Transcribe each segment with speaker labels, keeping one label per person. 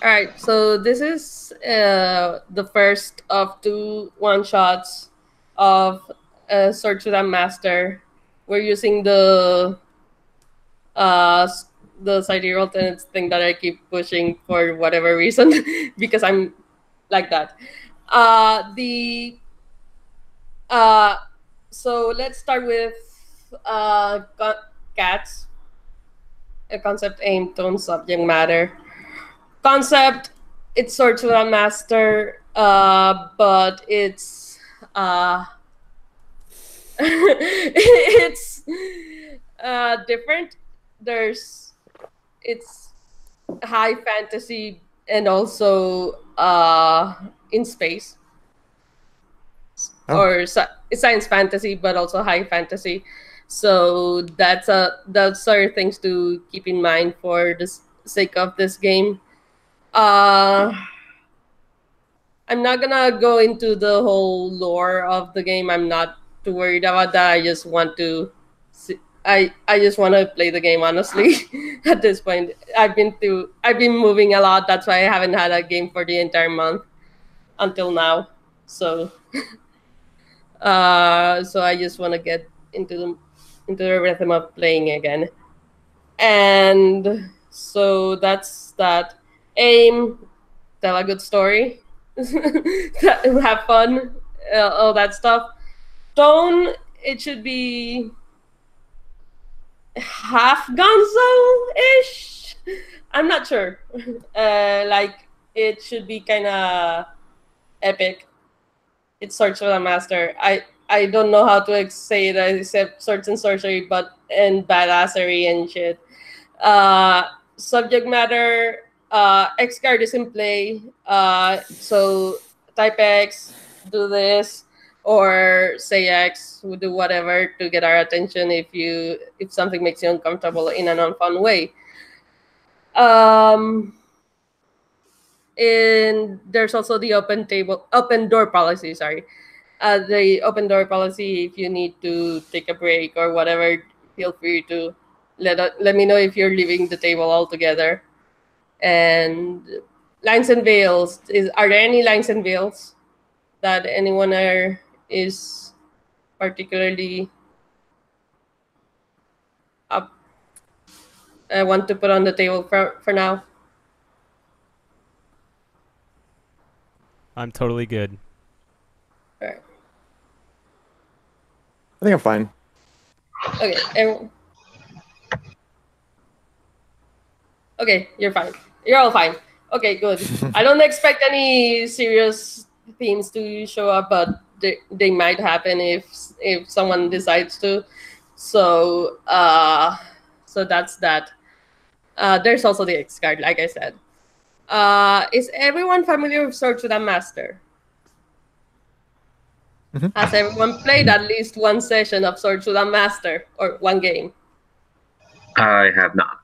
Speaker 1: All right, so this is the first of 2 one-shots of Search for the Master. We're using uh, the Sidereal Tenets thing that I keep pushing for whatever reason, because I'm like that. The So let's start with cats. A concept, aim, tone, subject matter. Concept, it's Swords with a Master, but it's uh, it's different. There's It's high fantasy and also in space, or it's science fantasy, but also high fantasy. So that's are things to keep in mind for the sake of this game. Uh, I'm not gonna go into the whole lore of the game. I'm not too worried about that. I just want to, I just want to play the game honestly. At this point, I've been moving a lot. That's why I haven't had a game for the entire month until now. So, so I just want to get into the rhythm of playing again. And so that's that. Aim, tell a good story, have fun, all that stuff. Tone, it should be half gonzo-ish. I'm not sure. Like, it should be kind of epic. It's Swords with a Master. I don't know how to say it except swords and sorcery, but and badassery and shit. Subject matter, X card is in play. So type X, do this, or say X, we do whatever to get our attention if something makes you uncomfortable in an unfun way. And there's also the open door policy. Sorry, the open door policy. If you need to take a break or whatever, feel free to let me know if you're leaving the table altogether. And lines and veils. Are there any lines and veils that anyone is particularly up? I want to put on the table for now.
Speaker 2: I'm totally good.
Speaker 1: All right.
Speaker 3: I think I'm fine.
Speaker 1: Okay, everyone. Okay, you're fine. You're all fine. Okay, good. I don't expect any serious themes to show up, but they might happen if someone decides to. So so that's that. There's also the X card, like I said. Is everyone familiar with Swords with a Master? Has everyone played at least one session of Swords with a Master or one game?
Speaker 4: I have not.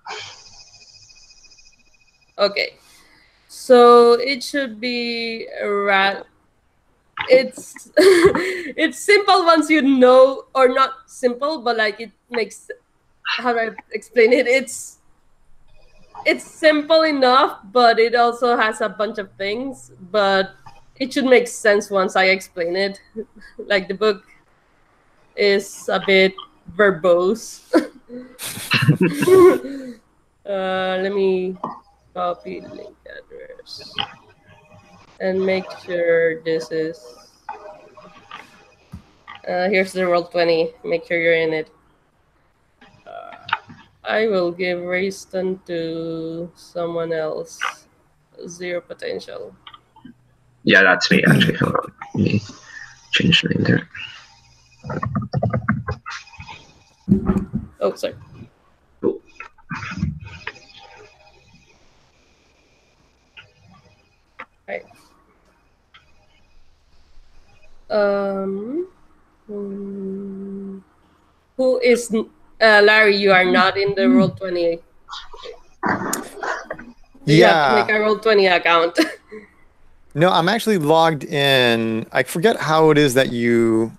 Speaker 1: Okay, so it should be it's it's simple once you know, or not simple, but like it makes, how do I explain it? It's simple enough, but it also has a bunch of things, but it should make sense once I explain it. Like, the book is a bit verbose. Let me copy link address and make sure this is here's the Roll20. Make sure you're in it. I will give Rayston to someone else. 0 potential.
Speaker 4: Yeah, that's me actually. Hold on. Let me change the name there.
Speaker 1: Oh, sorry.
Speaker 4: Cool.
Speaker 1: Right. Who is Larry? You are not in the Roll20. You have to make a Roll20 account.
Speaker 3: No, I'm actually logged in. I forget how it is that you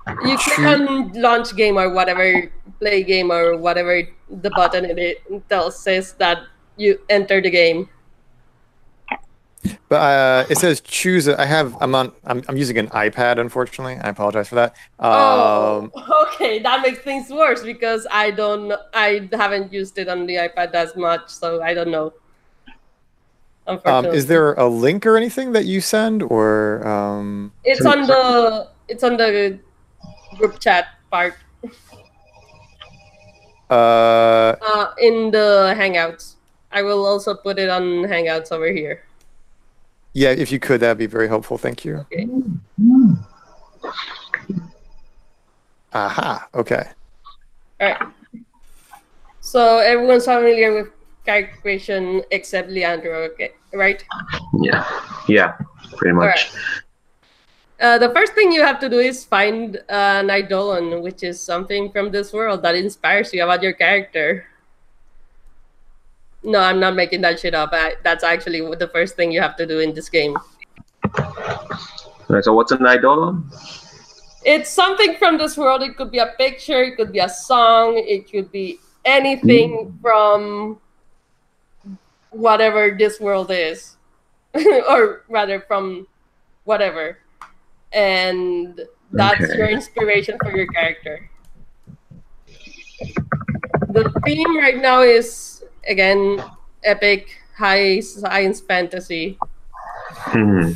Speaker 1: click on launch game or whatever, play game or whatever the button it says that you enter the game.
Speaker 3: But it says choose. I'm using an iPad, unfortunately. I apologize for that.
Speaker 1: Oh, okay, that makes things worse because I haven't used it on the iPad as much, so I don't know.
Speaker 3: Is
Speaker 1: Unfortunately,
Speaker 3: there a link or anything that you send, or
Speaker 1: it's on the group chat part
Speaker 3: uh,
Speaker 1: in the Hangouts. I will also put it on Hangouts over here.
Speaker 3: yeah, if you could, that'd be very helpful. Thank you.
Speaker 1: Okay.
Speaker 3: Aha. Okay.
Speaker 1: All right. So everyone's familiar with character creation except Leandro, okay? Right?
Speaker 4: Yeah, pretty
Speaker 1: All
Speaker 4: much.
Speaker 1: right. The first thing you have to do is find an eidolon, which is something from this world that inspires you about your character. No, I'm not making that shit up. That's actually the first thing you have to do in this game.
Speaker 4: Right, so what's an idol?
Speaker 1: It's something from this world. It could be a picture, it could be a song, it could be anything from whatever this world is, or rather from whatever. And that's your
Speaker 4: Okay.
Speaker 1: inspiration for your character. The theme right now is, again, epic, high science fantasy.
Speaker 4: Hmm.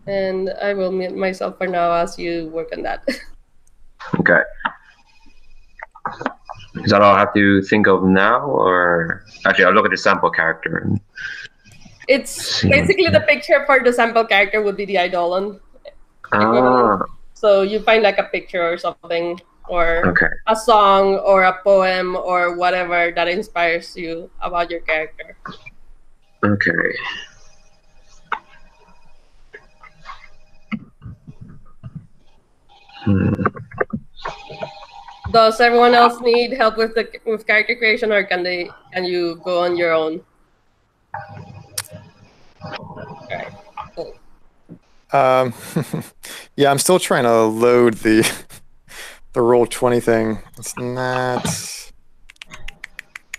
Speaker 1: And I will mute myself for now as you work on that.
Speaker 4: Okay. Is that all I have to think of now, or actually, I'll look at the sample character. And
Speaker 1: It's basically the picture for the sample character would be the eidolon equivalent.
Speaker 4: Ah,
Speaker 1: So you find like a picture or something, or
Speaker 4: okay.
Speaker 1: a song, or a poem, or whatever that inspires you about your character.
Speaker 4: Okay. Hmm.
Speaker 1: Does everyone else need help with character creation, or can you go on your own? Alright, cool.
Speaker 3: Yeah, I'm still trying to load the Roll20 thing. It's not.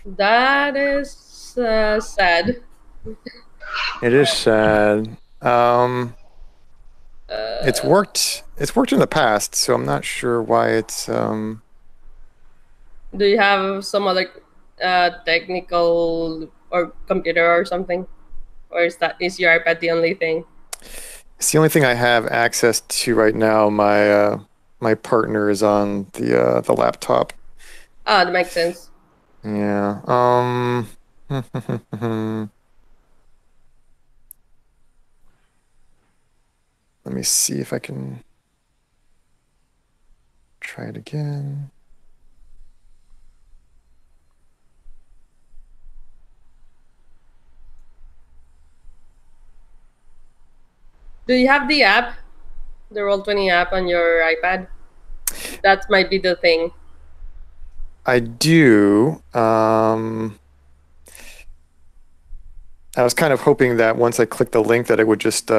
Speaker 1: That is sad.
Speaker 3: It is sad. It's worked. It's worked in the past, so I'm not sure why it's.
Speaker 1: Do you have some other technical or computer or something, or is your iPad the only thing?
Speaker 3: It's the only thing I have access to right now. My partner is on the laptop.
Speaker 1: Ah, that makes sense.
Speaker 3: Yeah. Let me see if I can try it again.
Speaker 1: Do you have the app, the Roll20 app on your iPad? That might be the thing.
Speaker 3: I do. I was kind of hoping that once I click the link that it would just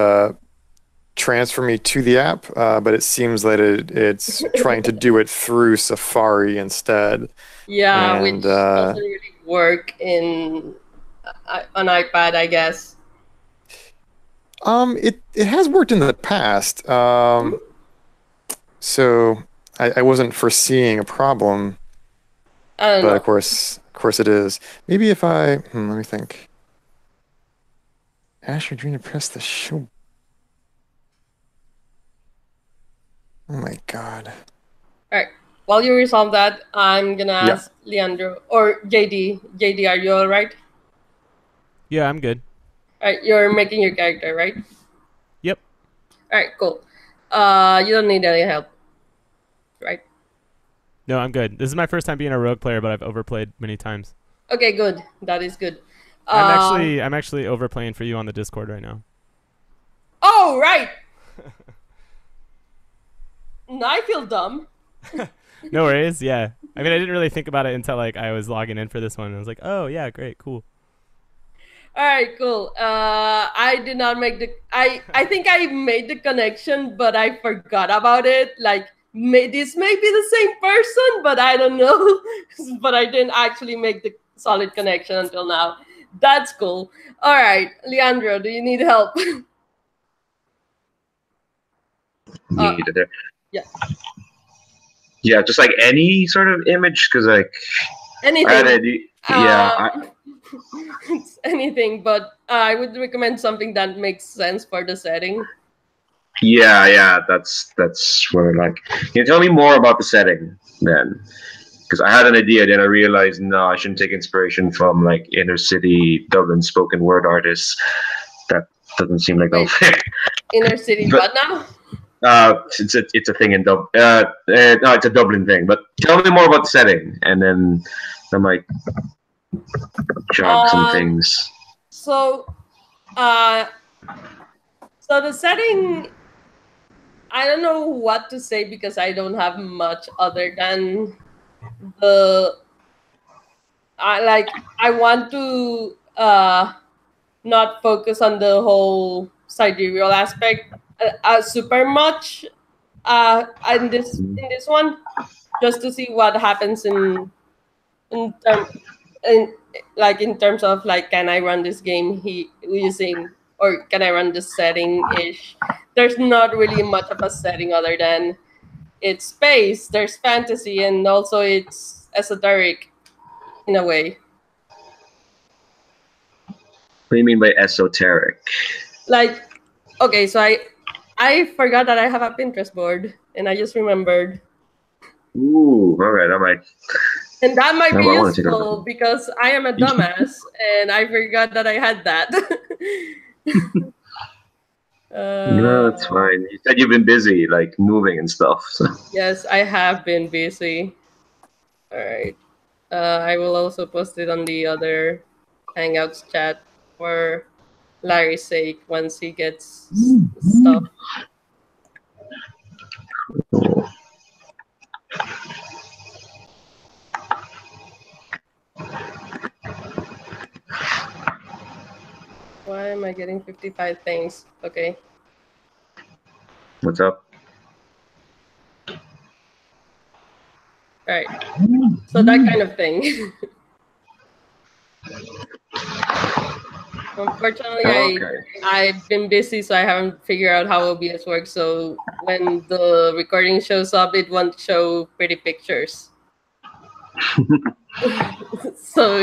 Speaker 3: transfer me to the app, but it seems that it's trying to do it through Safari instead.
Speaker 1: Yeah,
Speaker 3: And,
Speaker 1: which doesn't really work on iPad, I guess.
Speaker 3: it has worked in the past. So I wasn't foreseeing a problem,
Speaker 1: I don't
Speaker 3: but
Speaker 1: know.
Speaker 3: of course it is. Maybe if let me think. Asher Dream to press the show. Oh my god.
Speaker 1: All right. While you resolve that, I'm gonna
Speaker 3: Yeah.
Speaker 1: ask Leandro or JD. JD, are you all right?
Speaker 2: Yeah, I'm good.
Speaker 1: All right, you're making your character, right?
Speaker 2: Yep.
Speaker 1: All right, cool. You don't need any help, right?
Speaker 2: No, I'm good. This is my first time being a rogue player, but I've overplayed many times.
Speaker 1: Okay, good. That is good.
Speaker 2: I'm actually overplaying for you on the Discord right now.
Speaker 1: Oh, right. No, I feel dumb.
Speaker 2: No worries. Yeah. I mean, I didn't really think about it until like I was logging in for this one. And I was like, oh yeah, great, cool.
Speaker 1: All right, cool. I did not make I think I made the connection, but I forgot about it. Like this may be the same person, but I don't know. But I didn't actually make the solid connection until now. That's cool. All right, Leandro, do you need help?
Speaker 4: Needed there.
Speaker 1: Yeah.
Speaker 4: Yeah, just like any sort of image, because like
Speaker 1: Anything.
Speaker 4: Yeah.
Speaker 1: It's anything, but I would recommend something that makes sense for the setting.
Speaker 4: Yeah, that's where like. Can you tell me more about the setting then? Because I had an idea, then I realized no, I shouldn't take inspiration from like inner city Dublin spoken word artists. That doesn't seem like they'll fit.
Speaker 1: Inner city,
Speaker 4: But-
Speaker 1: what now?
Speaker 4: It's a thing in Dublin. No, it's a Dublin thing. But tell me more about the setting, and then I might jog some things.
Speaker 1: So the setting, I don't know what to say because I don't have much other than I want to not focus on the whole sidereal aspect super much in this one, just to see what happens in term, in terms of like, can I run this game using, or can I run this setting ish. There's not really much of a setting other than it's space, there's fantasy, and also it's esoteric in a way.
Speaker 4: What do you mean by esoteric?
Speaker 1: Like, okay, so I forgot that I have a Pinterest board, and I just remembered.
Speaker 4: Ooh, all right, I might.
Speaker 1: And that might be
Speaker 4: I wanna take a
Speaker 1: useful
Speaker 4: look.
Speaker 1: because I am a dumbass, and I forgot that I had that.
Speaker 4: No, that's fine. You said you've been busy, like moving and stuff. So.
Speaker 1: Yes, I have been busy. All right. I will also post it on the other Hangouts chat for Larry's sake once he gets stuff.
Speaker 4: Cool.
Speaker 1: Why am I getting 55 things? Okay.
Speaker 4: What's up?
Speaker 1: Right. So that kind of thing. Unfortunately,
Speaker 4: Okay.
Speaker 1: I've been busy, so I haven't figured out how OBS works. So when the recording shows up, it won't show pretty pictures. So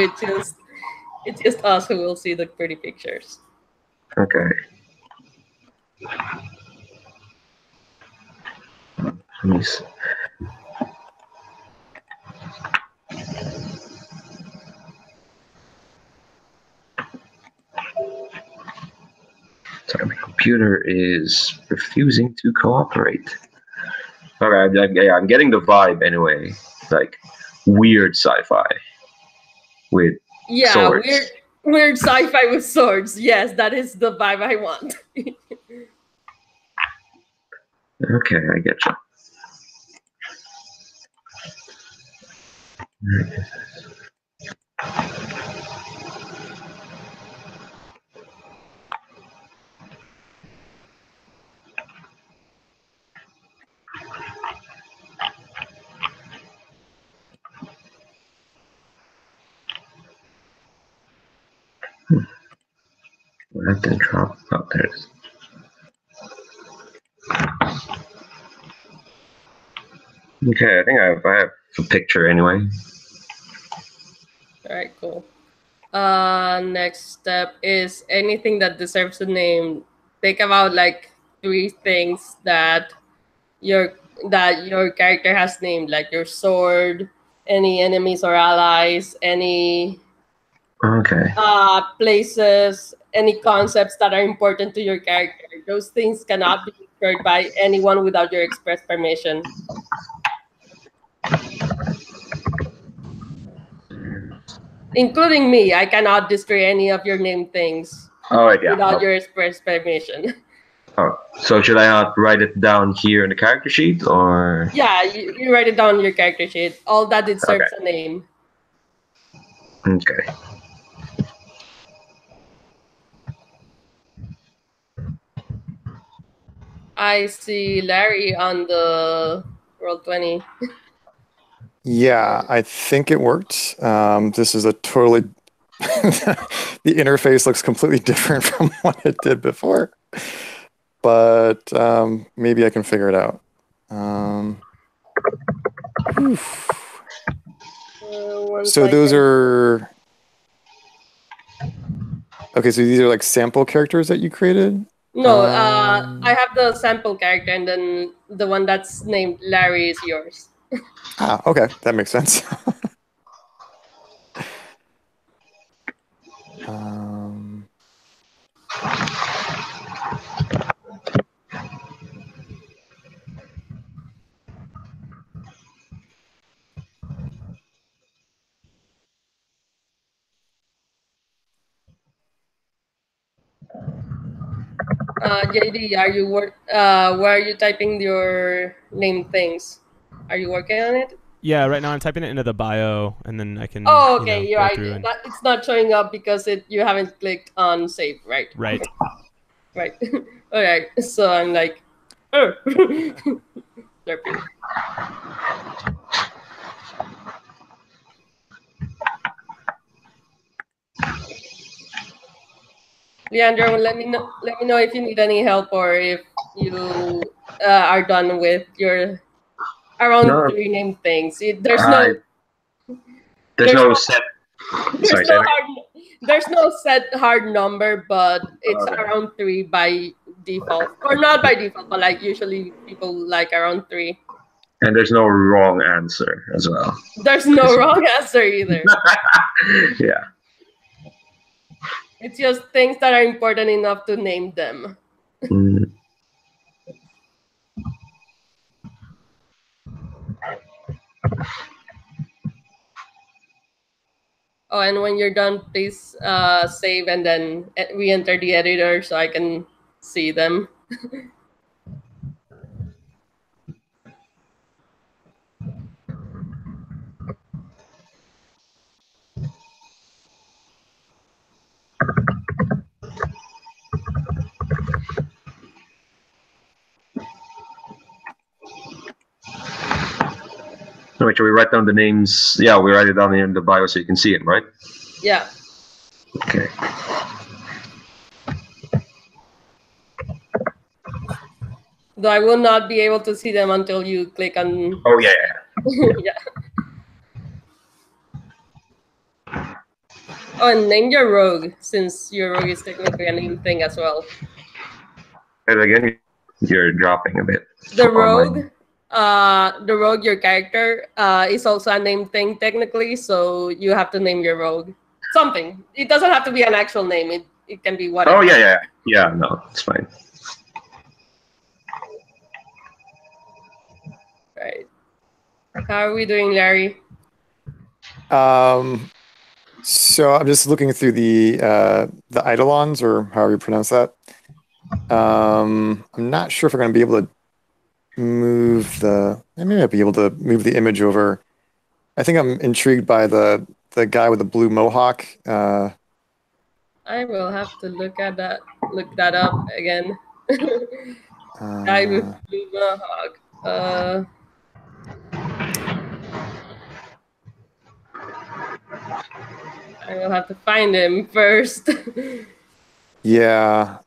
Speaker 1: it's just us who will see the pretty pictures.
Speaker 4: Okay. Nice. Sorry, my computer is refusing to cooperate. Okay, I'm getting the vibe anyway. Like weird sci-fi with swords.
Speaker 1: Weird sci-fi with swords. Yes, that is the vibe I want.
Speaker 4: Okay, I get you. That didn't drop. Oh, there it is. Okay, I think I have a picture anyway.
Speaker 1: All right, cool. Next step is anything that deserves a name. Think about like 3 things that your character has named, like your sword, any enemies or allies, any
Speaker 4: Okay.
Speaker 1: places, any concepts that are important to your character. Those things cannot be destroyed by anyone without your express permission. Including me, I cannot destroy any of your named things
Speaker 4: Yeah.
Speaker 1: without your express permission.
Speaker 4: Oh, so should I not write it down here in the character sheet, or?
Speaker 1: Yeah, you write it down on your character sheet. All that deserves a name.
Speaker 4: Okay.
Speaker 1: I see Larry on the roll 20.
Speaker 3: Yeah, I think it worked. This is a totally the interface looks completely different from what it did before, but maybe I can figure it out. So those are okay. So these are like sample characters that you created.
Speaker 1: No, I have the sample character, and then the one that's named Larry is yours.
Speaker 3: Ah, okay, that makes sense.
Speaker 1: JD, where are you typing your name things? Are you working on it?
Speaker 2: Yeah, right now I'm typing it into the bio, and then I can
Speaker 1: Oh, okay,
Speaker 2: you know,
Speaker 1: you're
Speaker 2: go
Speaker 1: right.
Speaker 2: through and
Speaker 1: It's not showing up because you haven't clicked on save, right?
Speaker 2: right.
Speaker 1: Right. All right. So I'm like, oh, derping. Leandro, let me know. Let me know if you need any help or if you are done with your around
Speaker 4: No,
Speaker 1: 3 name things.
Speaker 4: I, there's no set.
Speaker 1: there's
Speaker 4: Sorry,
Speaker 1: no
Speaker 4: say that
Speaker 1: hard there's no set hard number, but it's
Speaker 4: again. Okay.
Speaker 1: around 3 by default, or not by default, but like usually people like around 3.
Speaker 4: And there's no wrong answer as well.
Speaker 1: There's no wrong answer either.
Speaker 4: Yeah.
Speaker 1: It's just things that are important enough to name them.
Speaker 4: Mm.
Speaker 1: Oh, and when you're done, please save and then re-enter the editor so I can see them.
Speaker 4: Wait, should we write down the names? Yeah, we write it down in the bio so you can see it, right?
Speaker 1: Yeah.
Speaker 4: Okay.
Speaker 1: Though I will not be able to see them until you click on.
Speaker 4: Oh yeah.
Speaker 1: Yeah. Oh, and name your rogue, since your rogue is technically a name thing as well.
Speaker 4: And again, you're dropping a bit.
Speaker 1: The rogue, your character, is also a name thing technically, so you have to name your rogue something. It doesn't have to be an actual name. It can be whatever.
Speaker 4: Oh yeah. No, it's fine.
Speaker 1: Right. How are we doing, Larry?
Speaker 3: So I'm just looking through the eidolons, or however you pronounce that. I'm not sure if I'm going to be able to move I may not be able to move the image over. I think I'm intrigued by the guy with the blue mohawk.
Speaker 1: I will have to look that up again. Guy with blue mohawk. I will have to find him first.
Speaker 3: Yeah.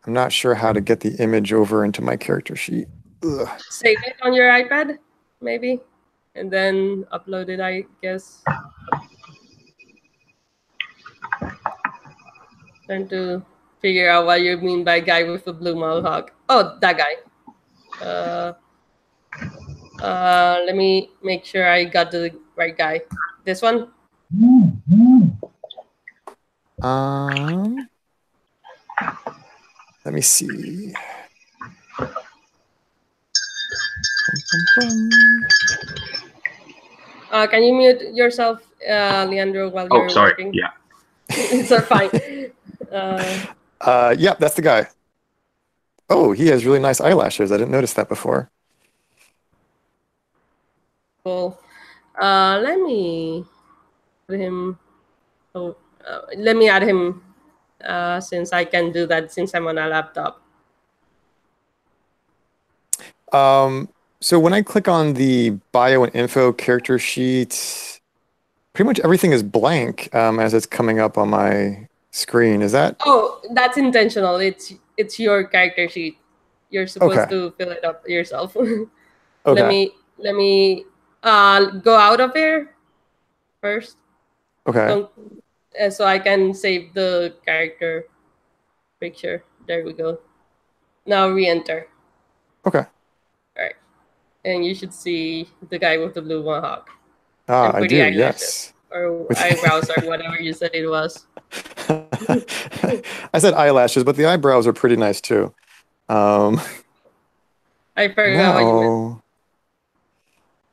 Speaker 3: I'm not sure how to get the image over into my character sheet. Ugh.
Speaker 1: Save it on your iPad, maybe, and then upload it, I guess. Trying to figure out what you mean by guy with the blue mohawk. Oh, that guy. Let me make sure I got the right guy. This one?
Speaker 3: Let me see.
Speaker 1: Can you mute yourself, Leandro, while you're working?
Speaker 4: Yeah.
Speaker 1: It's fine.
Speaker 3: Yeah, that's the guy. Oh, he has really nice eyelashes. I didn't notice that before.
Speaker 1: Cool. Let me put him. Oh, let me add him. Since I can do that since I'm on a laptop.
Speaker 3: So when I click on the bio and info character sheet, pretty much everything is blank as it's coming up on my screen. Is that
Speaker 1: Oh, that's intentional. It's your character sheet. You're supposed
Speaker 3: okay?
Speaker 1: to fill it up yourself.
Speaker 3: Okay.
Speaker 1: Let me go out of here first.
Speaker 3: Okay.
Speaker 1: Don't so I can save the character picture. There we go. Now re-enter.
Speaker 3: Okay.
Speaker 1: All right, and you should see the guy with the blue mohawk
Speaker 3: Ah,
Speaker 1: and
Speaker 3: I
Speaker 1: pretty
Speaker 3: do.
Speaker 1: eyelashes
Speaker 3: Yes.
Speaker 1: or
Speaker 3: With
Speaker 1: eyebrows or whatever you said it was.
Speaker 3: I said eyelashes, but the eyebrows are pretty nice too. Um,
Speaker 1: I forgot what you meant.
Speaker 3: now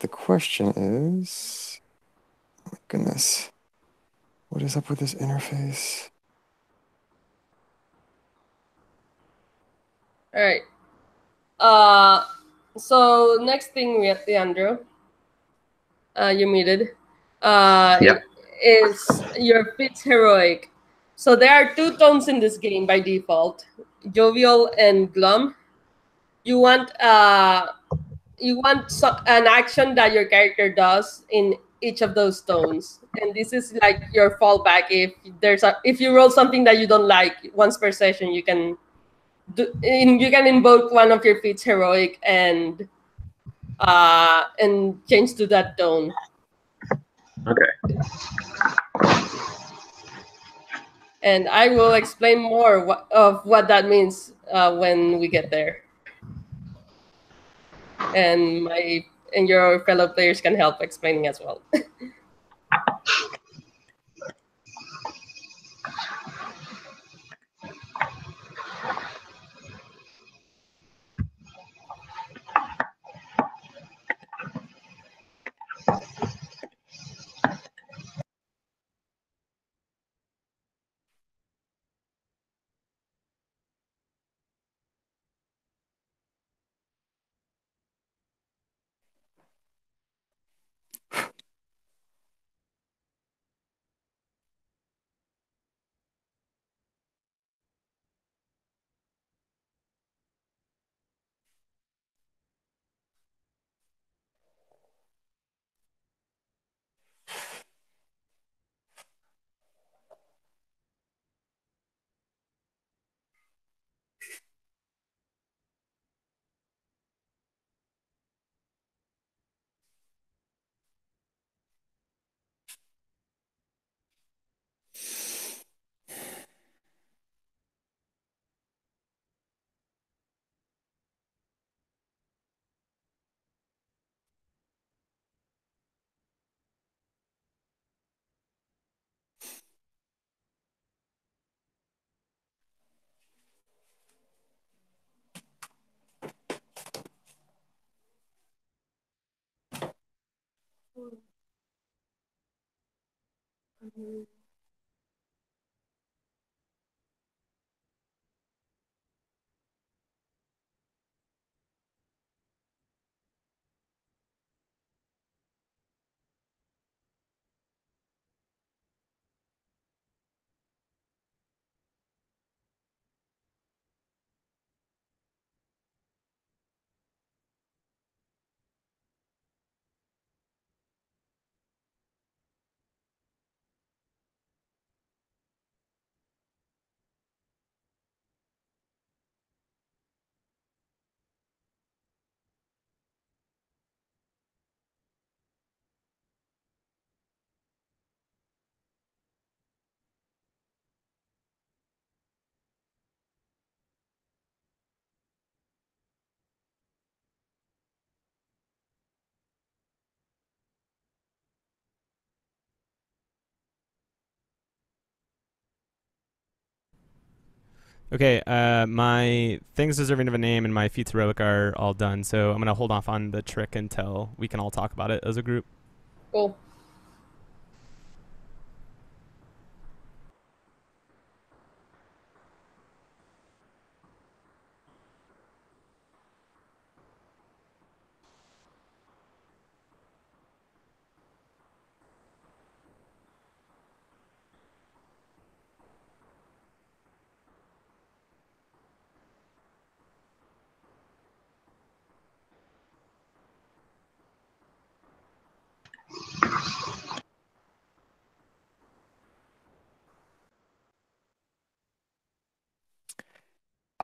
Speaker 3: the question is, goodness, what is up with this interface?
Speaker 1: All right. Uh, so next thing we have Leandro. You muted.
Speaker 4: Yeah.
Speaker 1: Is your fits heroic? So there are two tones in this game by default: jovial and glum. You want an action that your character does in each of those tones, and this is like your fallback if you roll something that you don't like once per session. You can invoke one of your feats heroic and change to that tone.
Speaker 4: Okay.
Speaker 1: And I will explain more of what that means when we get there. And your fellow players can help explaining as well.
Speaker 2: Okay, my things deserving of a name and my feats heroic are all done, so I'm gonna hold off on the trick until we can all talk about it as a group.
Speaker 1: Cool.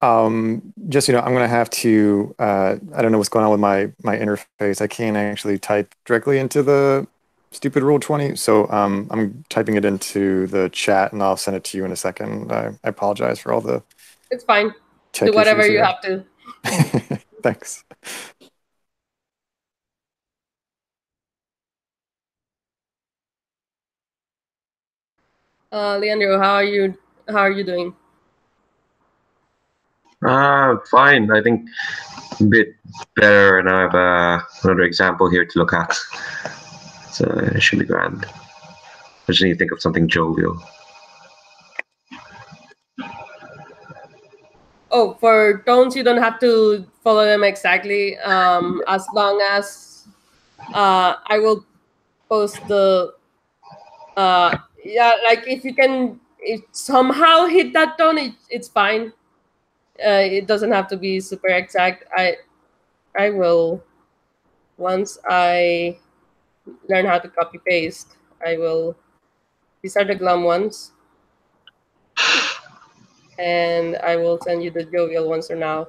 Speaker 3: Just, I'm going to have to, I don't know what's going on with my interface. I can't actually type directly into the stupid Roll20. So I'm typing it into the chat and I'll send it to you in a second. I apologize for all the
Speaker 1: It's fine.
Speaker 3: tech
Speaker 1: Do whatever
Speaker 3: issues
Speaker 1: you
Speaker 3: here.
Speaker 1: have to.
Speaker 3: Thanks.
Speaker 1: Leandro, how are you doing?
Speaker 4: Fine. I think a bit better, and I have another example here to look at. So it should be grand. I just need to think of something jovial.
Speaker 1: Oh, for tones, you don't have to follow them exactly. As long as I will post the yeah, like if you can somehow hit that tone, it's fine. It doesn't have to be super exact. I will, once I learn how to copy paste, I will. These are the glum ones, and I will send you the jovial ones for now.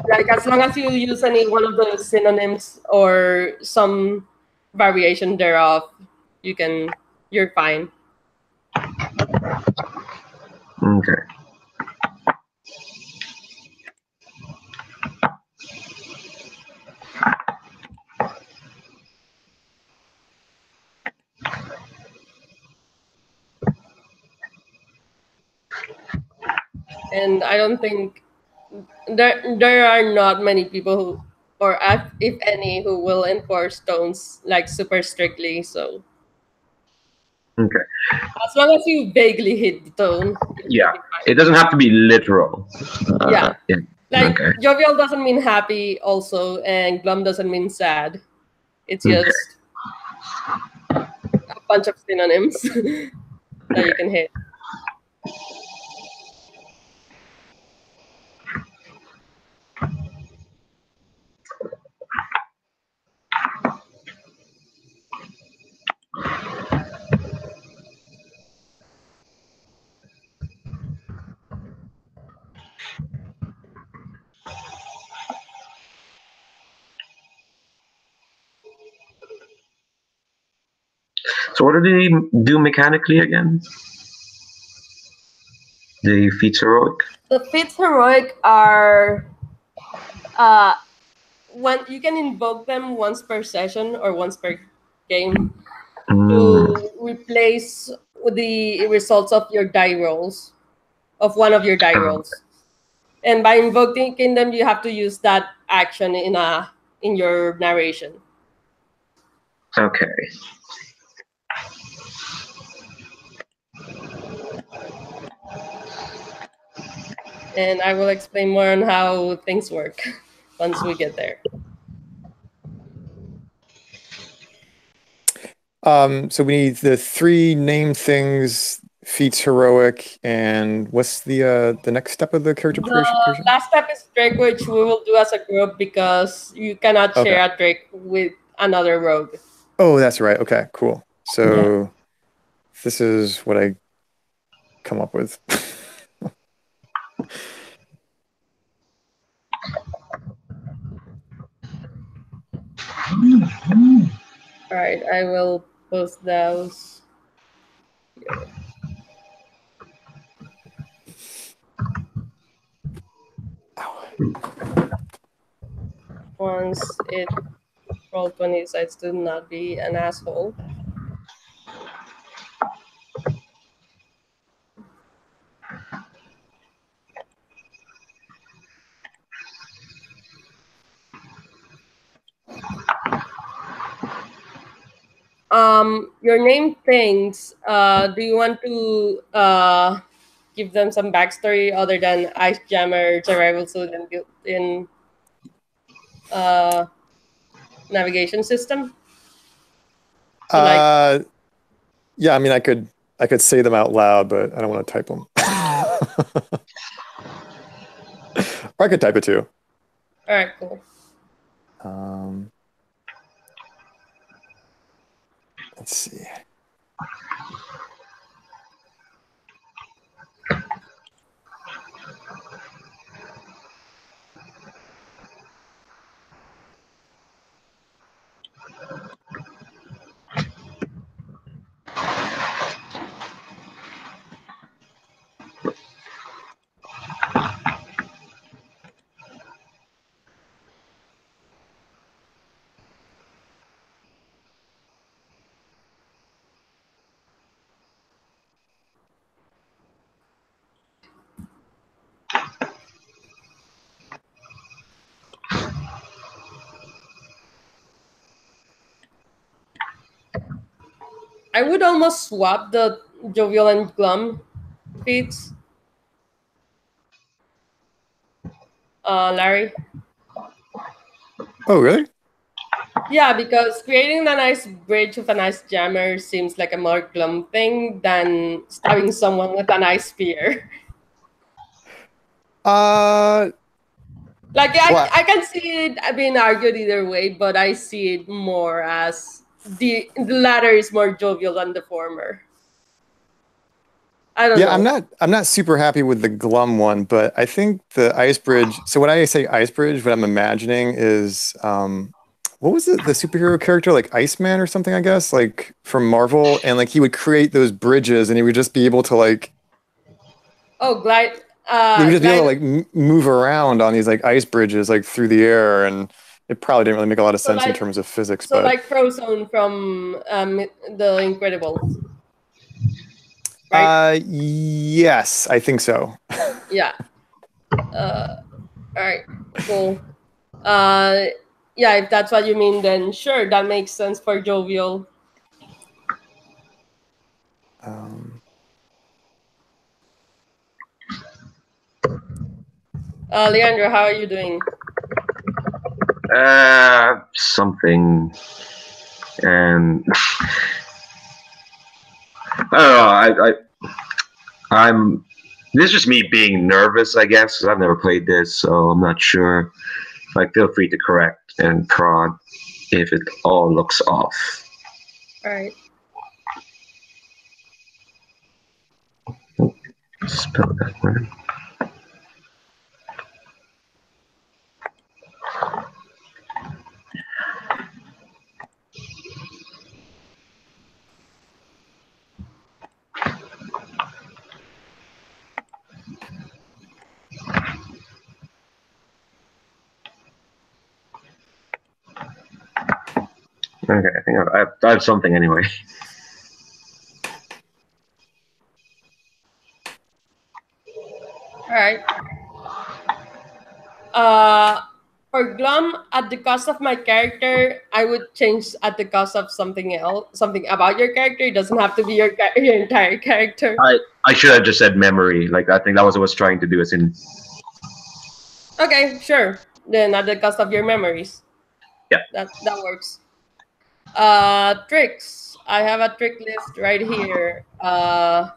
Speaker 1: Like as long as you use any one of the synonyms or some variation thereof, you're fine.
Speaker 4: Okay.
Speaker 1: And I don't think there are not many people who, or if any, who will enforce tones like super strictly. So
Speaker 4: Okay.
Speaker 1: as long as you vaguely hit the tone, it
Speaker 4: Yeah.
Speaker 1: should be fine.
Speaker 4: It doesn't have to be literal.
Speaker 1: Yeah.
Speaker 4: Yeah.
Speaker 1: Like
Speaker 4: Okay.
Speaker 1: jovial doesn't mean happy, also, and glum doesn't mean sad. It's
Speaker 4: Okay.
Speaker 1: just a bunch of synonyms that you can hit.
Speaker 4: So what do they do mechanically again? The feats heroic?
Speaker 1: The feats heroic are when you can invoke them once per session or once per game to replace the results of your die rolls, of one of your die rolls. And by invoking them, you have to use that action in your narration.
Speaker 4: Okay.
Speaker 1: And I will explain more on how things work once we get there.
Speaker 3: So we need the 3 name things, feats heroic, and what's the next step of the character
Speaker 1: The
Speaker 3: creation?
Speaker 1: last step is trick, which we will do as a group because you cannot
Speaker 3: Okay.
Speaker 1: share a trick with another rogue.
Speaker 3: Oh, that's right. Okay, cool. So this is what I come up with.
Speaker 1: All right, I will post those. Once it Roll20 decides to not be an asshole. Your name things. Do you want to give them some backstory other than Ice Jammer, Survival Suit, and built-in navigation system? So
Speaker 3: Yeah, I mean, I could say them out loud, but I don't want to type them. Or I could type it too.
Speaker 1: all right, cool.
Speaker 3: Let's see.
Speaker 1: I would almost swap the jovial and glum feats. Larry.
Speaker 3: Oh, really?
Speaker 1: Yeah, because creating a nice bridge with a nice jammer seems like a more glum thing than stabbing someone with a nice spear.
Speaker 3: Uh,
Speaker 1: Like
Speaker 3: well,
Speaker 1: I can see it being argued either way, but I see it more as the latter is more jovial than the former. I don't
Speaker 3: yeah,
Speaker 1: know.
Speaker 3: I'm not super happy with the glum one, but I think the ice bridge. So when I say ice bridge, what I'm imagining is what was it? The superhero character like Iceman or something, I guess, like from Marvel, and like he would create those bridges, and he would just be able to like
Speaker 1: Oh, glide.
Speaker 3: he would just be able to
Speaker 1: Glide.
Speaker 3: like move around on these like ice bridges like through the air, and it probably didn't really make a lot of
Speaker 1: So
Speaker 3: sense in
Speaker 1: like
Speaker 3: terms of physics,
Speaker 1: so
Speaker 3: but
Speaker 1: like Frozone from the Incredibles, right?
Speaker 3: yes, I think so.
Speaker 1: Yeah. All right. Cool. Uh, yeah. If that's what you mean, then sure, that makes sense for jovial.
Speaker 3: Um,
Speaker 1: Leandro, how are you doing?
Speaker 4: Something, and I don't know. I'm. This is just me being nervous, I guess, 'cause I've never played this, so I'm not sure. Like, feel free to correct and prod if it all looks off.
Speaker 1: All right.
Speaker 4: Spell that word. Okay, I think I have something anyway.
Speaker 1: All right. Uh, for glum, at the cost of my character, I would change at the cost of something else, something about your character. It doesn't have to be your entire character.
Speaker 4: I should have just said memory. Like, I think that was what I was trying to do. As in,
Speaker 1: Okay, sure. Then at the cost of your memories.
Speaker 4: yeah.
Speaker 1: That works. Tricks. I have a trick list right here. I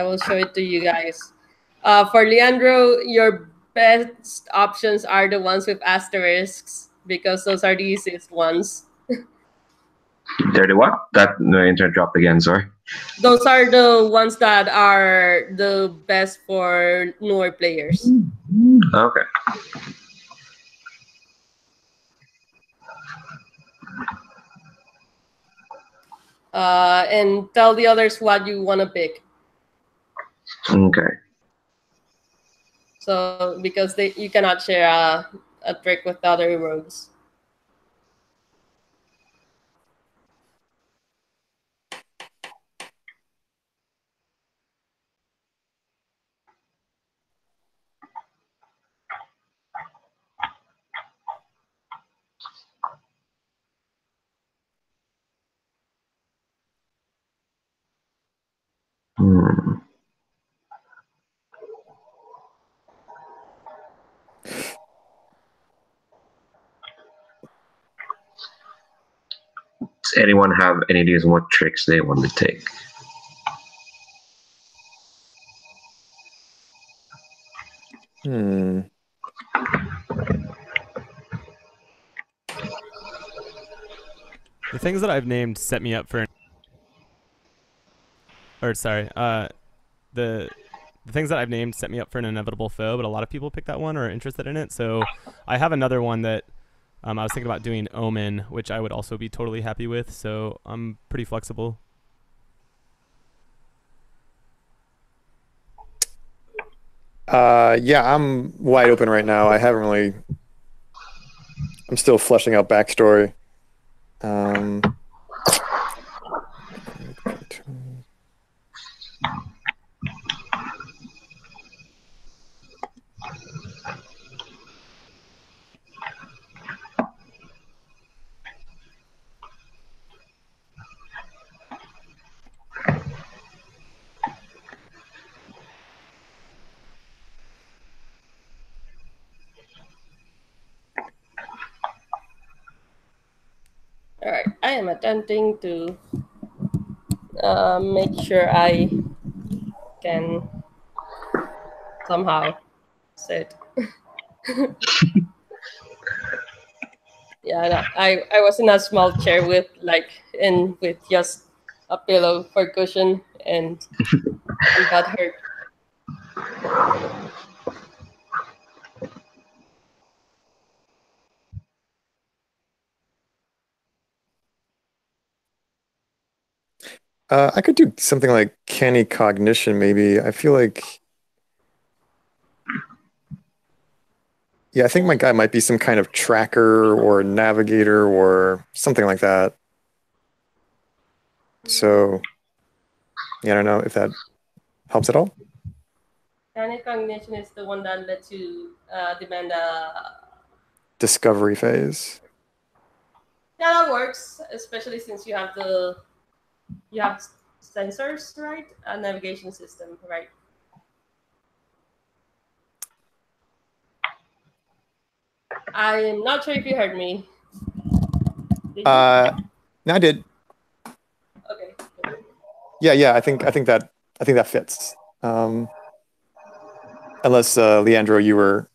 Speaker 1: will show it to you guys. For Leandro, your best options are the ones with asterisks because those are the easiest ones.
Speaker 4: Dirty what? That no, internet dropped again. Sorry.
Speaker 1: Those are the ones that are the best for newer players.
Speaker 4: Okay.
Speaker 1: And tell the others what you want to pick.
Speaker 4: Okay.
Speaker 1: So because you cannot share a trick with the other rogues.
Speaker 4: Hmm. Does anyone have any ideas on what tricks they want to take?
Speaker 3: hmm.
Speaker 2: The things that I've named set me up for, or sorry, the things that I've named set me up for an inevitable foe, but a lot of people pick that one or are interested in it. So I have another one that I was thinking about doing Omen, which I would also be totally happy with. So I'm pretty flexible.
Speaker 3: Yeah, I'm wide open right now. I haven't really. I'm still fleshing out backstory.
Speaker 1: All right, I am attempting to make sure I can somehow sit. Yeah, no, I was in a small chair with with just a pillow for cushion, and got hurt.
Speaker 3: I could do something like canny cognition, maybe. I feel like, yeah, I think my guy might be some kind of tracker or navigator or something like that. So, yeah, I don't know if that helps at all.
Speaker 1: Panic cognition is the one that lets you demand a.
Speaker 3: Discovery phase.
Speaker 1: Yeah, that works, especially since you have sensors, right? A navigation system, right? I'm not sure if you heard me. Did you?
Speaker 3: No, I did.
Speaker 1: Okay.
Speaker 3: Yeah. I think that fits. Unless Leandro, you were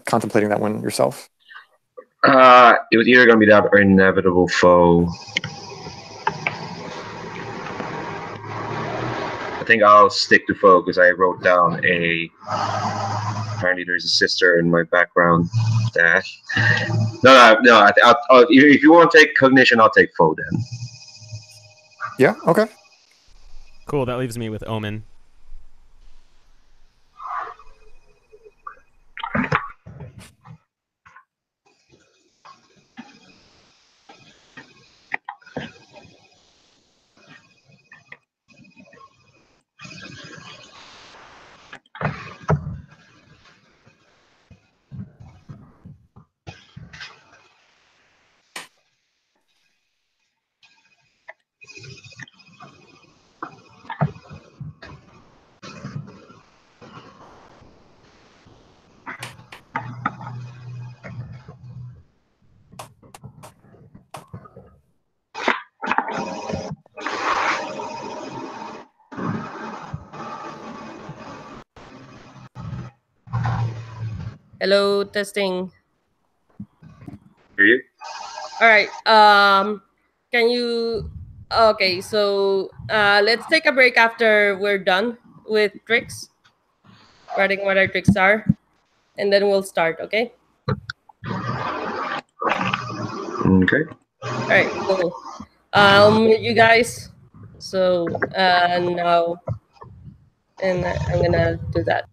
Speaker 3: contemplating that one yourself.
Speaker 4: It was either gonna be that or inevitable foe. I think I'll stick to foe because I wrote down a. Apparently, there's a sister in my background. That no. If you want to take cognition, I'll take foe then.
Speaker 3: Yeah. Okay.
Speaker 2: Cool. That leaves me with Omen.
Speaker 1: Hello, testing.
Speaker 4: Hear you?
Speaker 1: All right. Can you? Okay, so let's take a break after we're done with tricks, writing what our tricks are, and then we'll start. Okay.
Speaker 4: Okay.
Speaker 1: All right. Cool. I'll mute you guys. So now, and I'm gonna do that.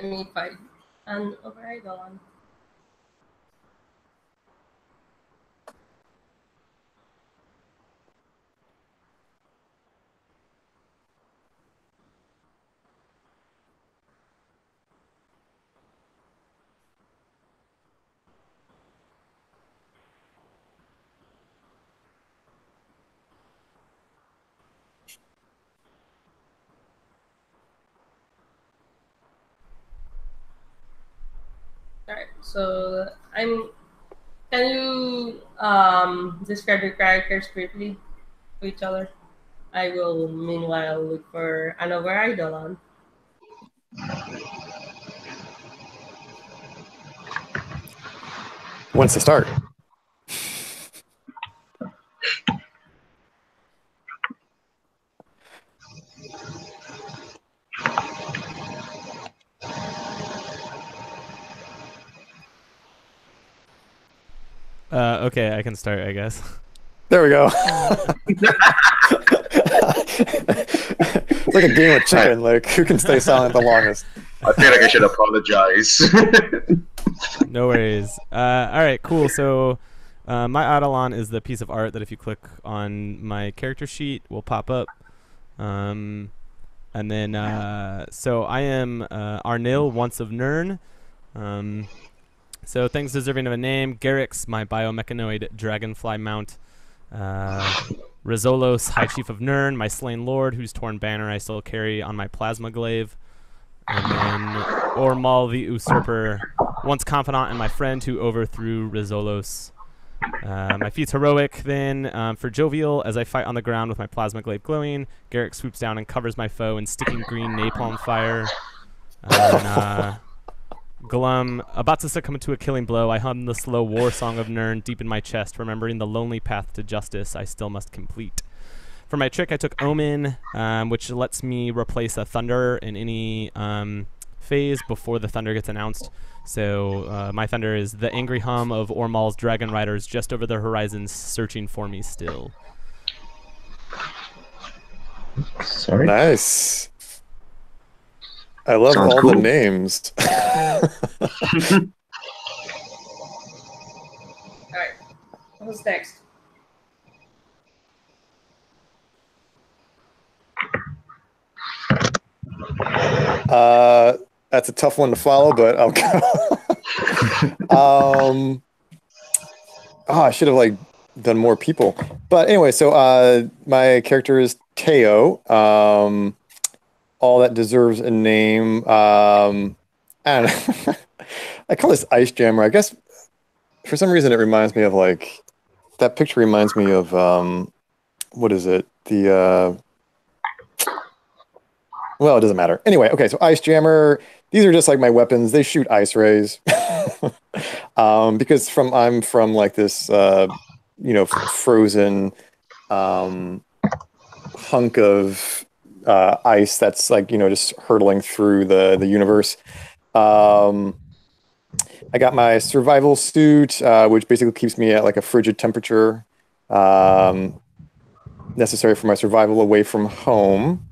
Speaker 1: Let me find an override on. Alright, so can you describe your characters briefly to each other? I will meanwhile look for an override on.
Speaker 3: When's to start?
Speaker 2: Okay, I can start, I guess.
Speaker 3: There we go. It's like a game of chicken. Like, who can stay silent the longest?
Speaker 4: I feel like I should apologize.
Speaker 2: No worries. All right, cool. So my Eidolon is the piece of art that if you click on my character sheet will pop up. And then, so I am Arnil, once of Nirn. So things deserving of a name: Garrix, my biomechanoid dragonfly mount. Rizolos, High Chief of Nirn, my slain lord, whose torn banner I still carry on my plasma glaive. And then Ormal the Usurper, once confidant and my friend who overthrew Rizolos. My feat's heroic then. For Jovial, as I fight on the ground with my plasma glaive glowing, Garrick swoops down and covers my foe in sticking green napalm fire. Glum, about to succumb to a killing blow, I hum the slow war song of Nirn deep in my chest, remembering the lonely path to justice I still must complete. For my trick, I took Omen, which lets me replace a thunder in any phase before the thunder gets announced. So my thunder is the angry hum of Ormal's dragon riders just over the horizon, searching for me still.
Speaker 4: Sorry.
Speaker 3: Nice. I love
Speaker 4: Sounds
Speaker 3: all
Speaker 4: cool.
Speaker 3: the names.
Speaker 1: Alright, what's next?
Speaker 3: That's a tough one to follow, but I'll go. I should have like done more people. But anyway, so my character is Teo. All that deserves a name. I don't know. I call this Ice Jammer. I guess for some reason it reminds me of like that picture reminds me of what is it? Well, it doesn't matter. Anyway, okay, so Ice Jammer, these are just like my weapons. They shoot ice rays. Because I'm from like this frozen hunk of ice that's like, just hurtling through the universe. I got my survival suit, which basically keeps me at like a frigid temperature, necessary for my survival away from home.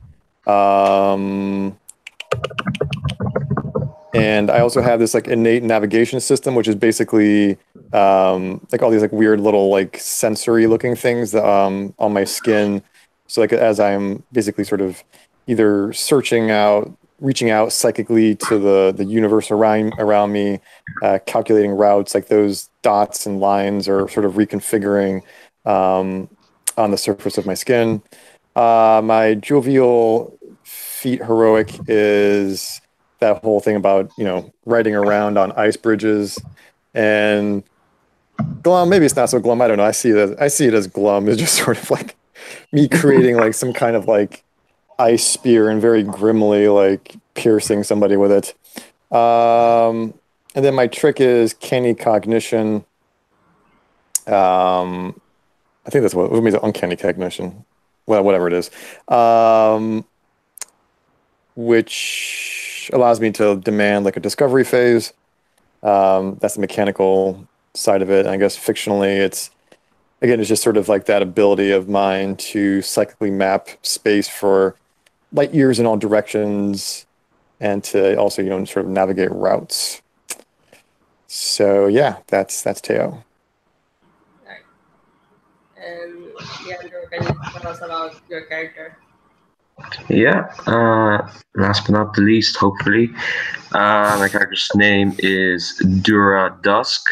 Speaker 3: And I also have this like innate navigation system, which is basically like all these like weird little like sensory looking things on my skin. So like as I'm basically sort of either reaching out psychically to the universe around me, calculating routes, like those dots and lines are sort of reconfiguring on the surface of my skin. My jovial feat heroic is that whole thing about, riding around on ice bridges. And glum, maybe it's not so glum, I don't know. I see it as glum. It's just sort of like me creating like some kind of like ice spear and very grimly like piercing somebody with it. And then my trick is canny cognition. I think that's what means uncanny cognition. Well, whatever it is. Which allows me to demand like a discovery phase. That's the mechanical side of it. And I guess fictionally it's just sort of like that ability of mine to psychically map space for light years in all directions and to also sort of navigate routes. So yeah, that's Teo.
Speaker 1: Right. And Leandro, can you tell us about your character?
Speaker 4: Yeah. Last but not the least, hopefully, my character's name is Dura Dusk,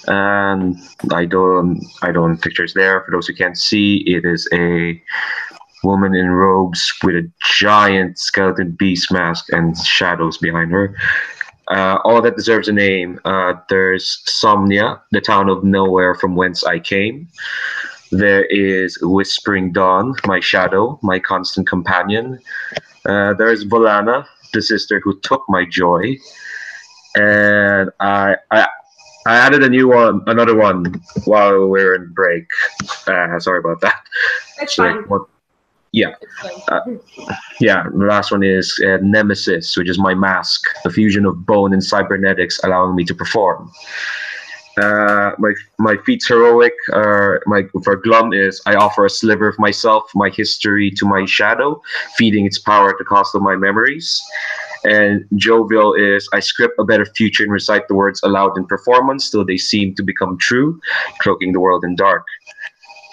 Speaker 4: and I don't pictures there. For those who can't see, it is a woman in robes with a giant skeleton beast mask and shadows behind her. All that deserves a name. There's Somnia, the town of nowhere from whence I came. There is Whispering Dawn, my shadow, my constant companion. There's Volana, the sister who took my joy. And I added a new one, another one, while we were in break. Sorry about that.
Speaker 1: It's
Speaker 4: So,
Speaker 1: fine.
Speaker 4: yeah.
Speaker 1: It's fine.
Speaker 4: Yeah, the last one is Nemesis, which is my mask, the fusion of bone and cybernetics, allowing me to perform. My feats heroic. My for Glum is I offer a sliver of myself, my history to my shadow, feeding its power at the cost of my memories. And Jovial is I script a better future and recite the words aloud in performance till they seem to become true, cloaking the world in dark.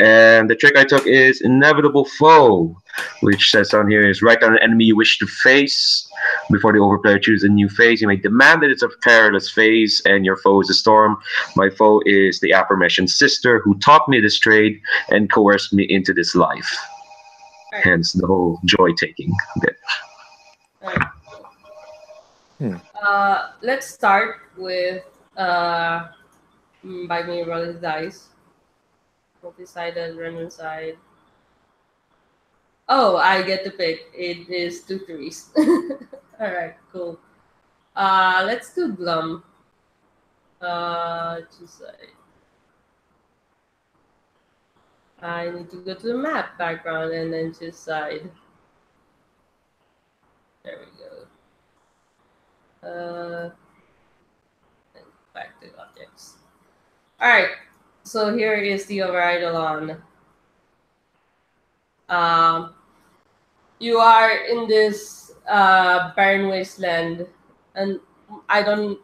Speaker 4: And the trick I took is Inevitable Foe, which says down here is write down an enemy you wish to face. Before the overplayer chooses a new phase, you may demand that it's a perilous phase, and your foe is a storm. My foe is the aforementioned sister who taught me this trade and coerced me into this life.
Speaker 1: Right.
Speaker 4: Hence the whole joy taking bit.
Speaker 1: Right. Let's start with by me rolling dice. Multi-sided, random side. Oh, I get to pick. It is 2 threes. Alright, cool. Let's do Glum. Just I need to go to the map background and then choose side. There we go. And back to objects. Alright, so here is the override alon. You are in this barren wasteland, and I don't.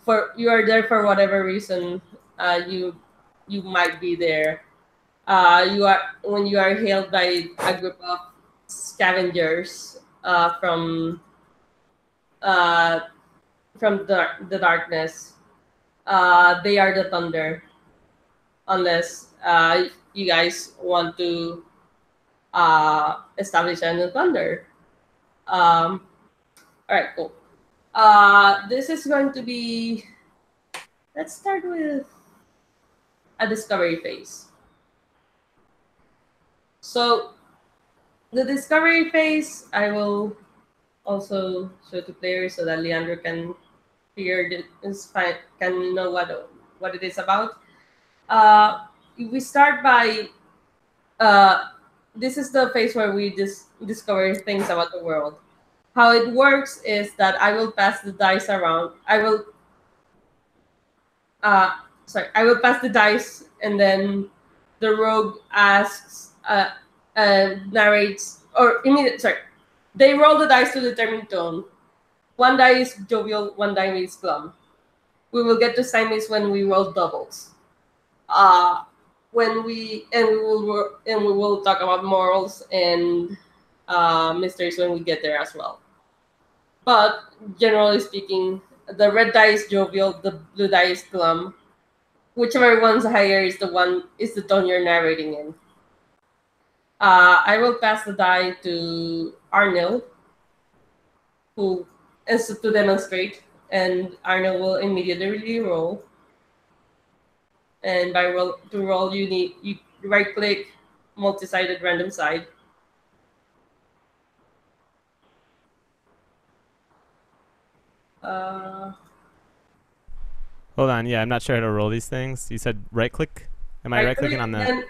Speaker 1: For you are there for whatever reason. You might be there. You are when you are hailed by a group of scavengers uh, from the darkness. They are the thunder, unless you guys want to establish a thunder. All right, cool. This is going to be. Let's start with a discovery phase. So, the discovery phase, I will also show to players so that Leandro can can know what it is about. We start by this is the phase where we discover things about the world. How it works is that I will pass the dice around. I will pass the dice, and then the rogue asks, narrates, or immediate. Sorry, they roll the dice to determine tone. One die is jovial, one die is glum. We will get to Siamese when we roll doubles. When we will talk about morals and mysteries when we get there as well. But generally speaking, the red die is jovial, the blue die is glum. Whichever one's higher is the tone you're narrating in. I will pass the die to Arnil, who is to demonstrate, and Arnil will immediately roll. And to roll, you right click, multi-sided random side.
Speaker 2: Hold on, yeah, I'm not sure how to roll these things. You said right click? Am I right clicking on that?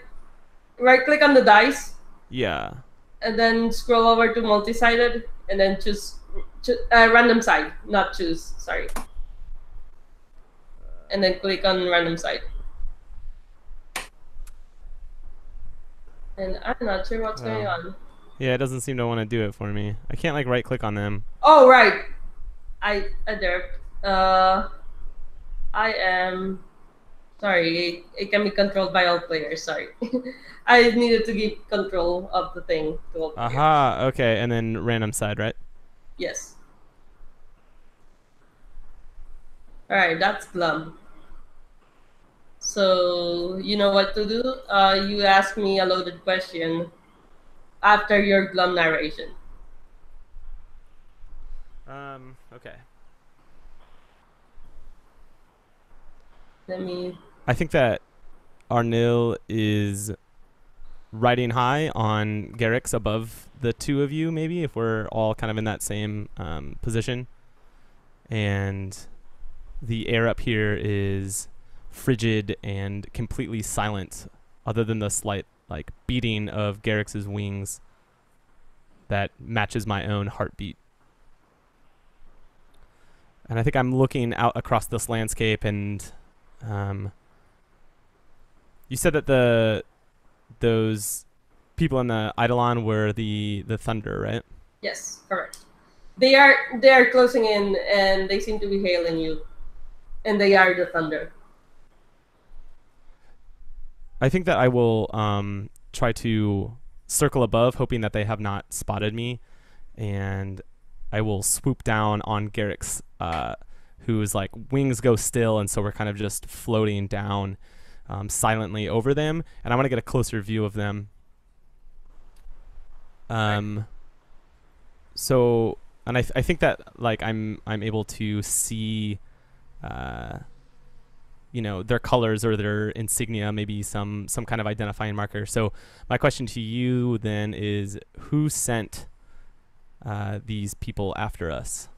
Speaker 1: Right click on the dice.
Speaker 2: Yeah.
Speaker 1: And then scroll over to multi-sided, and then choose random side, not choose. Sorry. And then click on random side. And I'm not sure what's going on.
Speaker 2: Yeah, it doesn't seem to want to do it for me. I can't like right click on them.
Speaker 1: Oh right, I derped. I am sorry. It can be controlled by all players. Sorry, I needed to give control of the thing to all players.
Speaker 2: Aha, okay, and then random side, right?
Speaker 1: Yes. All right, that's glum. So you know what to do. You ask me a loaded question after your glum narration.
Speaker 2: Okay.
Speaker 1: Let me.
Speaker 2: I think that Arnil is riding high on Garrix above the two of you, maybe, if we're all kind of in that same position. And the air up here is frigid and completely silent, other than the slight like beating of Garrix's wings that matches my own heartbeat. And I think I'm looking out across this landscape, and you said that those people in the Eidolon were the thunder, right?
Speaker 1: Yes, correct. They are closing in, and they seem to be hailing you, and they are the thunder.
Speaker 2: I think that I will try to circle above, hoping that they have not spotted me, and I will swoop down on Garrix, whose like wings go still, and so we're kind of just floating down silently over them, and I want to get a closer view of them. So, and I think that like I'm able to see, you know, their colors or their insignia, maybe some kind of identifying marker. So my question to you then is, who sent these people after us?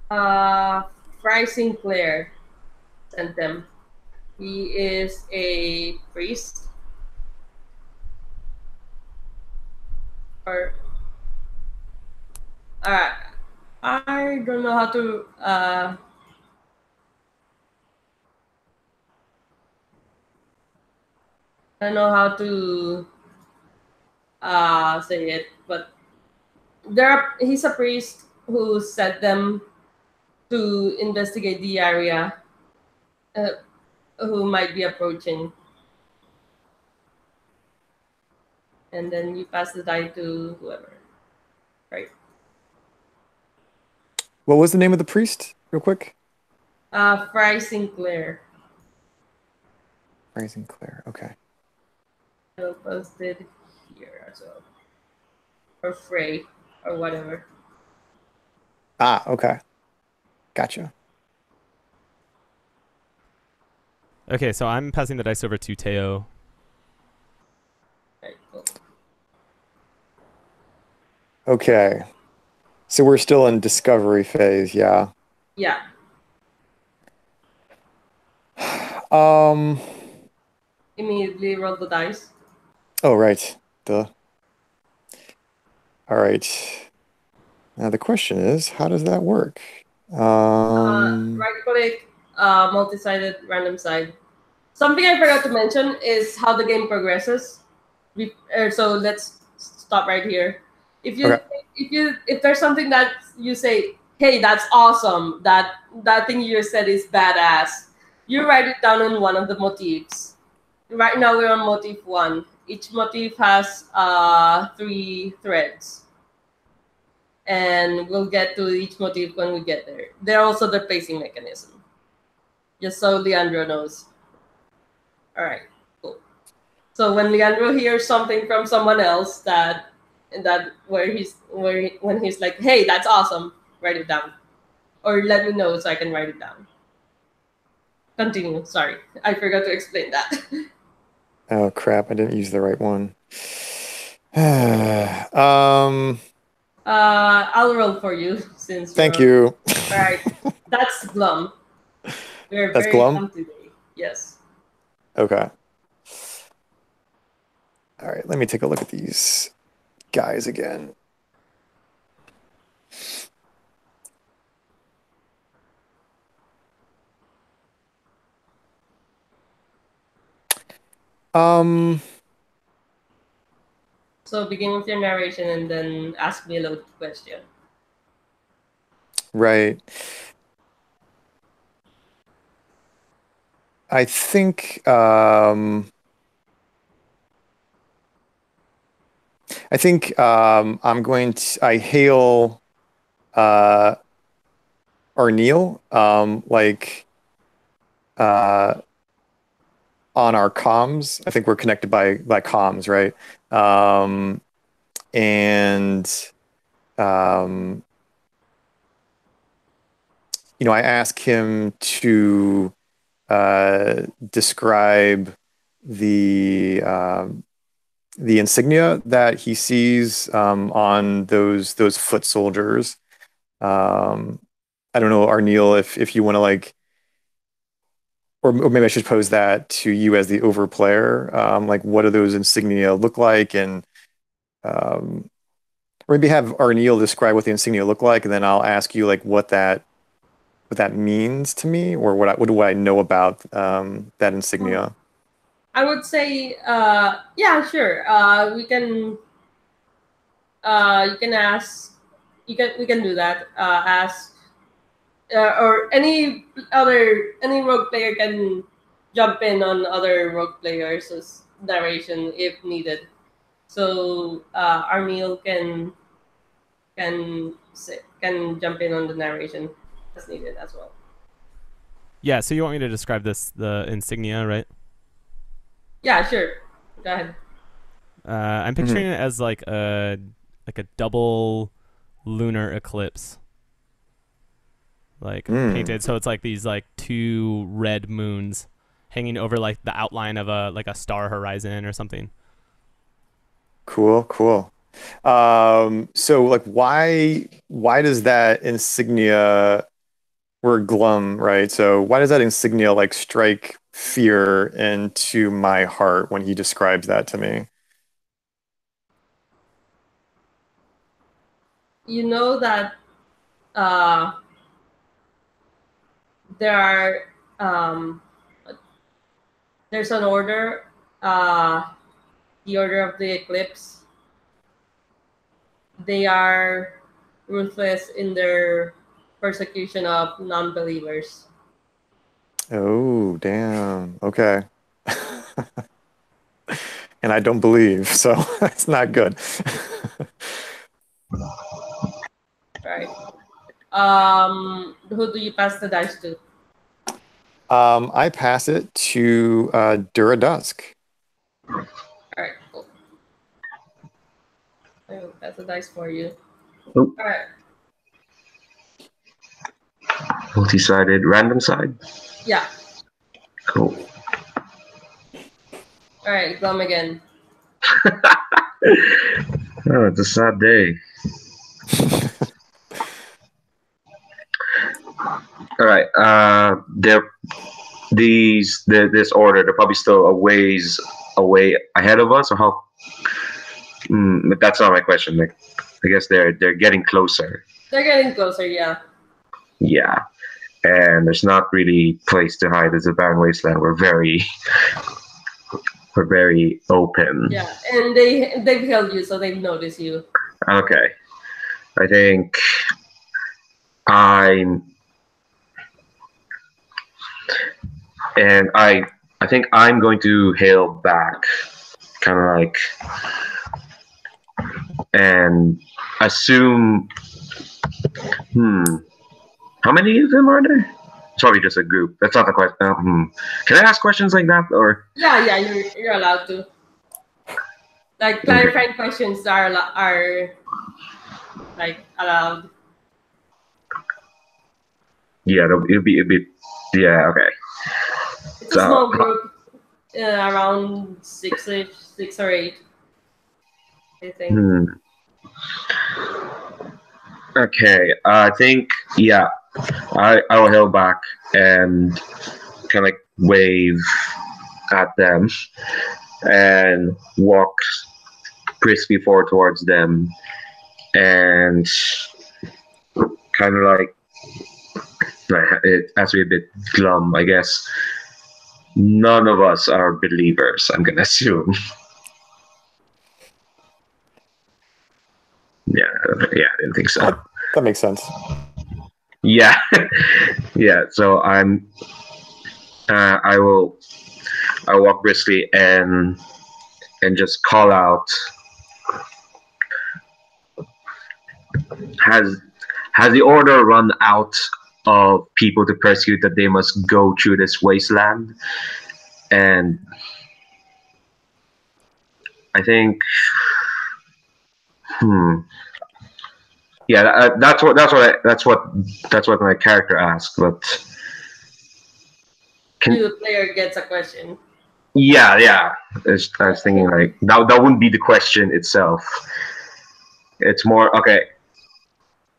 Speaker 1: Fry Sinclair sent them. He is a priest. Or I don't know how to I don't know how to say it, but he's a priest who sent them to investigate the area, uh, who might be approaching. And then you pass the die to whoever, right?
Speaker 3: What was the name of the priest, real quick?
Speaker 1: Fry Sinclair.
Speaker 3: Fry Sinclair. Okay.
Speaker 1: I'll post it here as well, or Frey, or whatever.
Speaker 3: Ah, okay. Gotcha.
Speaker 2: Okay, so I'm passing the dice over to Teo.
Speaker 1: Right, cool.
Speaker 3: Okay. So we're still in discovery phase, yeah.
Speaker 1: Yeah. Immediately roll the dice.
Speaker 3: Oh, right. Duh. All right. Now the question is, how does that work?
Speaker 1: Right click, multi-sided random side. Something I forgot to mention is how the game progresses. So let's stop right here.
Speaker 3: Okay.
Speaker 1: If there's something that you say, hey, that's awesome, that thing you said is badass, you write it down on one of the motifs. Right now we're on motif 1. Each motif has 3 threads, and we'll get to each motif when we get there. They're also the pacing mechanism, just so Leandro knows. All right, cool. So when Leandro hears something from someone else when he's like, "Hey, that's awesome," write it down, or let me know so I can write it down. Continue. Sorry, I forgot to explain that.
Speaker 3: Oh crap! I didn't use the right one.
Speaker 1: I'll roll for you since.
Speaker 3: Thank you.
Speaker 1: All right, that's glum. We're
Speaker 3: That's
Speaker 1: very
Speaker 3: glum?
Speaker 1: today. Yes.
Speaker 3: Okay. All right, let me take a look at these guys again. Um,
Speaker 1: So begin with your narration and then ask me a loaded question.
Speaker 3: right. I think I'm going to I hail uh Arneal like uh on our comms. I think we're connected by comms, right? Um and um I ask him to describe the the insignia that he sees on those foot soldiers. I don't know, Arneal, if you want to like, or maybe I should pose that to you as the overplayer. Like, what do those insignia look like, and um, or maybe have Arneal describe what the insignia look like, and then I'll ask you like what that means to me, or what do I know about that insignia.
Speaker 1: I would say, yeah, sure. You can ask. We can do that. Ask, or any rogue player can jump in on other rogue players' narration if needed. So our meal can jump in on the narration as needed as well.
Speaker 2: Yeah, so you want me to describe the insignia, right?
Speaker 1: Yeah, sure. Go ahead.
Speaker 2: I'm picturing it as like a double lunar eclipse, like painted. So it's like these like two red moons hanging over like the outline of a star horizon or something.
Speaker 3: Cool. So like why does that insignia, we're glum, right? So why does that insignia like strike fear into my heart when he describes that to me?
Speaker 1: You know that uh, there are there's an order, the order of the eclipse. They are ruthless in their persecution of non-believers.
Speaker 3: Oh, damn. Okay. And I don't believe, so it's not good.
Speaker 1: Right. Who do you pass the dice to?
Speaker 3: I pass it to Duradusk.
Speaker 1: All right, cool. I will pass the dice for you.
Speaker 4: Oh.
Speaker 1: All right.
Speaker 4: Multi-sided random side.
Speaker 1: Yeah.
Speaker 4: Cool.
Speaker 1: All right, glum again.
Speaker 4: Oh, it's a sad day. All right. This order, they're probably still a ways away ahead of us, or how? But that's not my question. Like, I guess they're getting closer.
Speaker 1: They're getting closer, yeah.
Speaker 4: Yeah, and there's not really place to hide. It's a barren wasteland. We're very open.
Speaker 1: Yeah, and they've held you, so they've noticed you.
Speaker 4: Okay, I think I'm, and I think I'm going to hail back, kind of like, and assume. How many of them are there? It's probably just a group. That's not the question. Can I ask questions like that, or?
Speaker 1: Yeah, you're allowed to. Like clarifying questions are like allowed.
Speaker 4: Yeah, it'll be a bit. Yeah, okay.
Speaker 1: It's a small group, around six or eight, I think.
Speaker 4: Okay, I think I will hail back and kind of like wave at them and walk briskly forward towards them, and kind of like it has to be a bit glum, I guess. none of us are believers, I'm gonna assume. Yeah, I didn't think so.
Speaker 3: That makes sense.
Speaker 4: Yeah, yeah. So I'll walk briskly and just call out. Has the order run out of people to persecute that they must go through this wasteland? And I think, yeah, that's what my character asked. But
Speaker 1: The player gets a question.
Speaker 4: yeah, I was thinking like that wouldn't be the question itself. It's more okay.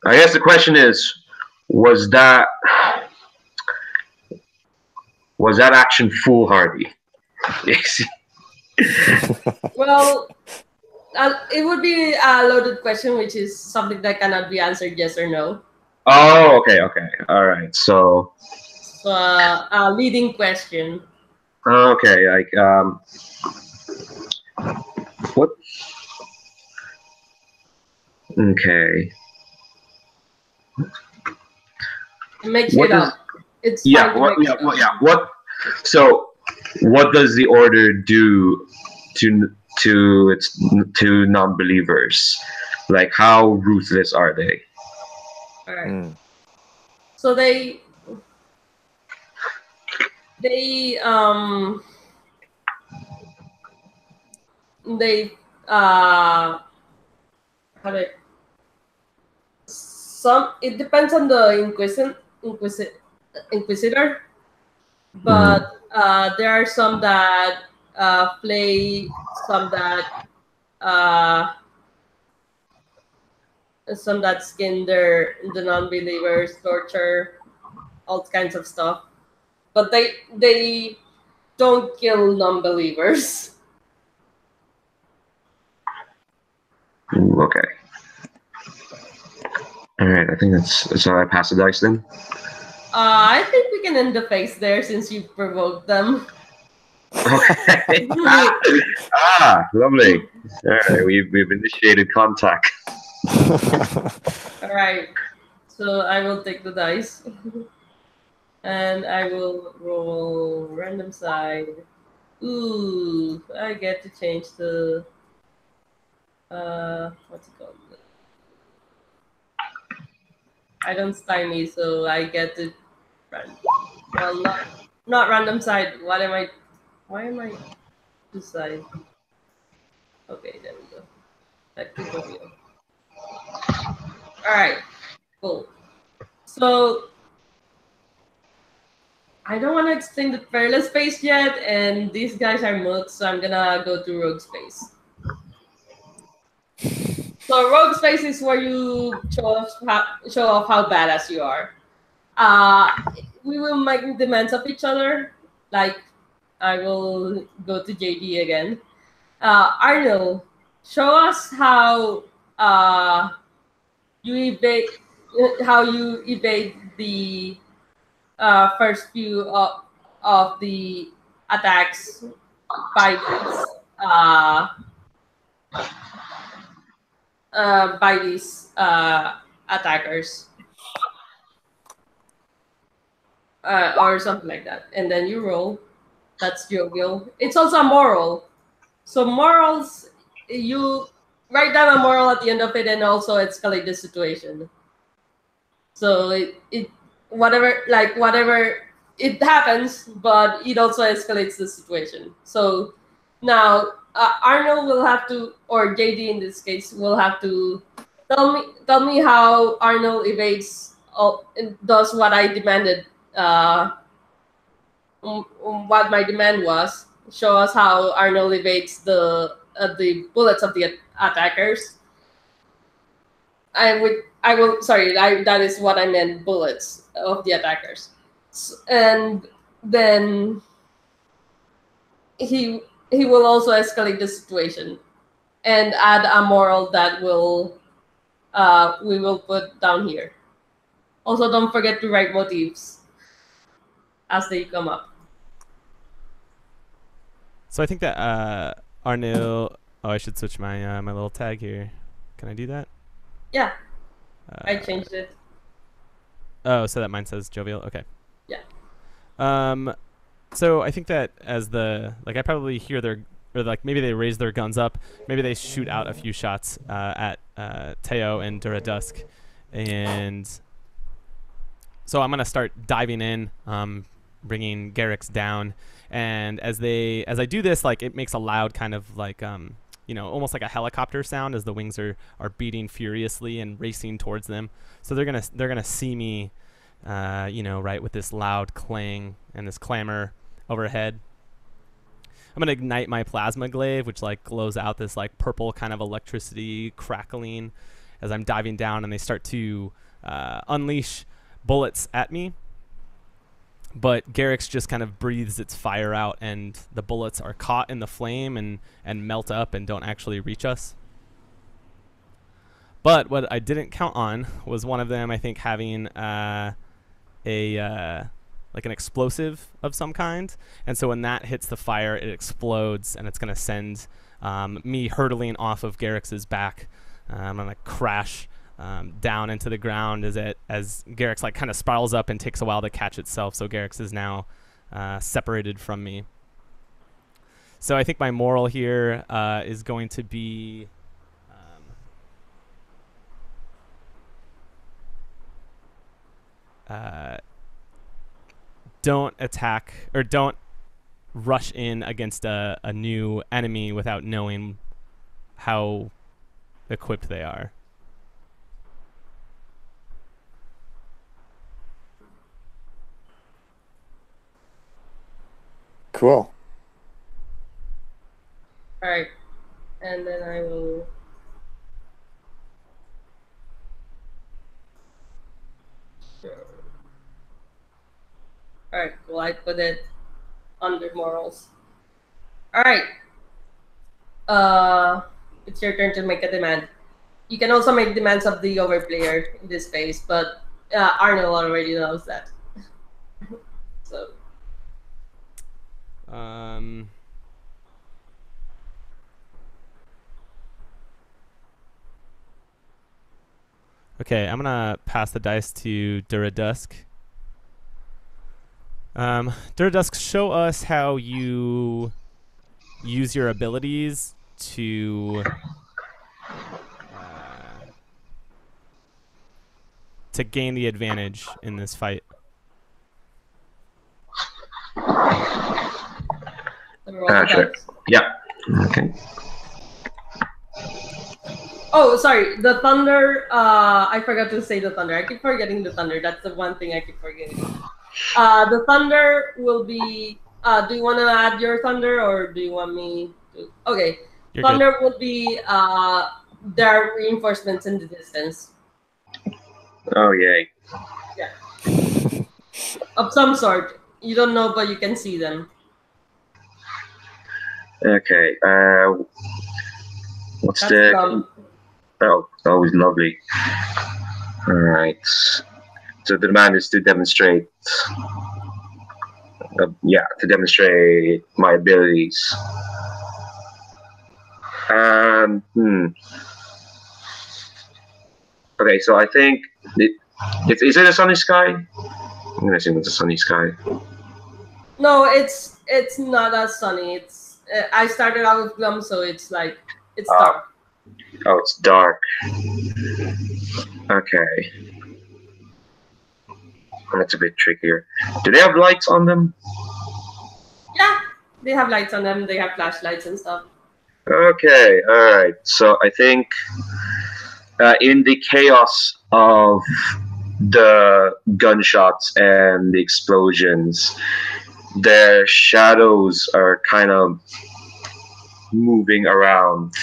Speaker 4: I guess the question is, was that action foolhardy?
Speaker 1: Well, it would be a loaded question, which is something that cannot be answered yes or no.
Speaker 4: Oh, okay, all right. So
Speaker 1: a leading question.
Speaker 4: Okay, like what? Okay.
Speaker 1: Make it up. It's
Speaker 4: yeah. What? So, what does the order do to non-believers? Like, how ruthless are they?
Speaker 1: All right. So they how do it depends on the inquisitor, but there are some that play, some that skin the non-believers, torture, all kinds of stuff, but they don't kill non-believers.
Speaker 4: Okay. All right. I think that's how I pass the dice then.
Speaker 1: I think we can end the phase there since you provoked them.
Speaker 4: Okay. Lovely. All right, we've initiated contact.
Speaker 1: All right. So I will take the dice, and I will roll random side. Ooh, I get to change the what's it called? I don't stymie, so I get to well, not random side. What am I? Why am I two side? Okay, there we go. That could go real. All right, cool. So I don't want to explain the perilous space yet, and these guys are mooks, so I'm gonna go to rogue space. So rogue space is where you show off how badass you are. We will make demands of each other. Like, I will go to JD again. Arno, show us how you evade the first few of the attacks by these attackers, or something like that, and then you roll. That's jovial. It's also a moral. So morals, you write down a moral at the end of it, and also escalate the situation. So it whatever it happens, but it also escalates the situation. So now Arnold will have to, or JD in this case, will have to tell me how Arnold evades does what I demanded. What my demand was. Show us how Arnold evades the bullets of the attackers. That is what I meant, bullets of the attackers. And then he will also escalate the situation and add a moral that we will put down here. Also, don't forget to write motifs as they come up.
Speaker 2: So I think that Arnil. Oh, I should switch my my little tag here. Can I do that?
Speaker 1: Yeah, I changed it.
Speaker 2: Oh, so that mine says jovial. Okay.
Speaker 1: Yeah.
Speaker 2: So I think that as the I probably hear their or maybe they raise their guns up, maybe they shoot out a few shots at Teo and Duradusk, and so I'm gonna start diving in, bringing Garrix down, and as I do this, it makes a loud kind of almost like a helicopter sound as the wings are beating furiously and racing towards them. So they're gonna see me, right, with this loud clang and this clamor overhead. I'm gonna ignite my plasma glaive, which glows out this purple kind of electricity crackling as I'm diving down, and they start to unleash bullets at me. But Garrix just kind of breathes its fire out, and the bullets are caught in the flame and melt up and don't actually reach us. But what I didn't count on was one of them, I think, having an explosive of some kind. And so when that hits the fire, it explodes, and it's going to send me hurtling off of Garrix's back. I'm going to crash down into the ground as Garrix kind of spirals up and takes a while to catch itself. So Garrix is now separated from me. So I think my moral here is going to be don't attack or don't rush in against a new enemy without knowing how equipped they are.
Speaker 3: Cool.
Speaker 1: All right, and then I will. All right, well, I put it under morals. All right. It's your turn to make a demand. You can also make demands of the overplayer in this phase, but Arnold already knows that. So.
Speaker 2: Okay, I'm gonna pass the dice to Duradusk. Duradusk, show us how you use your abilities to gain the advantage in this fight.
Speaker 4: Sure. Yeah. Okay.
Speaker 1: Oh, sorry. The thunder. I forgot to say the thunder. I keep forgetting the thunder. That's the one thing I keep forgetting. The thunder will be. Do you want to add your thunder, or do you want me to? Okay.
Speaker 2: You're
Speaker 1: thunder
Speaker 2: good.
Speaker 1: will be. There are reinforcements in the distance.
Speaker 4: Oh yay!
Speaker 1: Yeah. Of some sort. You don't know, but you can see them.
Speaker 4: Okay. What's
Speaker 1: That's
Speaker 4: the? Oh, always lovely. All right. So the demand is to demonstrate. To demonstrate my abilities. Okay, so I think is it a sunny sky? I'm gonna assume it's a sunny sky.
Speaker 1: No, it's not as sunny. It's I started out with glum, so it's dark.
Speaker 4: Oh, it's dark. Okay. That's a bit trickier. Do they have lights on them?
Speaker 1: Yeah, they have lights on them. They have flashlights and stuff.
Speaker 4: Okay, all right. So I think in the chaos of the gunshots and the explosions, their shadows are kind of moving around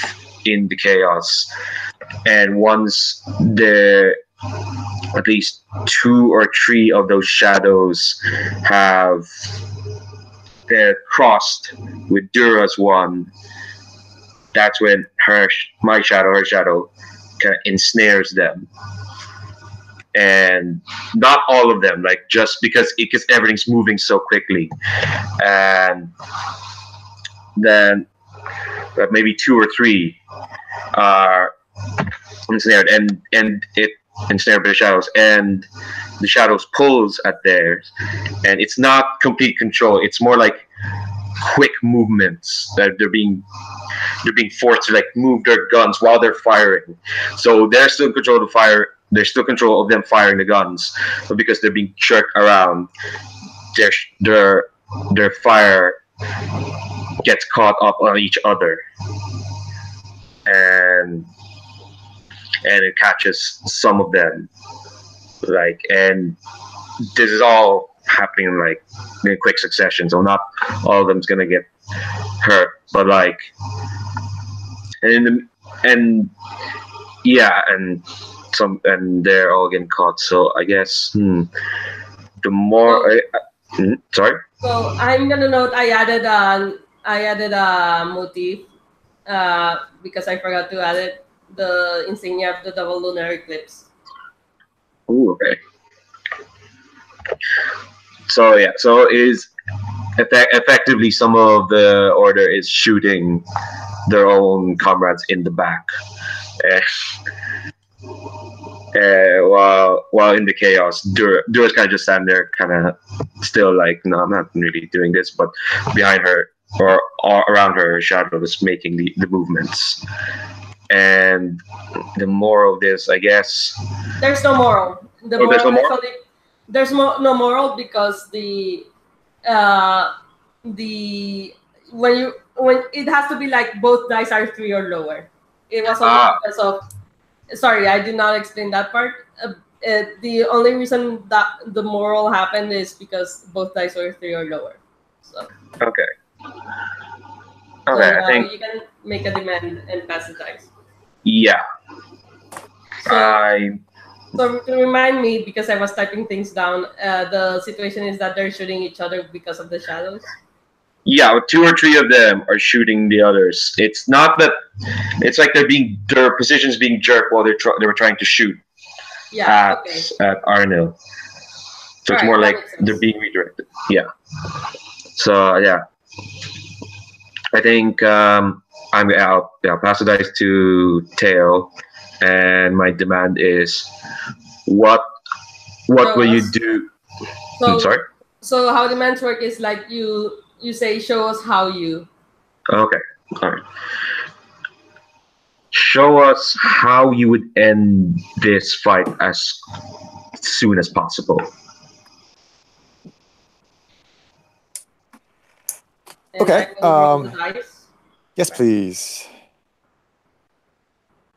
Speaker 4: in the chaos. And once there at least 2 or 3 of those shadows they're crossed with Dura's one, that's when her shadow kind of ensnares them. And not all of them, just because everything's moving so quickly. And then maybe 2 or 3 are ensnared, and it ensnared by the shadows, and the shadows pulls at theirs, and it's not complete control. It's more like quick movements that they're being forced to like move their guns while they're firing. So they're still in control of the fire. They're still in control of them firing the guns, but because they're being jerked around, their fire gets caught up on each other, and it catches some of them. Like, and this is all happening like in quick succession, so not all of them's gonna get hurt, but like, and yeah, and they're all getting caught. So I guess the more sorry.
Speaker 1: So I'm gonna note I added a motif because I forgot to add it. The insignia of the double lunar eclipse.
Speaker 4: Ooh, okay. So yeah, so is effectively some of the order is shooting their own comrades in the back, while in the chaos, Dura's kind of just standing there, kind of still like, no, I'm not really doing this, but behind her or around her, Shadow is making the movements. And the moral of this, I guess,
Speaker 1: there's no moral.
Speaker 4: There's no moral?
Speaker 1: There's no moral because when it has to be like both dice are 3 or lower. It was only because of. Sorry, I did not explain that part. The only reason that the moral happened is because both dice were 3 or lower. So.
Speaker 4: Okay.
Speaker 1: So,
Speaker 4: I think
Speaker 1: you can make a demand and pass the dice.
Speaker 4: Yeah.
Speaker 1: So to remind me, because I was typing things down, the situation is that they're shooting each other because of the shadows.
Speaker 4: Yeah, 2 or 3 of them are shooting the others. It's not that. It's like their positions being jerked while they were trying to shoot.
Speaker 1: Yeah.
Speaker 4: At Arnil. So it's more like they're being redirected. Yeah. So yeah, I think I'll pass the dice to Teo, and my demand is what will you do?
Speaker 1: So,
Speaker 4: sorry.
Speaker 1: So how demands work is like you say, show us how you.
Speaker 4: Okay. All right. Show us how you would end this fight as soon as possible.
Speaker 1: And
Speaker 3: okay.
Speaker 1: Roll the dice.
Speaker 3: Yes, please.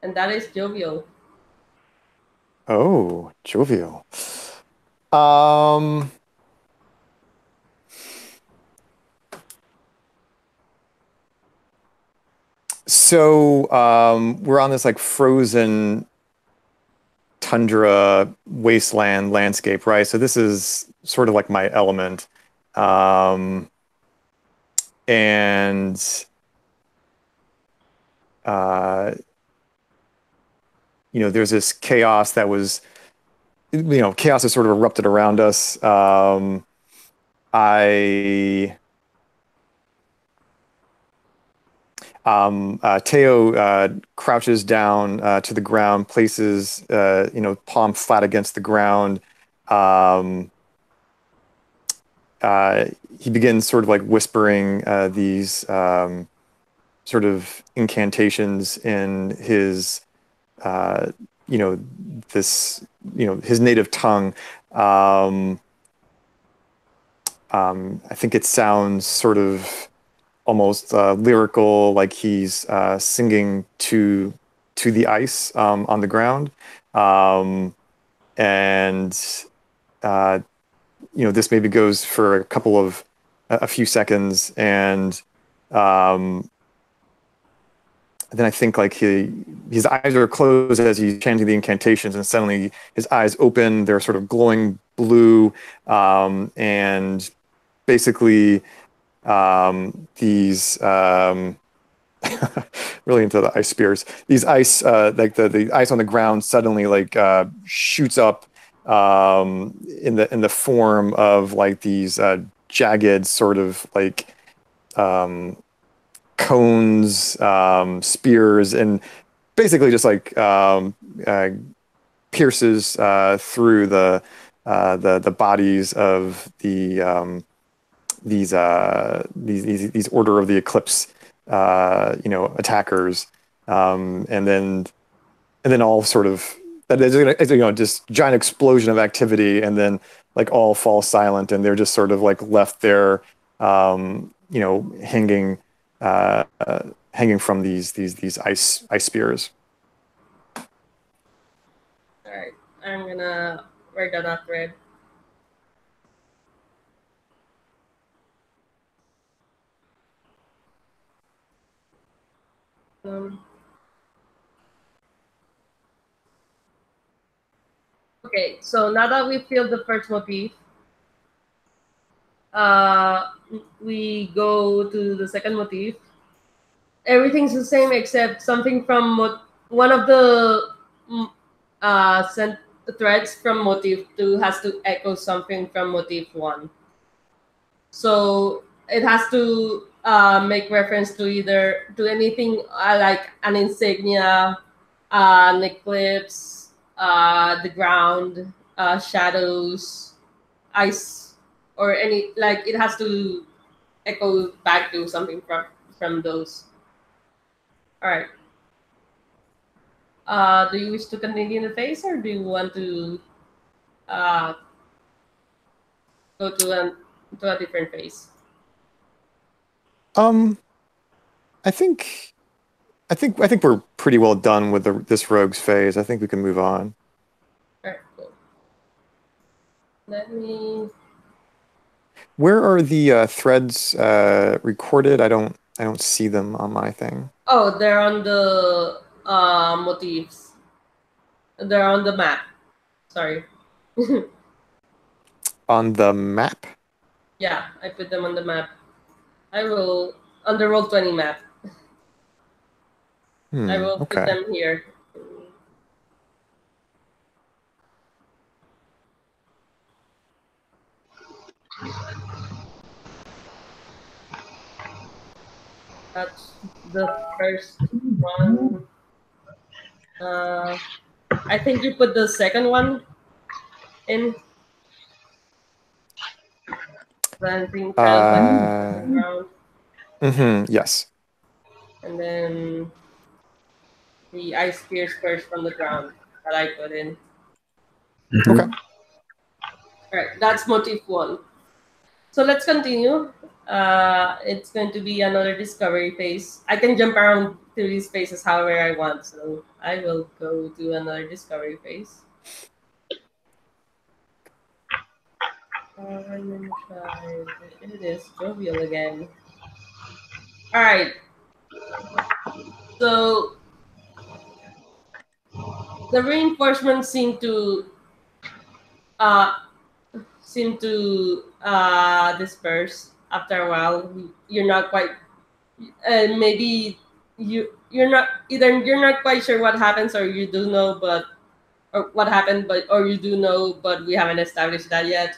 Speaker 1: And that is jovial.
Speaker 3: Oh, jovial. So we're on this like frozen tundra wasteland landscape, right? So this is sort of like my element. And there's this chaos that was, chaos has sort of erupted around us. Teo crouches down to the ground, places palm flat against the ground. He begins sort of like whispering these sort of incantations in his his native tongue. I think it sounds sort of almost lyrical, like he's singing to the ice on the ground. This maybe goes for a few seconds, and then I think like his eyes are closed as he's chanting the incantations, and suddenly his eyes open. They're sort of glowing blue, and basically these really into the ice spears. These ice, like the ice on the ground, suddenly like shoots up in the form of like these jagged sort of like cones, spears, and basically just like pierces through the bodies of these Order of the Eclipse attackers, and then all sort of just giant explosion of activity, and then like all fall silent, and they're just sort of like left there, hanging hanging from these ice spears.
Speaker 1: All right, I'm gonna write down a thread. Okay, so now that we filled the first motif, we go to the second motif. Everything's the same except something from one of the sent threads from motif 2 has to echo something from motif 1. So it has to make reference to either to anything like an insignia, an eclipse, the ground, shadows, ice, or any, like it has to echo back to something from those. All right. Do you wish to continue the phase, or do you want to go to a different phase?
Speaker 3: I think we're pretty well done with this rogues phase. I think we can move on.
Speaker 1: All right, cool. Let me.
Speaker 3: Where are the threads recorded? I don't see them on my thing.
Speaker 1: Oh, they're on the motifs. They're on the map. Sorry.
Speaker 3: On the map?
Speaker 1: Yeah, I put them on the map. I will on the Roll20 map. I will put
Speaker 3: Okay.
Speaker 1: them here. That's the first one. I think you put the second one in. Planting child on the ground.
Speaker 3: Yes.
Speaker 1: And then the ice spears first from the ground that I put in.
Speaker 3: Okay.
Speaker 1: All right, that's motif 1. So let's continue. It's going to be another discovery phase. I can jump around through these phases however I want, so I will go to another discovery phase. It is jovial again. All right. So the reinforcements seem to disperse after a while. You're not quite maybe you're not quite sure what happens, or you do know or what happened, or you do know but we haven't established that yet.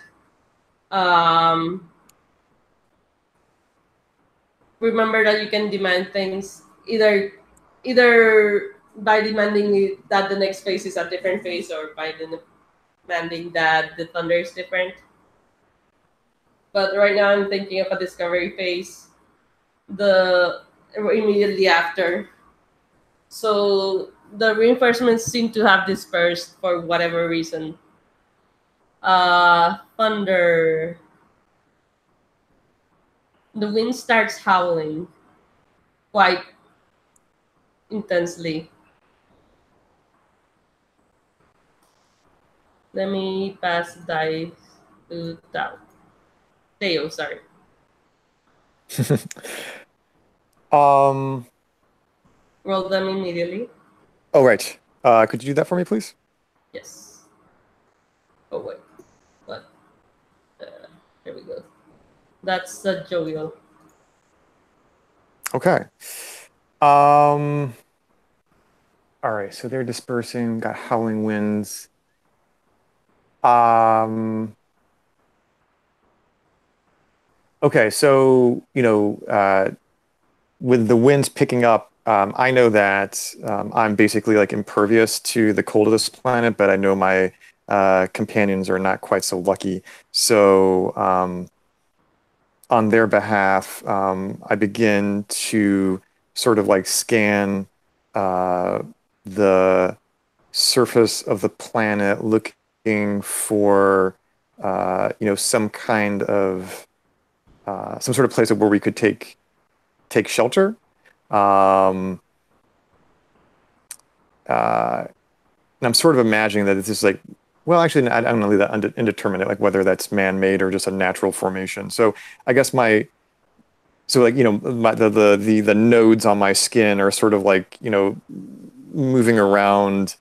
Speaker 1: Remember that you can demand things either by demanding that the next phase is a different phase, or by demanding that the thunder is different. But right now I'm thinking of a discovery phase immediately after. So the reinforcements seem to have dispersed for whatever reason. Thunder. The wind starts howling quite intensely. Let me pass dice to Teo, sorry. Roll them immediately.
Speaker 3: Oh, right. Could you do that for me, please?
Speaker 1: Yes. Oh, wait. What? Here we go. That's jovial.
Speaker 3: Okay. All right. So they're dispersing. Got howling winds. Okay. So with the winds picking up, I know that I'm basically like impervious to the cold of this planet, but I know my companions are not quite so lucky. So on their behalf, I begin to sort of like scan the surface of the planet, looking for some kind of some sort of place where we could take shelter. And I'm sort of imagining that this is like, well, actually, I'm going to leave that indeterminate, like whether that's man-made or just a natural formation. So I guess the nodes on my skin are sort of like, moving around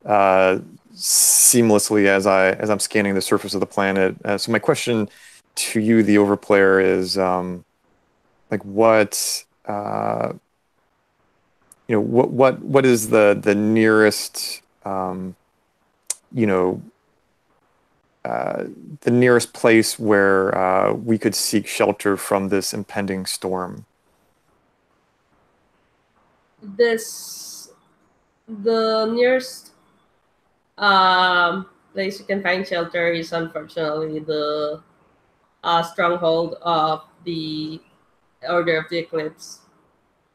Speaker 3: seamlessly as I'm scanning the surface of the planet. So my question to you, the overplayer, is like what is the nearest the nearest place where we could seek shelter from this impending storm?
Speaker 1: The nearest place you can find shelter is unfortunately the stronghold of the Order of the Eclipse.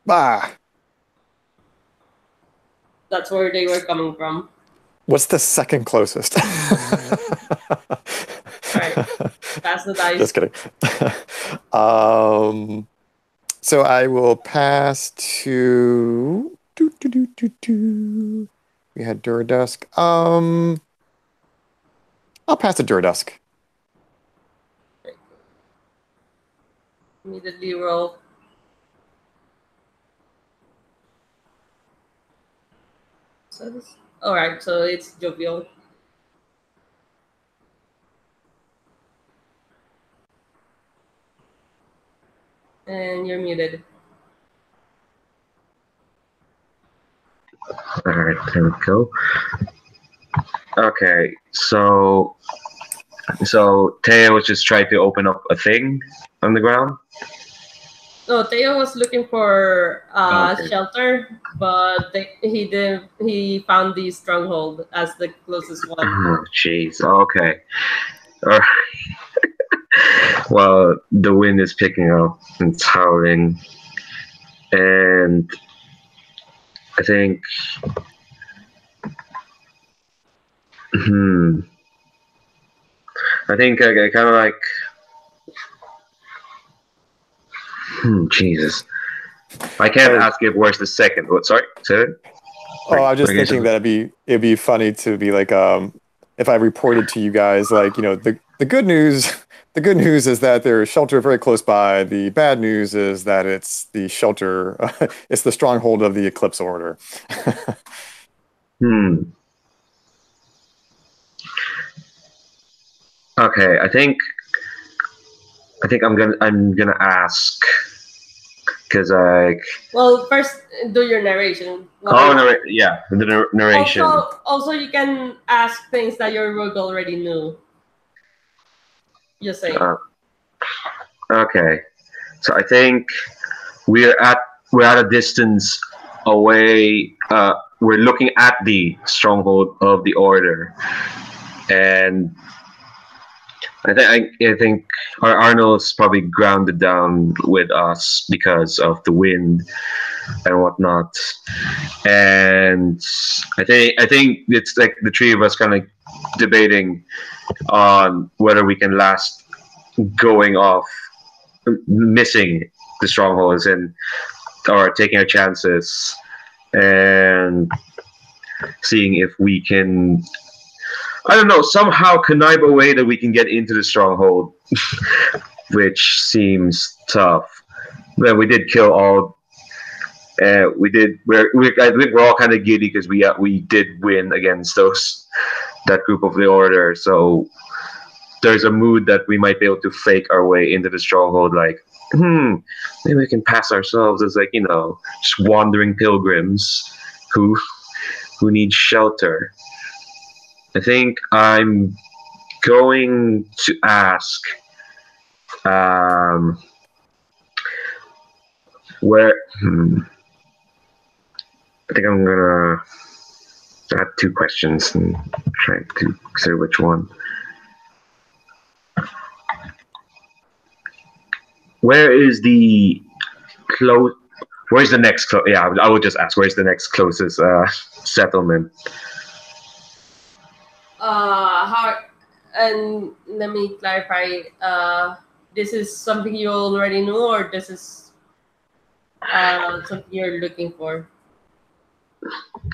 Speaker 3: Ah,
Speaker 1: That's where they were coming from.
Speaker 3: what's the second closest?
Speaker 1: Alright, pass the dice.
Speaker 3: Just kidding. So I will pass to. We had Duradusk. I'll pass to Duradusk.
Speaker 1: Immediately roll. Alright, so it's Jovial. And you're muted.
Speaker 4: All right, there we go. Okay, so Teo was just trying to open up a thing on the ground.
Speaker 1: No, Theo was looking for
Speaker 4: Okay.
Speaker 1: shelter, but he found the stronghold as the closest one.
Speaker 4: Oh, jeez. Okay. All right. Well, the wind is picking up and it's howling, and I think. I think I kind of like. Jesus. I can't ask if where's the second. What? Sorry, say it.
Speaker 3: Oh, I'm just thinking that it'd be funny to be like, if I reported to you guys, like, the good news. The good news is that there's shelter very close by. The bad news is that it's the shelter. It's the stronghold of the Eclipse Order.
Speaker 4: Okay, I think I'm gonna ask because
Speaker 1: Well, first do your narration.
Speaker 4: Yeah, the narration.
Speaker 1: Also, you can ask things that your rogue already knew. Just saying.
Speaker 4: Okay, so I think we're at a distance away. We're looking at the stronghold of the Order, and I think Arnold's probably grounded down with us because of the wind and whatnot. And I think it's like the three of us kind of debating on whether we can last going off, missing the strongholds or taking our chances and seeing if we can, I don't know, somehow connive a way that we can get into the stronghold, which seems tough. But we did kill all. I think we're all kind of giddy because we did win against that group of the Order. So there's a mood that we might be able to fake our way into the stronghold. Like, maybe we can pass ourselves as like just wandering pilgrims who need shelter. I think I'm going to ask. Where? I think I'm gonna. I have two questions and trying to consider which one. Where is the close? Where's the next? Yeah, I would just ask. Where's the next closest settlement?
Speaker 1: How? And let me clarify. This is something you already knew, or this is something you're looking for?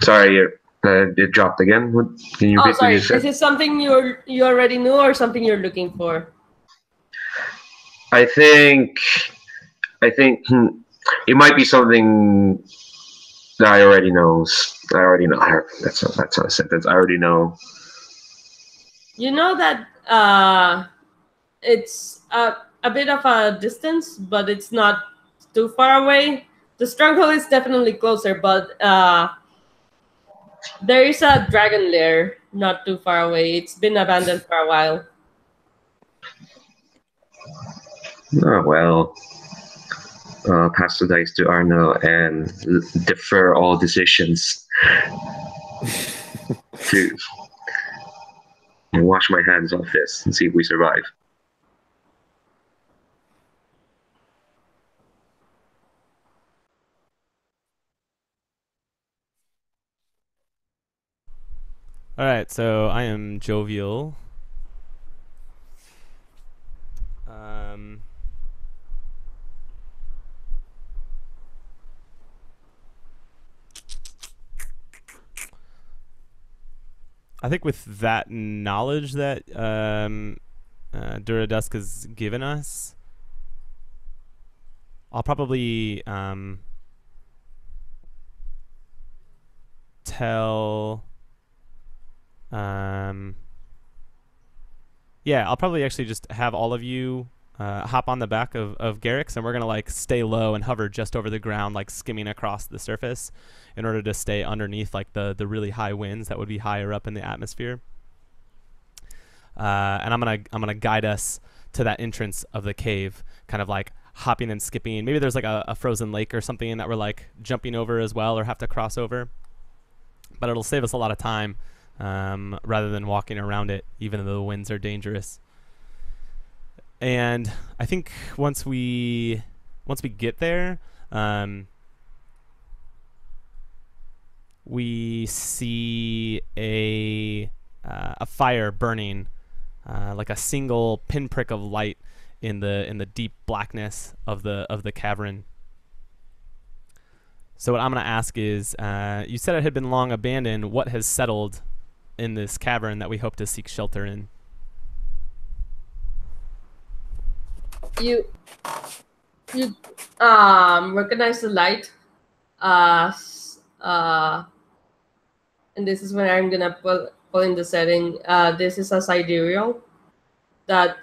Speaker 4: Sorry, it dropped again. Can you
Speaker 1: Oh,
Speaker 4: repeat what you
Speaker 1: sorry.
Speaker 4: said?
Speaker 1: This is something you already knew, or something you're looking for?
Speaker 4: I think it might be something that I already knows. I already know. That's not a sentence. I already know.
Speaker 1: You know that it's a bit of a distance, but it's not too far away. The stronghold is definitely closer, but there is a dragon lair not too far away. It's been abandoned for a while.
Speaker 4: Oh well. Pass the dice to Arno and defer all decisions to wash my hands off this and see if we survive.
Speaker 2: All right, so I am jovial. I think with that knowledge that Duradusk has given us, I'll probably tell. Yeah, I'll probably actually just have all of you hop on the back of Garrick's, and we're gonna like stay low and hover just over the ground, like skimming across the surface, in order to stay underneath like the really high winds that would be higher up in the atmosphere. And I'm gonna guide us to that entrance of the cave, kind of like hopping and skipping. Maybe there's like a frozen lake or something that we're like jumping over as well, or have to cross over. But it'll save us a lot of time rather than walking around it, even though the winds are dangerous. And I think once we get there, we see a fire burning, like a single pinprick of light in the deep blackness of the cavern. So what I'm going to ask is, you said it had been long abandoned. What has settled in this cavern that we hope to seek shelter in?
Speaker 1: You recognize the light, and this is when I'm gonna pull in the setting. This is a sidereal that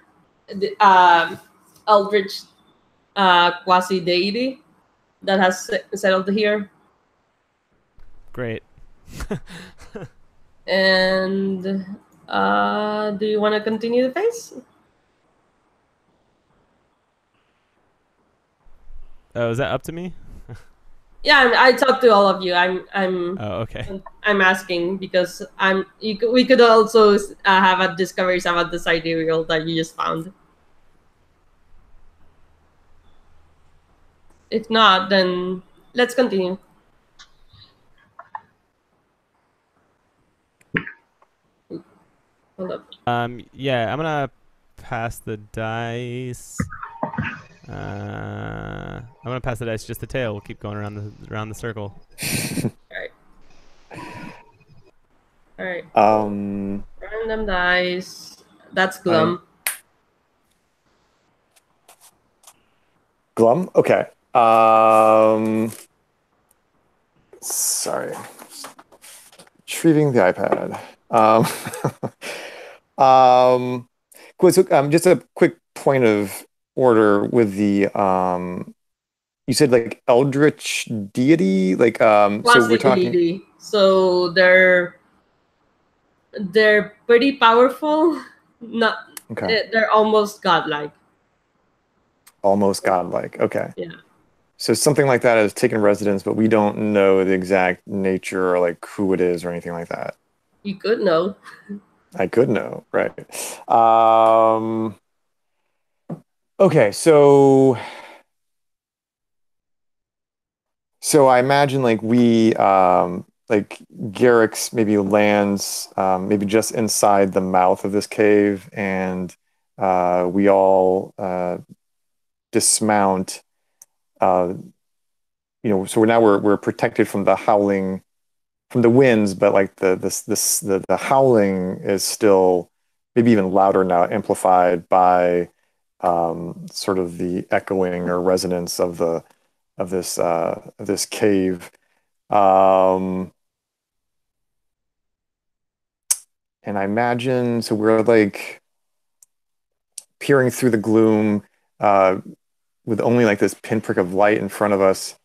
Speaker 1: the eldritch quasi deity that has settled here.
Speaker 2: Great.
Speaker 1: And do you want to continue the phase?
Speaker 2: Oh, is that up to me?
Speaker 1: Yeah, I talked to all of you. I'm
Speaker 2: Oh, okay.
Speaker 1: I'm asking because we could also have a discoveries about the sidereal that you just found. If not, then let's continue. Hold up.
Speaker 2: Yeah, I'm gonna pass the dice. I'm gonna pass the dice just the tail. We'll keep going around the circle.
Speaker 1: All right. Random dice. That's Glum.
Speaker 3: Glum? Okay. Sorry. Retrieving the iPad. Cool. So, just a quick point of order with the you said like eldritch deity, like so we're talking.
Speaker 1: Deity. So they're pretty powerful. Not
Speaker 3: Okay.
Speaker 1: They're almost godlike.
Speaker 3: Almost godlike. Okay.
Speaker 1: Yeah.
Speaker 3: So something like that has taken residence, but we don't know the exact nature or like who it is or anything like that.
Speaker 1: You could know.
Speaker 3: I could know, right? Um, okay, so I imagine like we like Garrick's maybe lands maybe just inside the mouth of this cave, and we all dismount. Uh, so we're protected from the howling from the winds, but like the howling is still maybe even louder now, amplified by sort of the echoing or resonance of the of this cave. Um, and I imagine so we're like peering through the gloom uh, with only like this pinprick of light in front of us.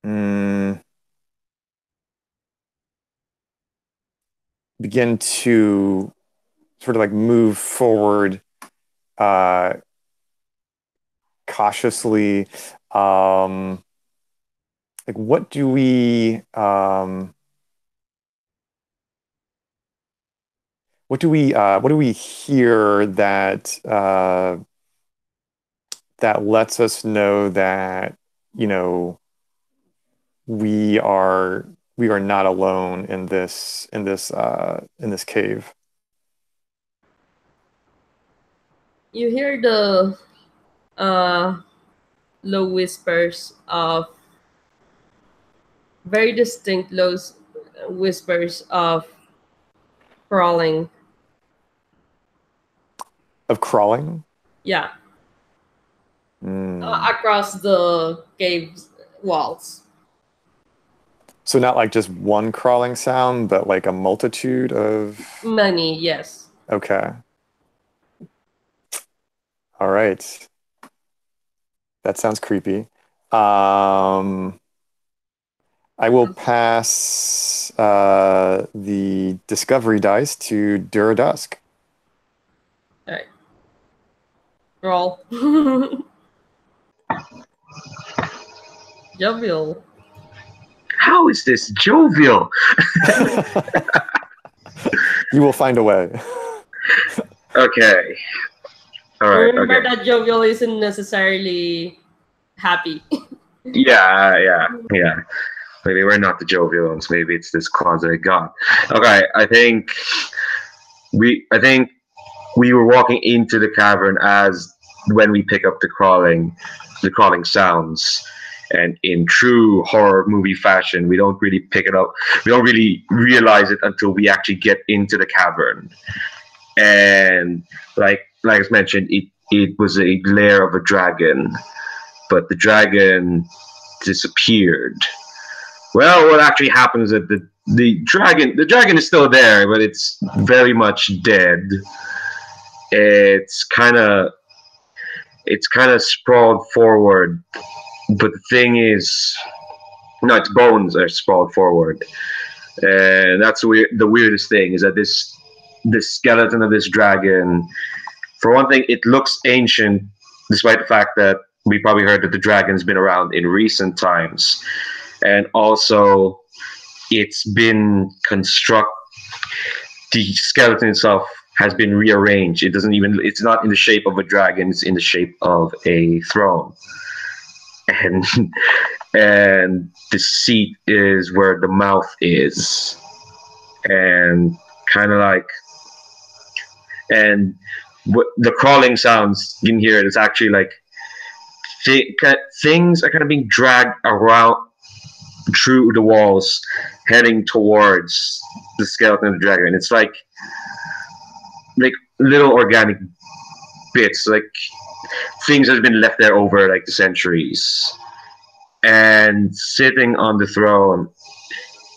Speaker 3: Mm, begin to sort of like move forward uh, cautiously. Like what do we hear that that lets us know that you know we are we are not alone in this cave.
Speaker 1: You hear the uh, low whispers of very distinct whispers of crawling.
Speaker 3: Of crawling.
Speaker 1: Yeah,
Speaker 3: Mm.
Speaker 1: across the cave's walls.
Speaker 3: So not like just one crawling sound, but like a multitude of.
Speaker 1: Many, yes.
Speaker 3: Okay. All right. That sounds creepy. Um, I will pass the discovery dice to Duradusk.
Speaker 1: All right. Roll. Jovial.
Speaker 4: How is this jovial?
Speaker 3: You will find a way.
Speaker 4: Okay. All right.
Speaker 1: Remember
Speaker 4: Okay.
Speaker 1: that jovial isn't necessarily happy.
Speaker 4: Yeah. Maybe we're not the jovial ones. Maybe it's this quasi god. Okay. I think we were walking into the cavern as when we pick up the crawling sounds. And in true horror movie fashion, we don't really pick it up. We don't really realize it until we actually get into the cavern. And like I mentioned, it was a lair of a dragon, but the dragon disappeared. Well, what actually happens is that the dragon is still there, but it's very much dead. It's kind of sprawled forward, but the thing is, no, its bones are sprawled forward, and that's the weirdest thing is that this skeleton of this dragon, for one thing, it looks ancient, despite the fact that we probably heard that the dragon's been around in recent times, and also it's been the skeleton itself has been rearranged. It's not in the shape of a dragon, it's in the shape of a throne. And and the seat is where the mouth is. And kind of like and the crawling sounds you can hear it. It's actually like things are kind of being dragged around through the walls, heading towards the skeleton of the dragon. It's like little organic bits, like things that have been left there over like the centuries. And sitting on the throne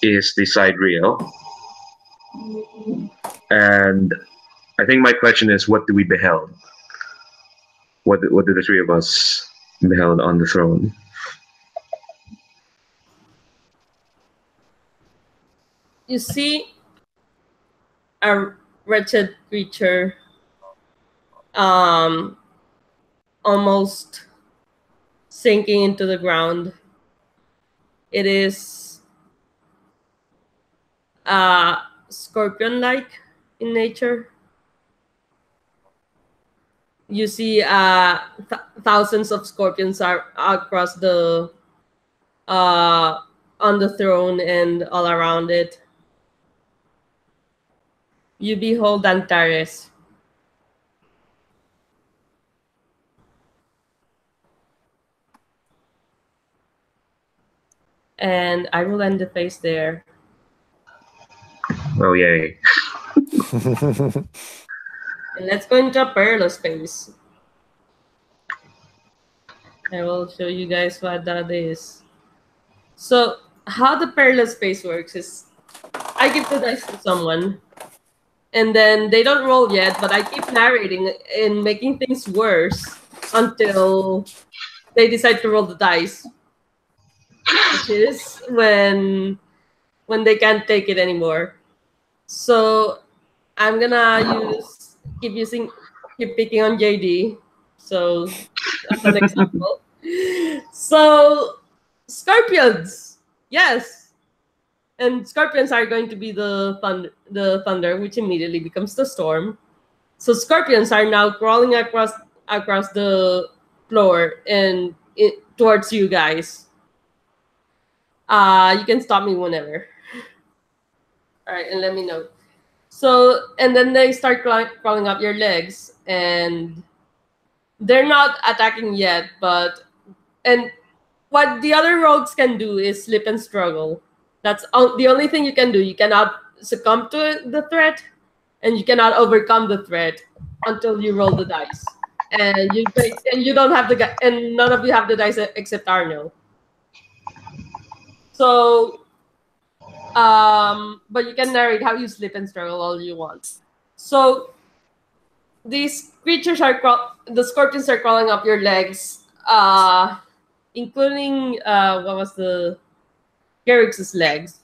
Speaker 4: is the Sidereal. And I think my question is, what do we beheld? What did the three of us beheld on the throne?
Speaker 1: You see a wretched creature, um, almost sinking into the ground. It is scorpion-like in nature. You see thousands of scorpions are across the on the throne and all around it. You behold Antares. And I will end the phase there.
Speaker 4: Oh yay!
Speaker 1: And let's go into a perilous phase. I will show you guys what that is. So how the perilous phase works is I give the dice to someone, and then they don't roll yet, but I keep narrating and making things worse until they decide to roll the dice, which is when they can't take it anymore. So I'm gonna keep picking on JD. So that's an example. So scorpions, yes, and scorpions are going to be the thunder, which immediately becomes the storm. So scorpions are now crawling across the floor and towards you guys. You can stop me whenever. All right, and let me know. So, and then they start crawling up your legs, and they're not attacking yet, and what the other rogues can do is slip and struggle. That's the only thing you can do. You cannot succumb to the threat, and you cannot overcome the threat until you roll the dice. And you don't have and none of you have the dice except Arno. So, but you can narrate how you slip and struggle all you want. So these creatures the scorpions are crawling up your legs, including what was the Garrix's legs.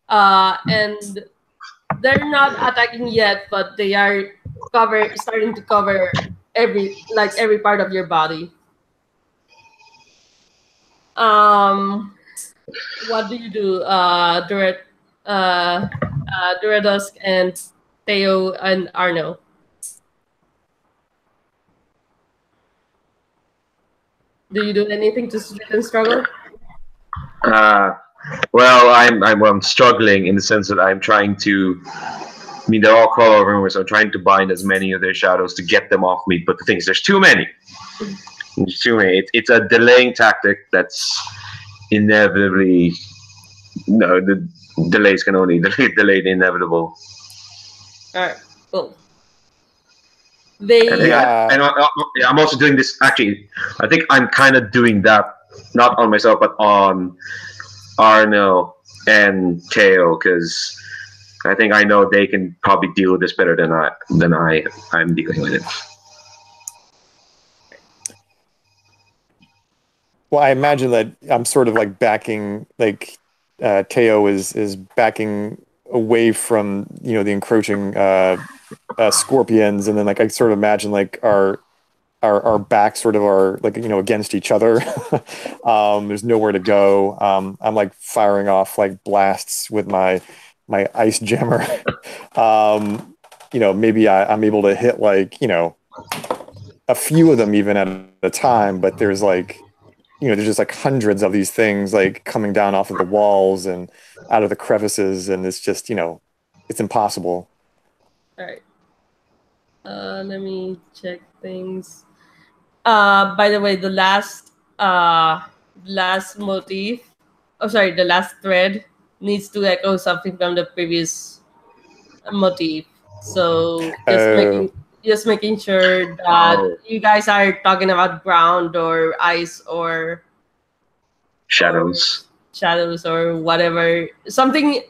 Speaker 1: And they're not attacking yet, but they are starting to cover every part of your body. What do you do, Duradusk and Theo and Arno? Do you do anything to slip and struggle?
Speaker 4: Well, I'm struggling in the sense that I'm trying to. I mean, they're all crawl over me, so I'm trying to bind as many of their shadows to get them off me. But the thing is, there's too many. There's too many. It's a delaying tactic that's inevitably. No, the delays can only delay the inevitable.
Speaker 1: All right, cool.
Speaker 4: I'm also doing this. Actually, I think I'm kind of doing that, not on myself, but on Arno and Teo, because I think I know they can probably deal with this better than I'm dealing with it.
Speaker 3: Well, I imagine that I'm sort of like backing, like Teo is backing away from the encroaching scorpions, and then like I sort of imagine like our backs sort of are like against each other. There's nowhere to go. I'm like firing off like blasts with my ice jammer. Maybe I'm able to hit like a few of them even at a time, but there's like there's just like hundreds of these things like coming down off of the walls and out of the crevices, and it's just it's impossible.
Speaker 1: All right. Let me check things. By the way, the last motif, the last thread needs to echo something from the previous motif. So just making sure that you guys are talking about ground or ice or
Speaker 4: shadows
Speaker 1: or whatever, something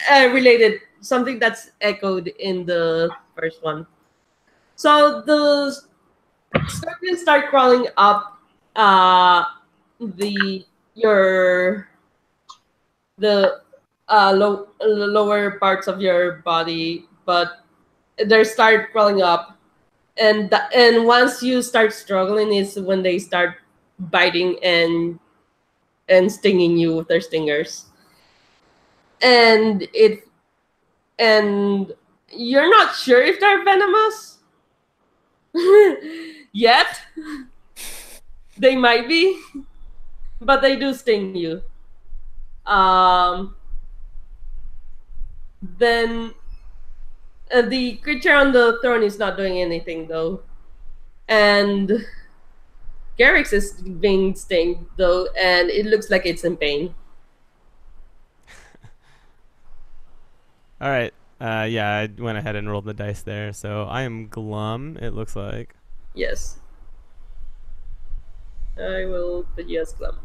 Speaker 1: related, something that's echoed in the first one. So the scorpions start crawling up the lower parts of your body, but they start crawling up, and once you start struggling is when they start biting and stinging you with their stingers. And you're not sure if they're venomous yet. They might be, but they do sting you. Then the creature on the throne is not doing anything though, and Garrix is being stinged though, and it looks like it's in pain.
Speaker 2: All right. Yeah, I went ahead and rolled the dice there. So I am glum, it looks like.
Speaker 1: Yes. I will put you as glum.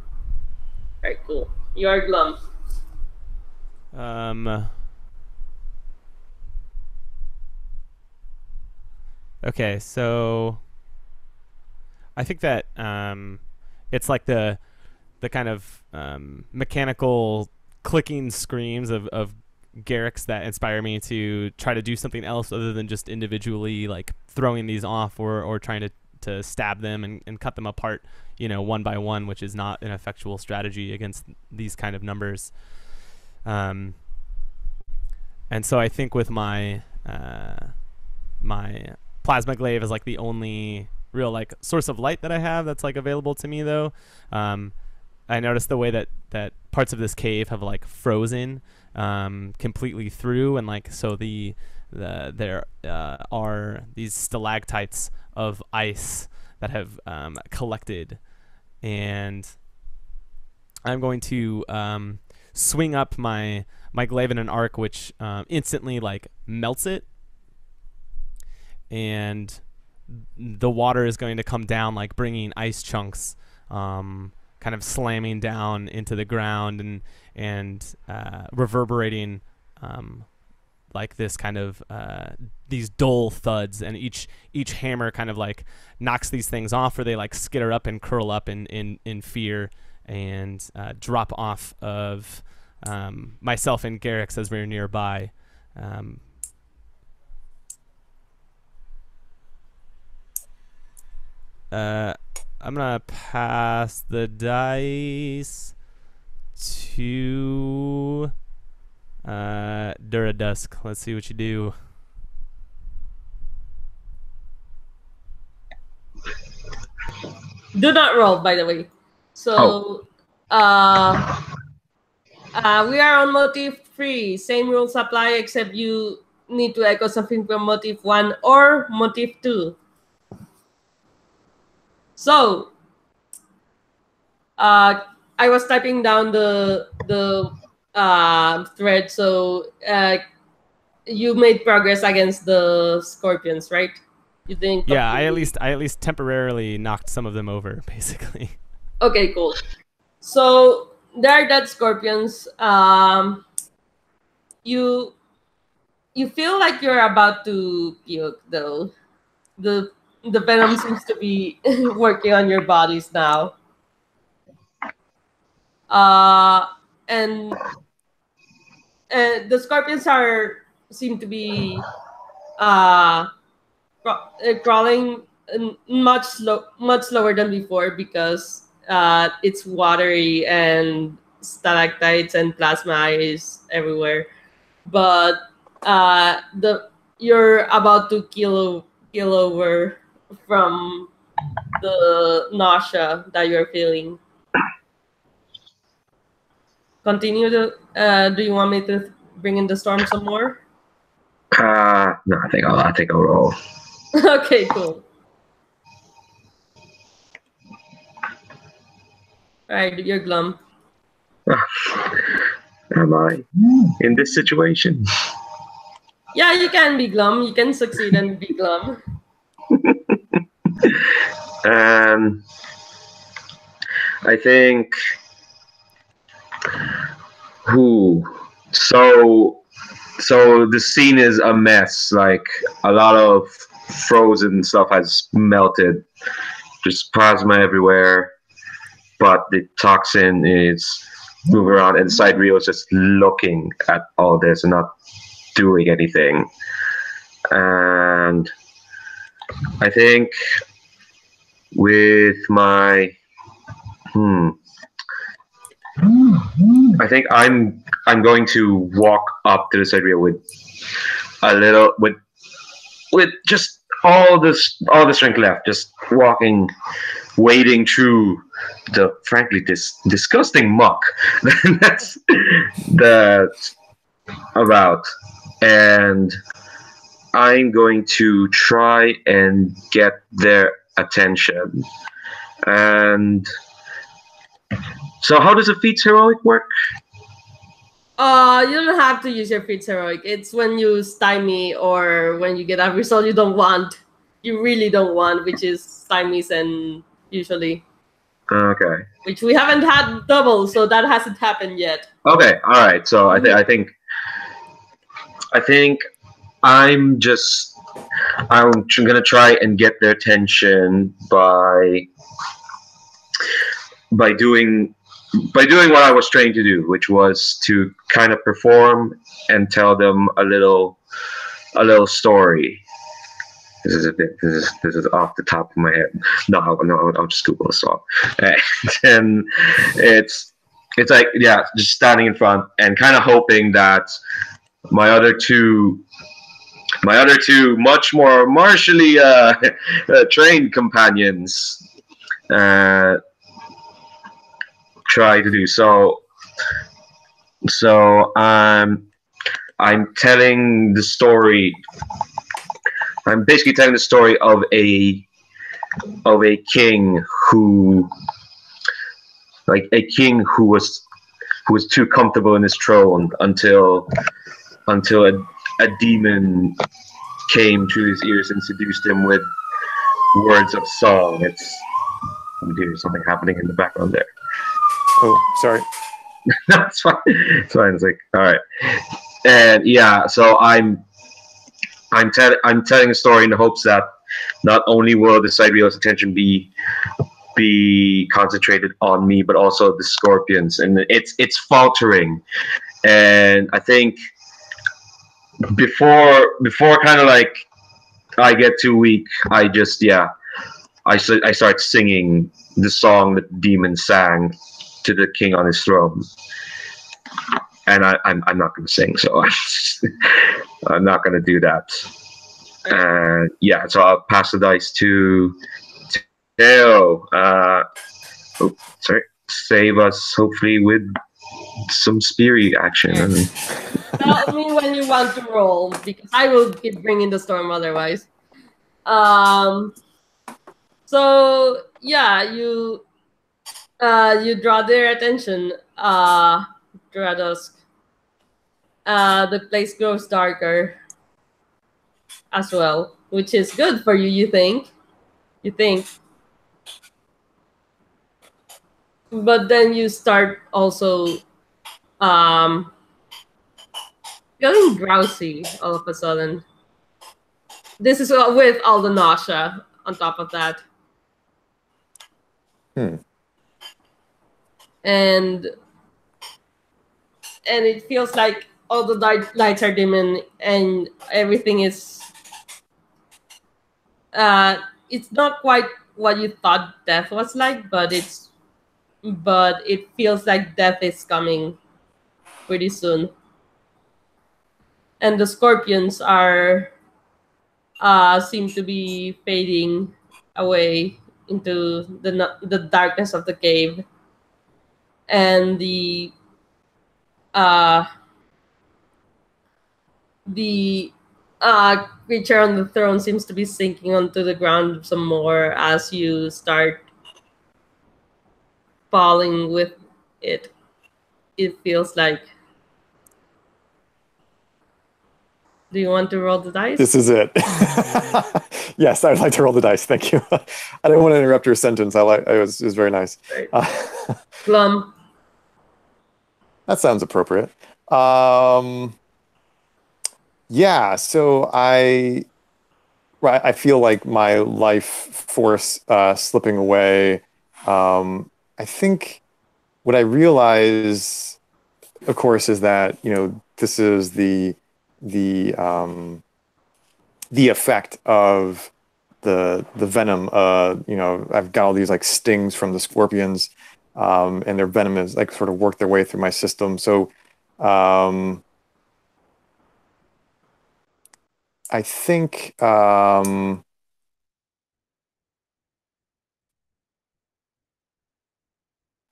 Speaker 1: Alright, cool. You are glum.
Speaker 2: Okay, so I think that it's like the kind of mechanical clicking screams of Garrix that inspire me to try to do something else other than just individually like throwing these off or trying to stab them and cut them apart, you know, one by one, which is not an effectual strategy against these kind of numbers. And so I think with my my plasma glaive is like the only real like source of light that I have that's like available to me though. I noticed the way that parts of this cave have like frozen completely through, and like so there are these stalactites of ice that have collected, and I'm going to swing up my glaive in an arc, which instantly like melts it, and the water is going to come down, like bringing ice chunks kind of slamming down into the ground and reverberating like this kind of these dull thuds, and each hammer kind of like knocks these things off, or they like skitter up and curl up in fear and drop off of myself and Garrix as we're nearby. I'm gonna pass the dice to Duradusk. Let's see what you do.
Speaker 1: Do not roll, by the way. So, we are on motif 3. Same rules apply, except you need to echo something from motif 1 or motif 2. So, I was typing down the thread. So, you made progress against the scorpions, right? You think?
Speaker 2: Yeah, I at least temporarily knocked some of them over, basically.
Speaker 1: Okay, cool. So there are dead scorpions. You feel like you're about to puke though. The venom seems to be working on your bodies now. And the scorpions seem to be crawling much slower than before, because it's watery and stalactites and plasma is everywhere. But you're about to keel over from the nausea that you're feeling. Continue to. Do you want me to bring in the storm some more?
Speaker 4: No, I think I'll roll.
Speaker 1: Okay, cool. All right, you're glum.
Speaker 4: Am I in this situation?
Speaker 1: Yeah, you can be glum. You can succeed and be glum.
Speaker 4: I think. So the scene is a mess. Like a lot of frozen stuff has melted. Just plasma everywhere. But the toxin is moving around, and Sidereal is just looking at all this and not doing anything. And I think with my I think I'm going to walk up to the Sidereal with a little with just all the strength left, just walking, wading through the frankly disgusting muck that's that's about, and I'm going to try and get their attention. And so, how does a feats heroic work?
Speaker 1: You don't have to use your feats heroic. It's when you stymie or when you get a result you don't want. You really don't want, which is stymies and usually.
Speaker 4: Okay.
Speaker 1: Which we haven't had double, so that hasn't happened yet.
Speaker 4: Okay. All right. So I think I'm gonna try and get their attention by doing what I was trained to do, which was to kind of perform and tell them a little story. This is off the top of my head. No, I'll just Google a song. And it's like, yeah, just standing in front and kind of hoping that my other two much more martially trained companions try to do so. So I'm telling the story. I'm basically telling the story of a king who was too comfortable in his throne until a demon came to his ears and seduced him with words of song. There's something happening in the background there.
Speaker 3: Oh, sorry.
Speaker 4: That's fine. It's fine. It's like, all right. And yeah, so I'm telling a story in the hopes that not only will the Sidereal's attention be concentrated on me, but also the scorpions, and it's faltering. And I think before kind of like I get too weak, I start singing the song that the demon sang to the king on his throne. And I'm not going to sing, so I'm not going to do that. And yeah, so I'll pass the dice to Theo. Save us hopefully with some speary action.
Speaker 1: Tell me when you want to roll, because I will keep bringing the storm otherwise. So yeah, you draw their attention. Dradusk. The place grows darker as well, which is good for you. You think, but then you start also feeling drowsy all of a sudden. This is with all the nausea on top of that. And it feels like all the lights are dimming and everything is it's not quite what you thought death was like, but it feels like death is coming pretty soon. And the scorpions are seem to be fading away into the darkness of the cave, and the creature on the throne seems to be sinking onto the ground some more as you start falling with it. It feels like. Do you want to roll the dice?
Speaker 3: This is it. Yes, I would like to roll the dice. Thank you. I didn't want to interrupt your sentence. It was very nice.
Speaker 1: Right. Glum.
Speaker 3: That sounds appropriate. Yeah, so I feel like my life force slipping away. I think what I realize, of course, is that this is the effect of the venom. I've got all these like stings from the scorpions, and their venom is like sort of worked their way through my system. So I think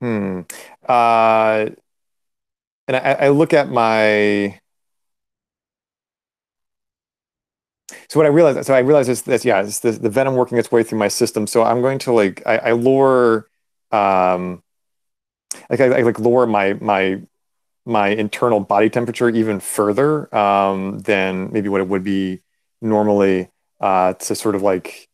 Speaker 3: hmm. Uh, and I look at my so I realize this yeah, it's the venom working its way through my system. So I'm going to like I lower um I like lower my internal body temperature even further than maybe what it would be normally to sort of like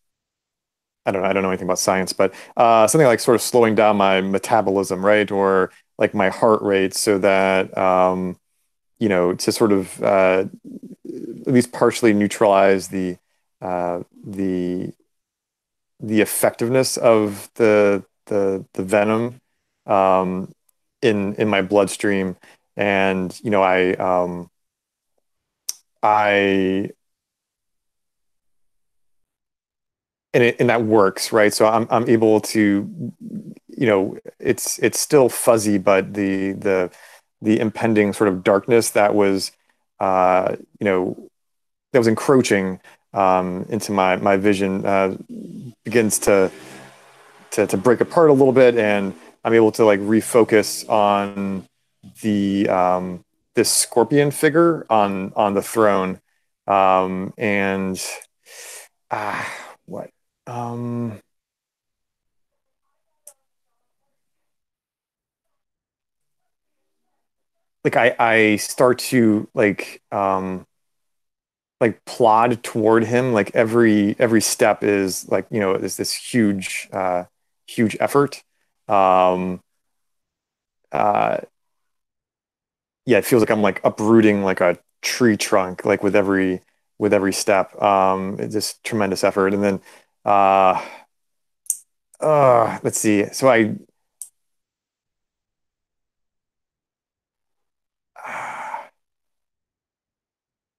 Speaker 3: I don't know anything about science, but something like sort of slowing down my metabolism, right? Or like my heart rate so that to sort of at least partially neutralize uh, the the effectiveness of the venom um, in my bloodstream, and I and that works, right? So I'm able to, it's still fuzzy, but the impending sort of darkness that was, uh, you know, that was encroaching into my vision begins to break apart a little bit, and I'm able to like refocus on the this scorpion figure on the throne, and what um like I start to like plod toward him. Like every step is like is this huge effort. um uh yeah, it feels like I'm like uprooting like a tree trunk, like with every step. It's just tremendous effort. And then uh let's see. So I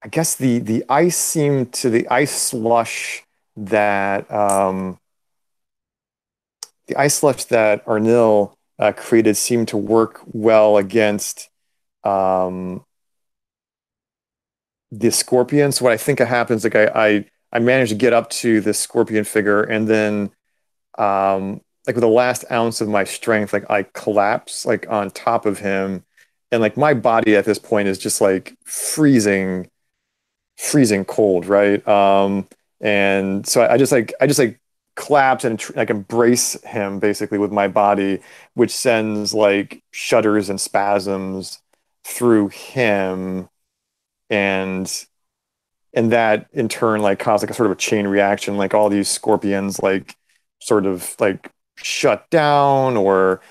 Speaker 3: guess the ice slush that Arnil created seemed to work well against um, the scorpion. So what I think happens, like I managed to get up to the scorpion figure, and then like with the last ounce of my strength, like I collapse like on top of him, and like my body at this point is just like freezing cold, right? And so I just like collapse and like embrace him basically with my body, which sends like shudders and spasms through him, and that in turn like caused like a sort of a chain reaction, like all these scorpions like sort of like shut down or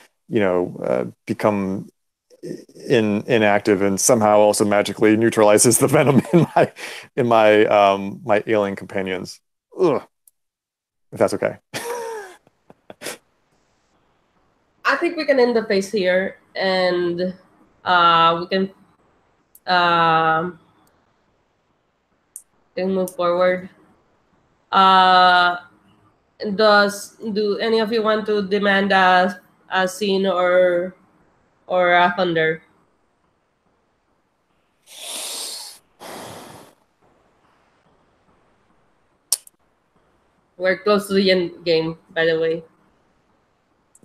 Speaker 3: become inactive, and somehow also magically neutralizes the venom in my alien companions. Ugh, if that's okay.
Speaker 1: I think we can end the phase here, and we um, can move forward. Uh, do any of you want to demand a scene or a thunder? We're close to the end game, by the way.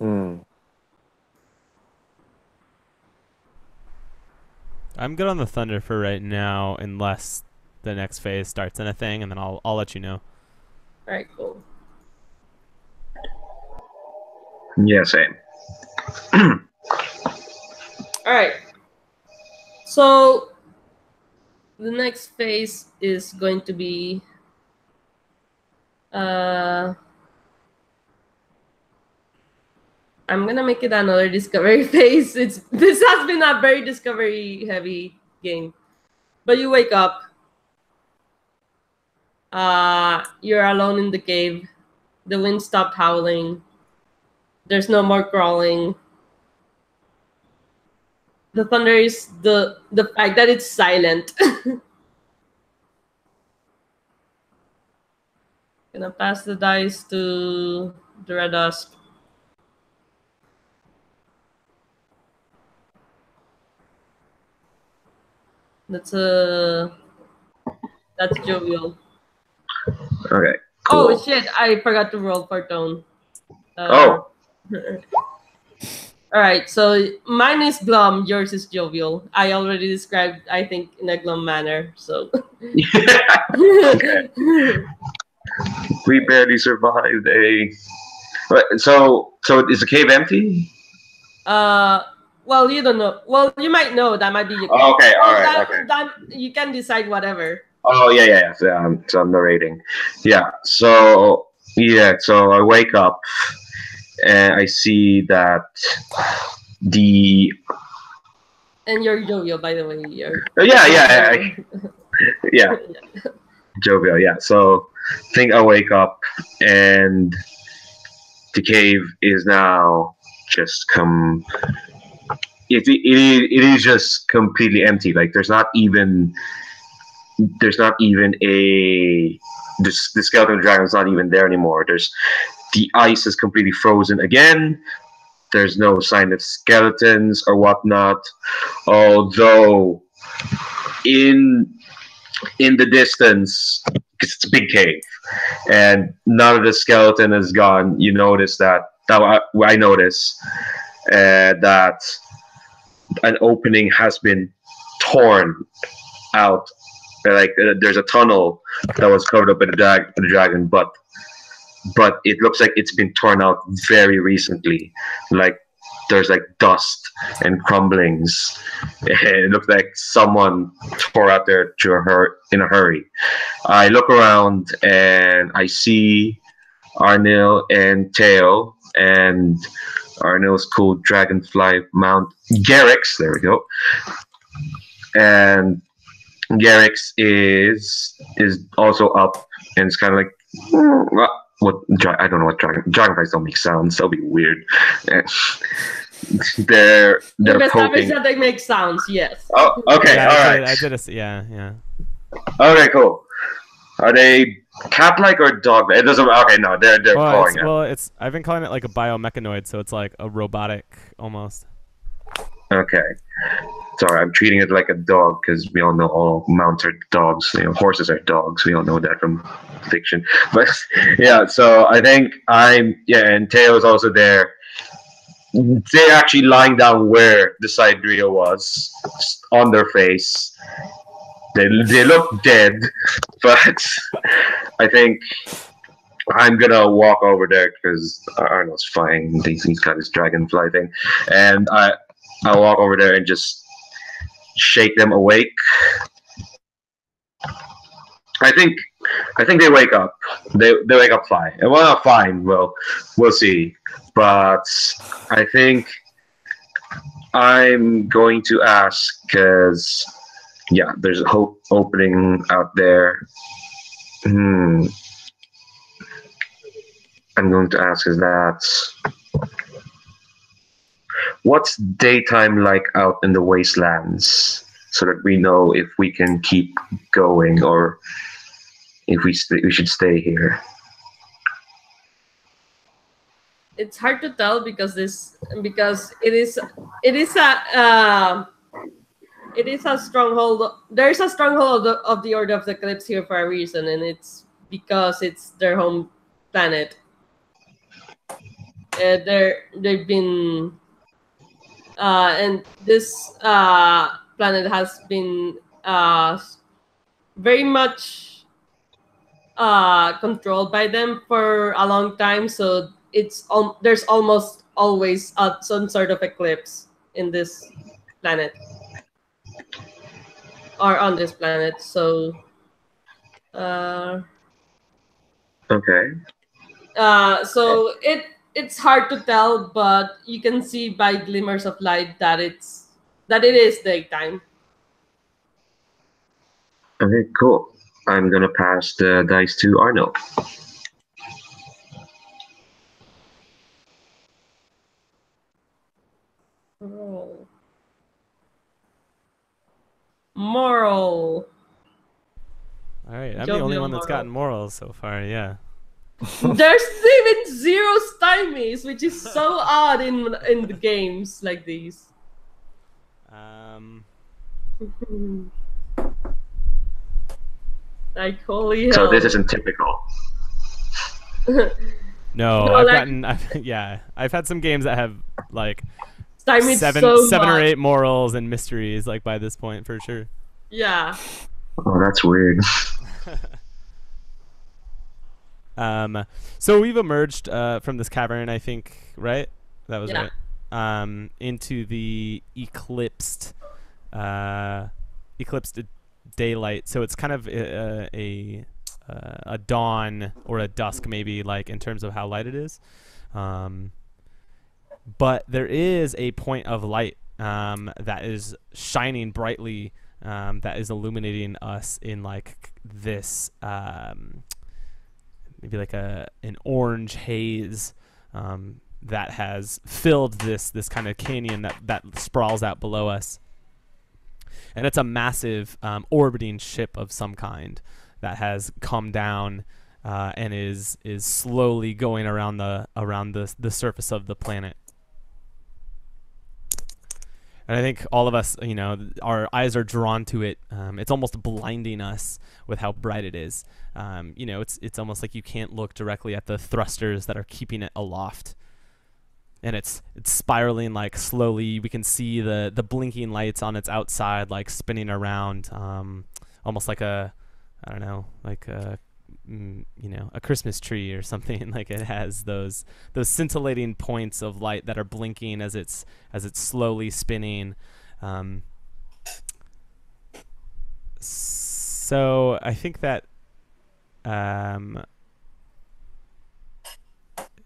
Speaker 3: Mm.
Speaker 2: I'm good on the thunder for right now, unless the next phase starts in a thing, and then I'll let you know.
Speaker 1: All right, cool.
Speaker 4: Yeah, same.
Speaker 1: All right. So the next phase is going to be I'm gonna make it another discovery phase. This has been a very discovery heavy game. But you wake up. You're alone in the cave. The wind stopped howling. There's no more crawling. The thunder is the fact that it's silent. Gonna pass the dice to the red dust. That's jovial.
Speaker 4: Okay.
Speaker 1: Oh
Speaker 4: Cool.
Speaker 1: shit! I forgot to roll for tone.
Speaker 4: Oh.
Speaker 1: All right, so mine is glum, yours is jovial. I already described, I think, in a glum manner. So,
Speaker 4: Okay. We barely survived a. So is the cave empty?
Speaker 1: well, you don't know. Well, you might know that might be.
Speaker 4: Oh, okay. All
Speaker 1: Well,
Speaker 4: right. Okay.
Speaker 1: that you can decide whatever.
Speaker 4: Oh yeah. So I'm narrating. Yeah. So I wake up and I see that the
Speaker 1: And you're jovial, by the way. You're.
Speaker 4: yeah jovial. Yeah. So I think I wake up and the cave is now just it is just completely empty. Like there's not even a the skeleton dragon's not even there anymore. There's the ice is completely frozen again. There's no sign of skeletons or whatnot. Although in the distance, because it's a big cave, and none of the skeleton is gone. You notice that I notice that an opening has been torn out. Like there's a tunnel that was covered up by the dragon, but it looks like it's been torn out very recently. Like there's like dust and crumblings. It looks like someone tore out there in a hurry. I look around and I see Arnil and Teo and Arnil's cool dragonfly mount Garrix. There we go. And Garrix is also up and it's kind of like I don't know what dragonflies don't make sounds. That'll be weird. They're poking.
Speaker 1: That they make sounds. Yes.
Speaker 4: Oh, okay,
Speaker 2: Yeah,
Speaker 4: all right.
Speaker 2: I did a yeah.
Speaker 4: Okay, cool. Are they cat-like or dog? It doesn't. Okay, no, they're calling it.
Speaker 2: Well, I've been calling it like a biomechanoid, so it's like a robotic almost.
Speaker 4: Okay. Sorry, I'm treating it like a dog because we all know all mounts are dogs. You know, horses are dogs. We all know that from fiction. But yeah, so I think and Teo's also there. They're actually lying down where the Sidereal was, on their face. They look dead, but I think I'm gonna walk over there because Arnold's fine. He's got his dragonfly thing, and I'll walk over there and just shake them awake. I think they wake up. They wake up fine. Well, not fine. Well, we'll see. But I think I'm going to ask because there's a hope opening out there. I'm going to ask is that what's daytime like out in the wastelands, so that we know if we can keep going or if we should stay here.
Speaker 1: It's hard to tell because it is a stronghold. There's a stronghold of the Order of the Eclipse here for a reason, and it's because it's their home planet. They've been and this planet has been very much controlled by them for a long time. So there's almost always some sort of eclipse in this planet or on this planet. So
Speaker 4: okay.
Speaker 1: So it's hard to tell, but you can see by glimmers of light that it is daytime.
Speaker 4: Okay, cool. I'm gonna pass the dice to Arno.
Speaker 1: Moral.
Speaker 2: All right, I'm the only one that's gotten morals so far. Yeah.
Speaker 1: There's even zero stymies, which is so odd in the games like these. Like, holy hell.
Speaker 4: So this isn't typical.
Speaker 2: No,
Speaker 1: No,
Speaker 2: I've
Speaker 1: like-
Speaker 2: gotten, I've had some games that have like
Speaker 1: Stymied
Speaker 2: seven
Speaker 1: so
Speaker 2: or
Speaker 1: much.
Speaker 2: 8 morals and mysteries like by this point for sure.
Speaker 1: Yeah.
Speaker 4: Oh, that's weird.
Speaker 2: So we've emerged from this cavern, I think, right? That was
Speaker 1: Yeah.
Speaker 2: right. Into the eclipsed daylight. So it's kind of a dawn or a dusk, maybe, like in terms of how light it is. But there is a point of light that is shining brightly, that is illuminating us in like this maybe like an orange haze that has filled this kind of canyon that sprawls out below us. And it's a massive orbiting ship of some kind that has come down and is slowly going around the surface of the planet. And I think all of us, you know, our eyes are drawn to it. It's almost blinding us with how bright it is. You know, it's almost like you can't look directly at the thrusters that are keeping it aloft. And it's spiraling like slowly. We can see the blinking lights on its outside like spinning around, almost like I don't know, like you know, a Christmas tree or something. Like it has those scintillating points of light that are blinking as it's slowly spinning. So I think that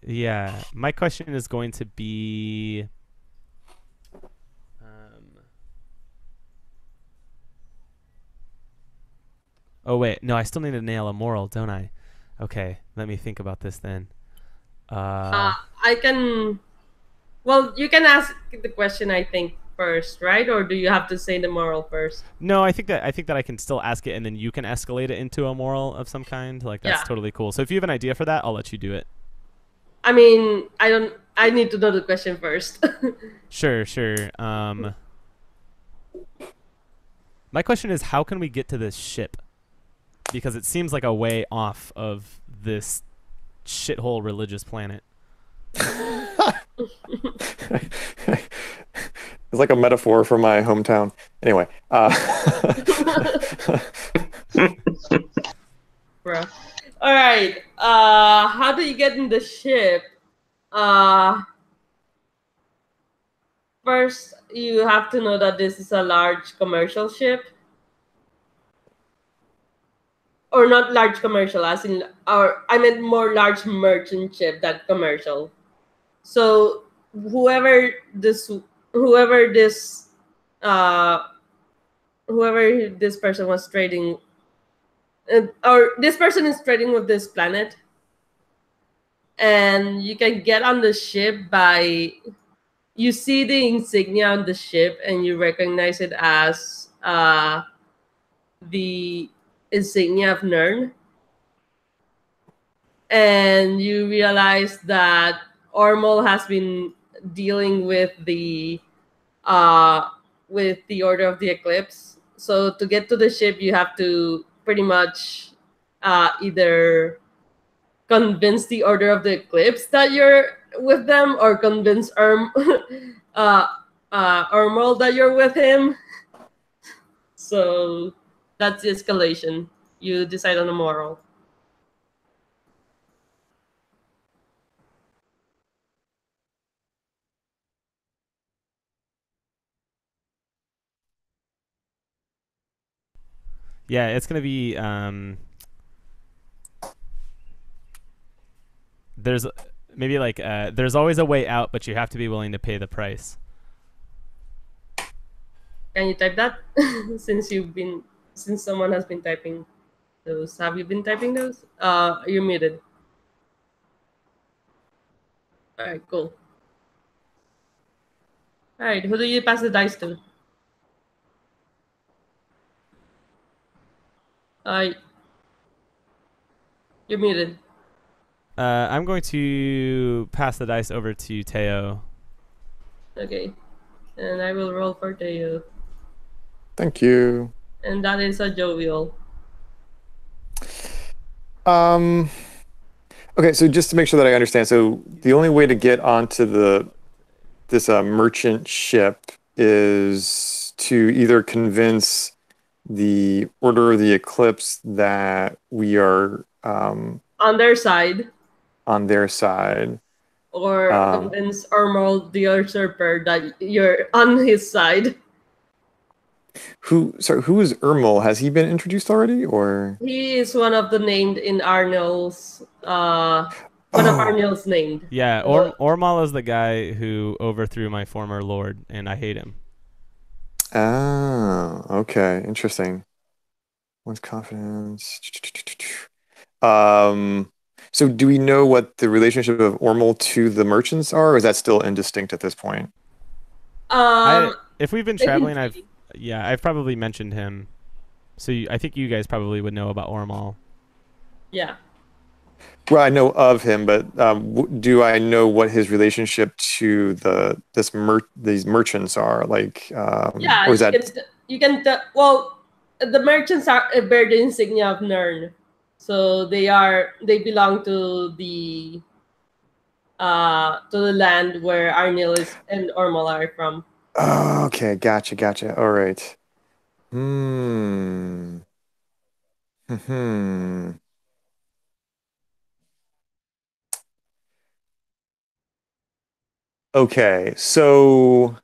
Speaker 2: yeah, my question is going to be oh wait, no, I still need to nail a moral, don't I? Okay, let me think about this then.
Speaker 1: I can. Well, you can ask the question, I think, first, right? Or do you have to say the moral first?
Speaker 2: No, I think that I can still ask it, and then you can escalate it into a moral of some kind. Like that's
Speaker 1: Yeah.
Speaker 2: totally cool. So if you have an idea for that, I'll let you do it.
Speaker 1: I mean, I don't. I need to know the question first.
Speaker 2: Sure. My question is, how can we get to this ship? Because it seems like a way off of this shithole religious planet.
Speaker 3: It's like a metaphor for my hometown. Anyway,
Speaker 1: Bro. All right. How do you get in the ship? First, you have to know that this is a large commercial ship. Or not large commercial, as in, or I meant more large merchant ship than commercial. So whoever this uh whoever this person was trading, or this person is trading with this planet, and you can get on the ship by, you see the insignia on the ship and you recognize it as the insignia of Nern, and you realize that Ormol has been dealing with the Order of the Eclipse. So to get to the ship, you have to pretty much either convince the Order of the Eclipse that you're with them, or convince Ormol that you're with him. So that's the escalation. You decide on a moral.
Speaker 2: Yeah, it's gonna be there's maybe like there's always a way out, but you have to be willing to pay the price.
Speaker 1: Can you type that? Since someone has been typing those. Have you been typing those? You're muted. Alright, cool. Alright, who do you pass the dice to? Alright. You're muted.
Speaker 2: I'm going to pass the dice over to Teo.
Speaker 1: Okay. And I will roll for Teo.
Speaker 3: Thank you.
Speaker 1: And that is a jovial.
Speaker 3: Okay, so just to make sure that I understand, so the only way to get onto this merchant ship is to either convince the Order of the Eclipse that we are
Speaker 1: On their side,
Speaker 3: on their side.
Speaker 1: or convince Ormol the usurper that you're on his side.
Speaker 3: Who is Ermol? Has he been introduced already, or?
Speaker 1: He is one of the named in Arnold's one of Arnold's named.
Speaker 2: Yeah, Ormal is the guy who overthrew my former lord, and I hate him.
Speaker 3: Oh, okay, interesting. One's confidence. So do we know what the relationship of Ormol to the merchants are, or is that still indistinct at this point?
Speaker 2: If we've been traveling, I've probably mentioned him. So I think you guys probably would know about Ormal.
Speaker 1: Yeah.
Speaker 3: Well, I know of him, but do I know what his relationship to these merchants are? Like,
Speaker 1: yeah,
Speaker 3: or is
Speaker 1: you can well, the merchants bear the insignia of Nern, so they belong to the land where Arnil is and Ormal are from.
Speaker 3: Oh, okay, gotcha. All right. Hmm. Okay, so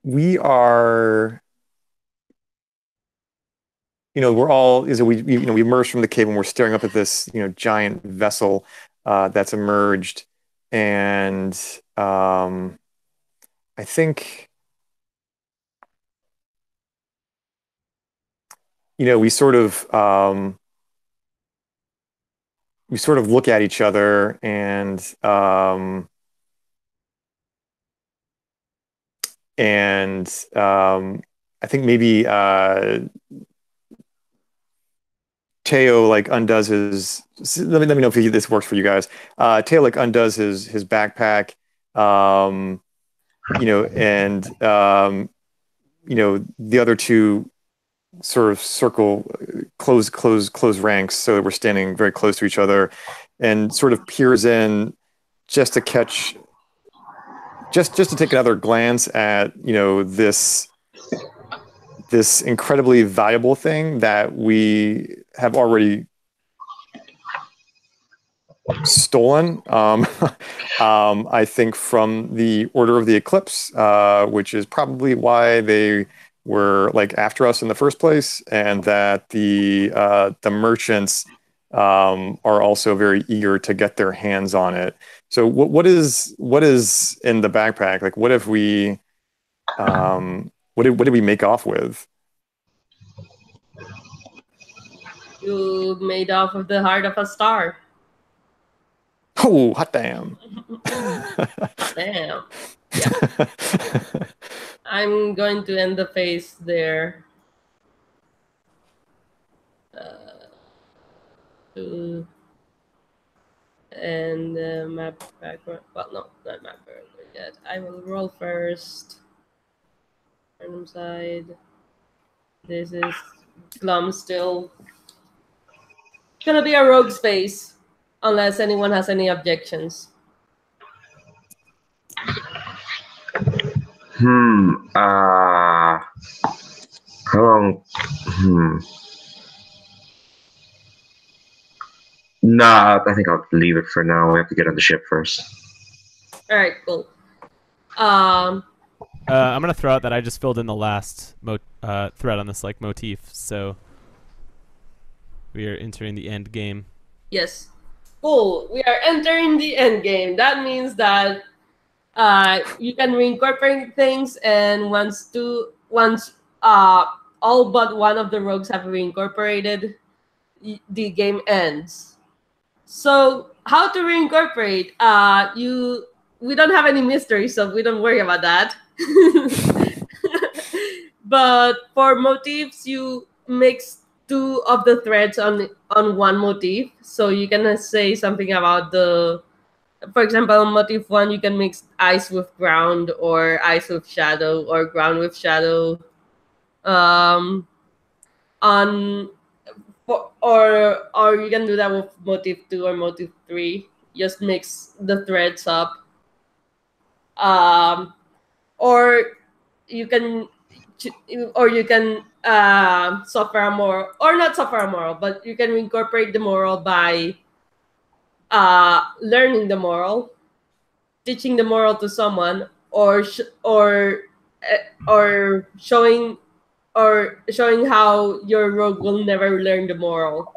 Speaker 3: we are, we're all is we emerged from the cave and we're staring up at this giant vessel that's emerged, and I think we sort of look at each other, and I think maybe Teo like undoes his. Let me know if this works for you guys. Teo like undoes his backpack, and the other two sort of circle, close ranks, so that we're standing very close to each other, and sort of peers in just to catch, just to take another glance at this incredibly valuable thing that we have already stolen, I think, from the Order of the Eclipse, which is probably why they were like after us in the first place, and that the merchants are also very eager to get their hands on it. So what is in the backpack? Like, what if we what did we make off with?
Speaker 1: You made off of the heart of a star.
Speaker 3: Oh, hot damn.
Speaker 1: Damn. Yeah. I'm going to end the phase there. And map background. Well, no, not map background yet. I will roll first. Random side. This is Glum still. It's gonna be a rogue space, unless anyone has any objections.
Speaker 4: How long? Nah, I think I'll leave it for now. We have to get on the ship first.
Speaker 1: All right, cool.
Speaker 2: I'm gonna throw out that I just filled in the last thread on this like motif, so we are entering the end game.
Speaker 1: Yes. Cool. We are entering the end game. That means that you can reincorporate things, and once all but one of the rogues have reincorporated, the game ends. So how to reincorporate? We don't have any mystery, so we don't worry about that. But for motifs, you mix two of the threads on one motif. So you can say something about for example, on motif 1, you can mix ice with ground, or ice with shadow, or ground with shadow. Um, on or you can do that with motif 2 or motif 3. Just mix the threads up. Or you can suffer a moral, or not suffer a moral, but you can incorporate the moral by learning the moral, teaching the moral to someone, or showing how your rogue will never learn the moral.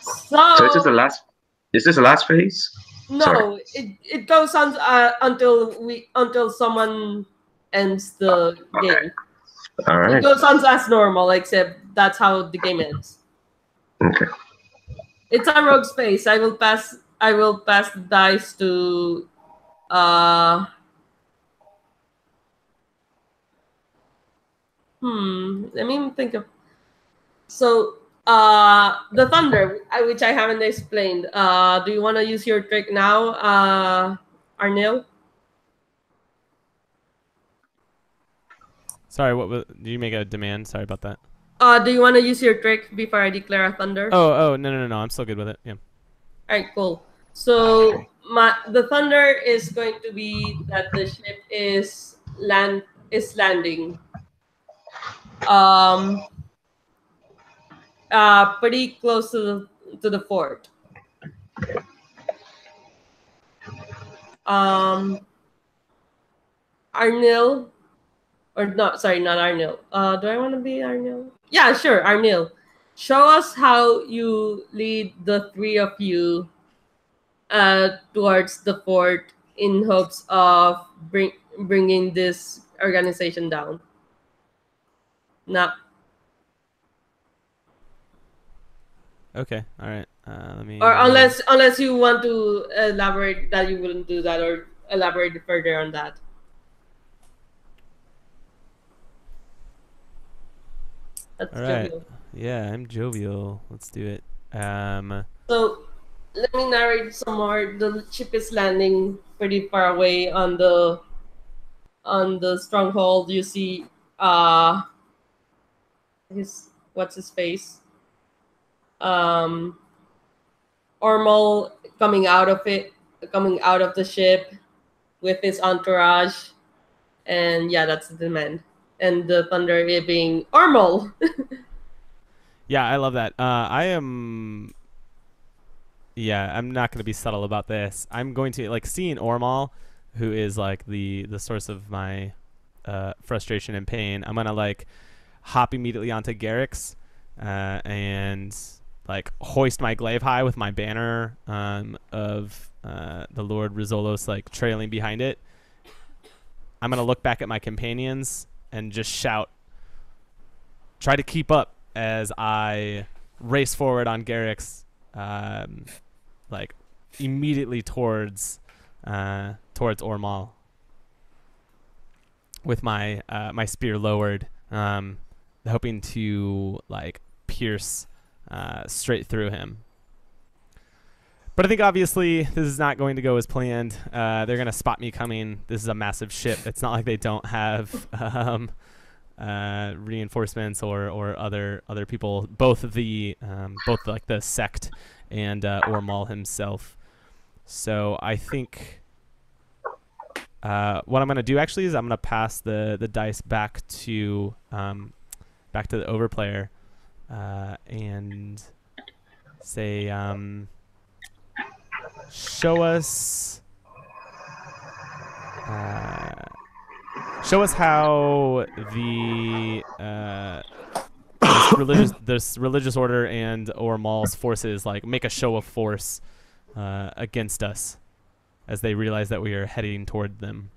Speaker 4: So is this the
Speaker 1: So
Speaker 4: last? Is this the last phase?
Speaker 1: no,
Speaker 4: Sorry.
Speaker 1: it goes on until someone ends the
Speaker 4: Okay.
Speaker 1: game.
Speaker 4: All
Speaker 1: It
Speaker 4: right.
Speaker 1: goes on as normal, except that's how the game ends.
Speaker 4: Okay.
Speaker 1: It's a rogue space. I will pass the dice to let me think of. So the thunder, which I haven't explained. Do you want to use your trick now, Arnil?
Speaker 2: Sorry, did you make a demand? Sorry about that.
Speaker 1: Do you want to use your trick before I declare a thunder?
Speaker 2: Oh, no. I'm still good with it. Yeah.
Speaker 1: All right, cool. So the thunder is going to be that the ship is landing. Pretty close to the fort. Arnil, or not? Sorry, not Arnil. Do I want to be Arnil? Yeah, sure, Arnil. Show us how you lead the three of you towards the fort in hopes of bringing this organization down. Now,
Speaker 2: Okay. All right. Let me.
Speaker 1: or unless you want to elaborate that you wouldn't do that, or elaborate further on that. That's
Speaker 2: All right.
Speaker 1: jovial.
Speaker 2: Yeah, I'm jovial. Let's do it.
Speaker 1: So let me narrate some more. The ship is landing pretty far away on the stronghold. You see what's his face? Ormal coming out of the ship with his entourage. And yeah, that's the demand. And the thunder it being Ormal.
Speaker 2: Yeah, I love that. I'm not going to be subtle about this. I'm going to seeing Ormal, who is like the source of my frustration and pain. I'm going to hop immediately onto Garrick's and hoist my glaive high with my banner of the Lord Rizolos trailing behind it. I'm going to look back at my companions and just shout, try to keep up as I race forward on Garrick's immediately towards Ormal with my my spear lowered, hoping to pierce straight through him. But I think obviously this is not going to go as planned. They're going to spot me coming. This is a massive ship. It's not like they don't have reinforcements or other people. Both the sect and Ormal himself. So I think what I'm going to do actually is I'm going to pass the dice back to the overplayer and say. Show us how this religious order and Ormal's forces make a show of force against us as they realize that we are heading toward them.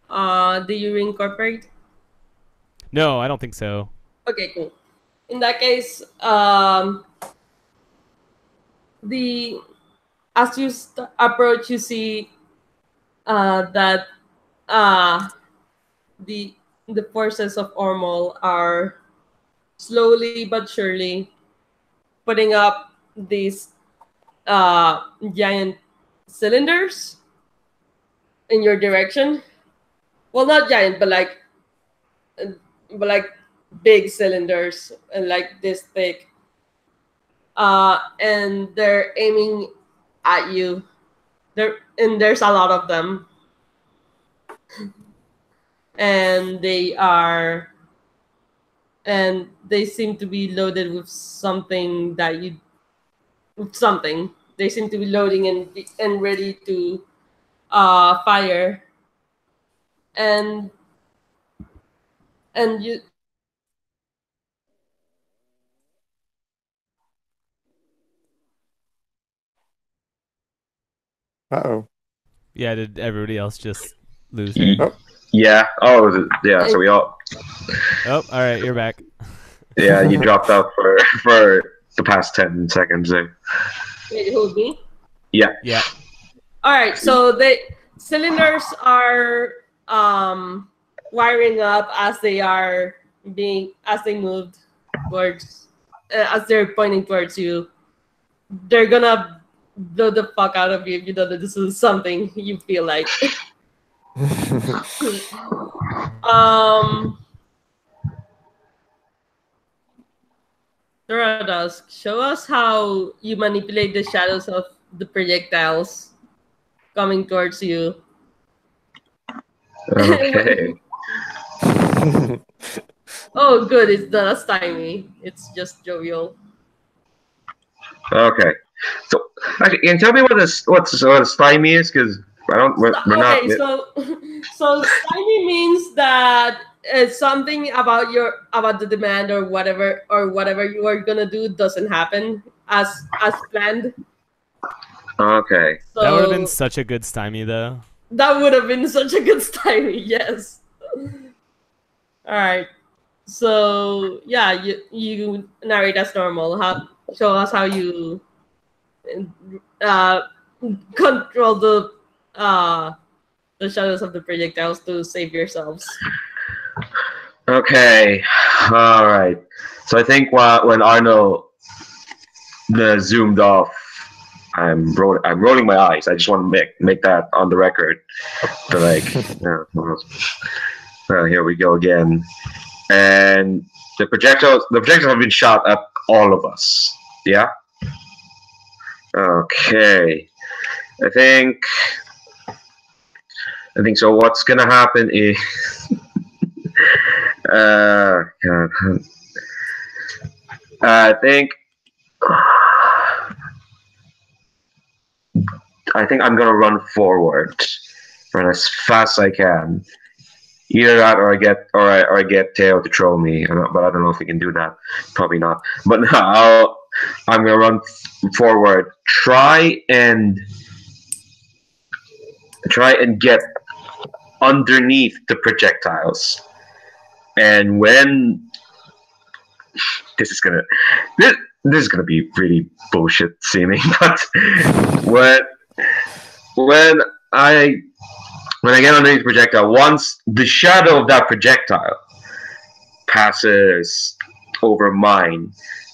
Speaker 1: Do you reincorporate?
Speaker 2: No, I don't think so.
Speaker 1: Okay, cool. In that case, the as you approach, you see that the forces of Ormol are slowly but surely putting up these giant cylinders in your direction. Well, not giant, but like big cylinders and like this thick. And they're aiming at you. There's a lot of them, and they seem to be loaded with something something. They seem to be loading and ready to fire. And you
Speaker 3: Uh-oh.
Speaker 2: Yeah, did everybody else just lose
Speaker 4: Ye-
Speaker 2: her?
Speaker 3: Oh.
Speaker 4: Yeah. Oh, yeah. So we all.
Speaker 2: Oh, all right, you're back.
Speaker 4: Yeah, you dropped out for the past 10 seconds there.
Speaker 1: wait, hold me.
Speaker 4: Yeah.
Speaker 2: Yeah.
Speaker 1: All right, so the cylinders are wiring up as they moved towards as they're pointing towards you. They're gonna blow the fuck out of you if you know that this is something you feel like. Theradusk, show us how you manipulate the shadows of the projectiles coming towards you.
Speaker 4: Okay.
Speaker 1: Oh, good. It's not stymie. It's just jovial.
Speaker 4: Okay. So, actually, can you tell me what a stymie is? Because I don't. We're not.
Speaker 1: Okay, so stymie means that something about the demand or whatever you are gonna do doesn't happen as planned.
Speaker 4: Okay.
Speaker 1: So
Speaker 2: That would have been such a good stymie, though.
Speaker 1: that would have been such a good stymie. Yes. All right. So yeah, you narrate as normal. Show us how you uh, control the shadows of the projectiles to save yourselves.
Speaker 4: Okay. All right. So I think when Arno zoomed off, I'm rolling my eyes. I just want to make that on the record. To like, here we go again. And the projectiles have been shot at all of us. Yeah. Okay. I think so. What's gonna happen is, I think I'm gonna run forward, run as fast as I can. Either that, or I get Teo to throw me. But I don't know if he can do that. Probably not. But now I'm gonna run forward. Try and get underneath the projectiles. And when this is gonna be really bullshit seeming, but when I get underneath the projectile, once the shadow of that projectile passes over mine,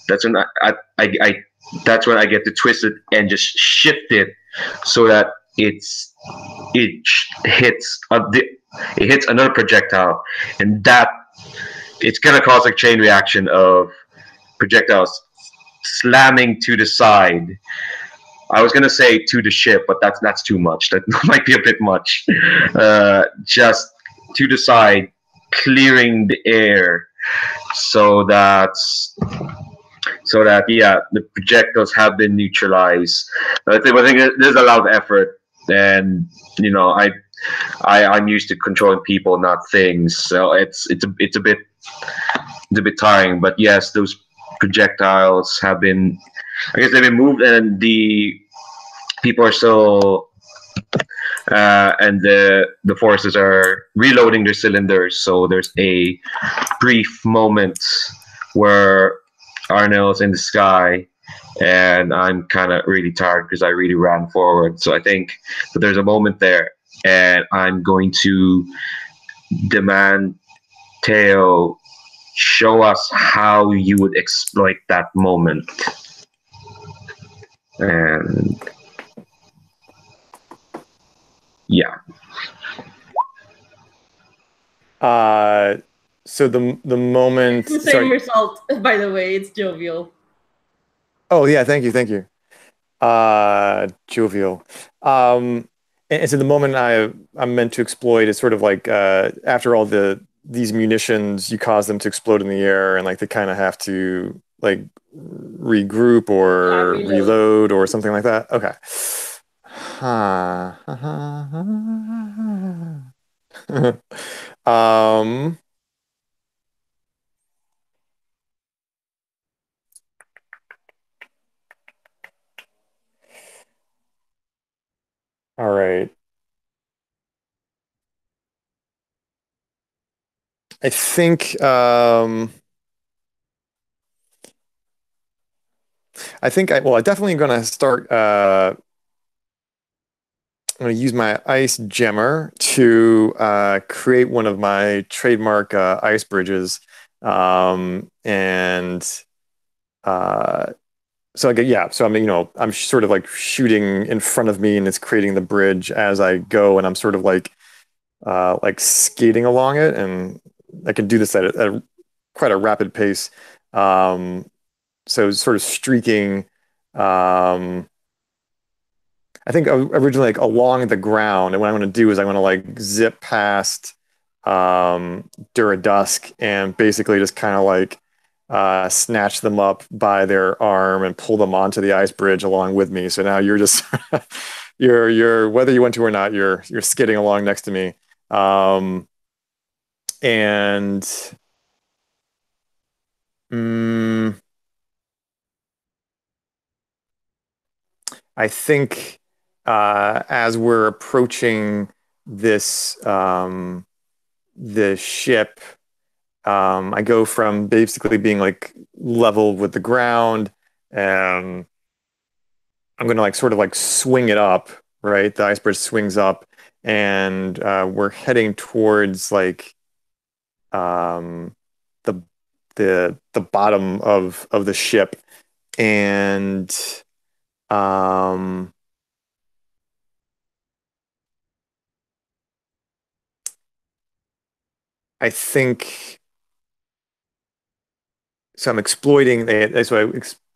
Speaker 4: that's when that's when I get to twist it and just shift it so that it hits another projectile, and that it's gonna cause a chain reaction of projectiles slamming to the side. I was gonna say to the ship, but that's too much. That might be a bit much. Just to the side, clearing the air, so that yeah, the projectiles have been neutralized. I think there's a lot of effort, and I'm used to controlling people, not things. So it's a bit tiring. But yes, those projectiles have been, I guess they've been moved, and the people are still, and the forces are reloading their cylinders. So there's a brief moment where Arnell's in the sky, and I'm kind of really tired because I really ran forward. So I think that there's a moment there, and I'm going to demand, Teo, show us how you would exploit that moment. And yeah.
Speaker 3: So the moment.
Speaker 1: It's the same
Speaker 3: Sorry.
Speaker 1: result, by the way. It's jovial.
Speaker 3: Oh yeah, thank you. Jovial. And so the moment I'm meant to exploit is sort of like after all these munitions, you cause them to explode in the air, and like they kind of have to like regroup or reload or something like that. Okay. um. All right. I think I definitely going to start I'm going to use my ice gemmer to create one of my trademark ice bridges, and so so I'm sort of like shooting in front of me, and it's creating the bridge as I go, and I'm sort of like skating along it, and I can do this at quite a rapid pace. So sort of streaking. I think originally like along the ground, and what I'm going to do is I'm going to like zip past Duradusk and basically just kind of like snatch them up by their arm and pull them onto the ice bridge along with me. So now you're just you're whether you want to or not, you're skidding along next to me, and I think as we're approaching this the ship, I go from basically being like level with the ground, and I'm gonna like sort of like swing it up, right? The iceberg swings up, and we're heading towards like um, the the bottom of the ship, and um, I think so. I'm exploiting. So I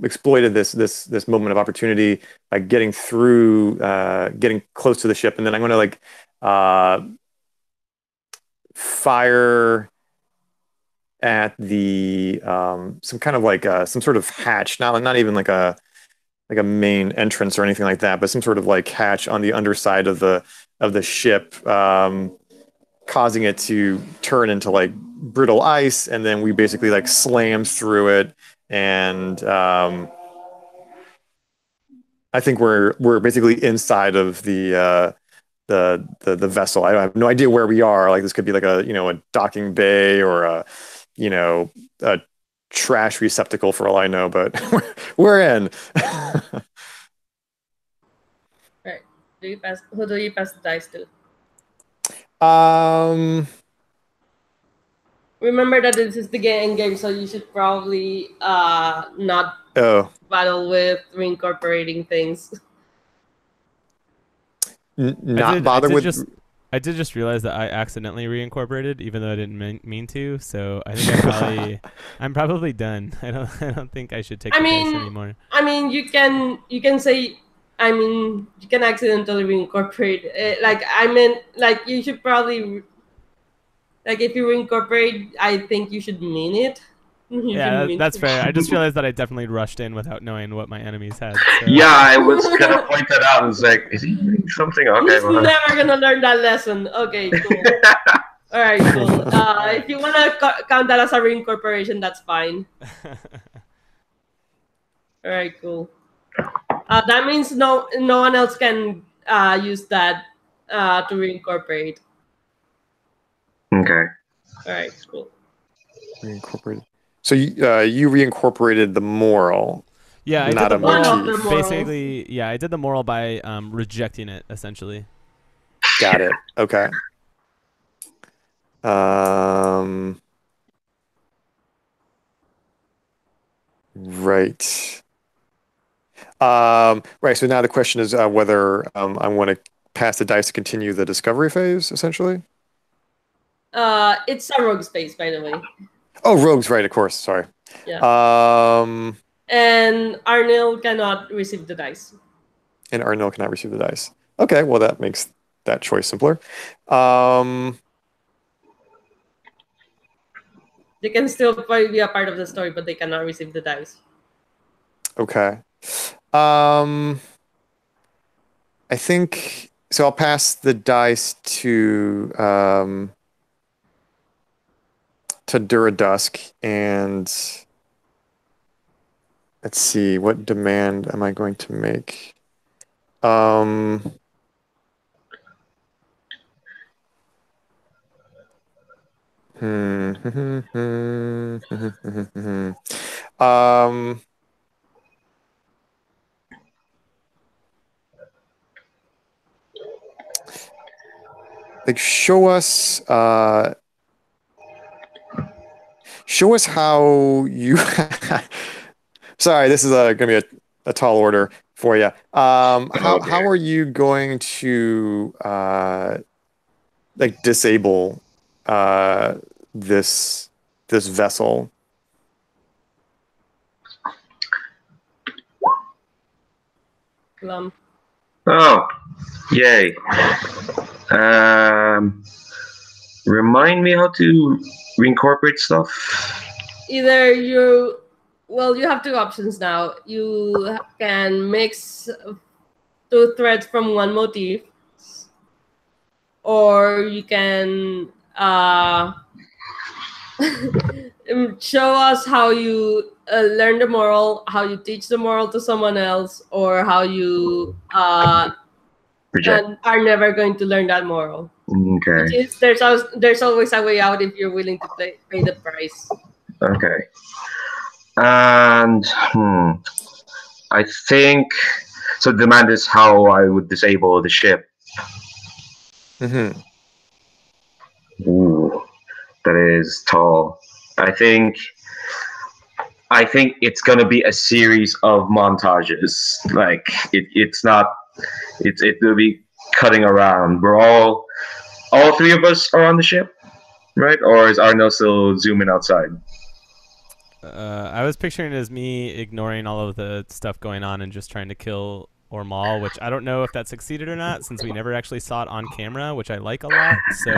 Speaker 3: exploited this moment of opportunity by getting through, getting close to the ship, and then I'm going to like fire at the some kind of like some sort of hatch, not even like a main entrance or anything like that, but some sort of like hatch on the underside of the ship, causing it to turn into like brittle ice, and then we basically like slammed through it, and I think we're basically inside of the vessel. I have no idea where we are. Like this could be like a docking bay or a trash receptacle for all I know, but we're in.
Speaker 1: Right. Who do you pass the dice to? Remember that this is the game, so you should probably not battle with reincorporating things.
Speaker 3: Not bother with.
Speaker 2: I did just realize that I accidentally reincorporated, even though I didn't mean to. So I think I'm probably done. I don't think I should take the dice anymore.
Speaker 1: I mean, you can say. I mean, you can accidentally reincorporate. Like you should probably. Like if you reincorporate, I think you should mean it.
Speaker 2: Yeah, that's fair. I just realized that I definitely rushed in without knowing what my enemies had. So.
Speaker 4: Yeah, I was gonna point that out. I was like, is he doing something? Okay,
Speaker 1: he's never gonna learn that lesson. Okay, cool. All right, cool. If you wanna count that as a reincorporation, that's fine. All right, cool. That means no one else can use that to reincorporate.
Speaker 4: Okay.
Speaker 1: All right, cool.
Speaker 3: Reincorporated. So you reincorporated the moral.
Speaker 2: Yeah, I
Speaker 3: Not
Speaker 2: did
Speaker 3: a
Speaker 2: the moral.
Speaker 1: One of the
Speaker 3: motif.
Speaker 1: morals.
Speaker 2: Basically, yeah, I did the moral by rejecting it, essentially.
Speaker 3: Got it. Okay. Right. Right. So now the question is whether I want to pass the dice to continue the discovery phase, essentially.
Speaker 1: It's a rogue space, by the way.
Speaker 3: Oh, rogues, right? Of course. Sorry.
Speaker 1: Yeah.
Speaker 3: And
Speaker 1: And Arnil cannot receive the dice.
Speaker 3: Arnil cannot receive the dice. Okay. Well, that makes that choice simpler.
Speaker 1: They can still probably be a part of the story, but they cannot receive the dice.
Speaker 3: Okay. I think so. I'll pass the dice to Duradusk, and let's see, what demand am I going to make? Like show us how you sorry, this is gonna be a tall order for you. How are you going to like disable this vessel?
Speaker 1: Glum.
Speaker 4: Oh, yay. Remind me how to reincorporate stuff.
Speaker 1: Either you have two options now. You can mix two threads from one motif, or you can show us how you learn the moral, how you teach the moral to someone else, or how you
Speaker 4: Reject.
Speaker 1: are never going to learn that moral.
Speaker 4: Okay.
Speaker 1: There's always a way out if you're willing to pay the price.
Speaker 4: Okay. And I think so. The demand is how I would disable the ship.
Speaker 3: Mm-hmm.
Speaker 4: Ooh, that is tall. I think it's gonna be a series of montages. Like it's not. It will be cutting around. We're all three of us are on the ship, right? Or is Arno still zooming outside?
Speaker 2: I was picturing it as me ignoring all of the stuff going on and just trying to kill Ormal, which I don't know if that succeeded or not, since we never actually saw it on camera, which I like a lot. So.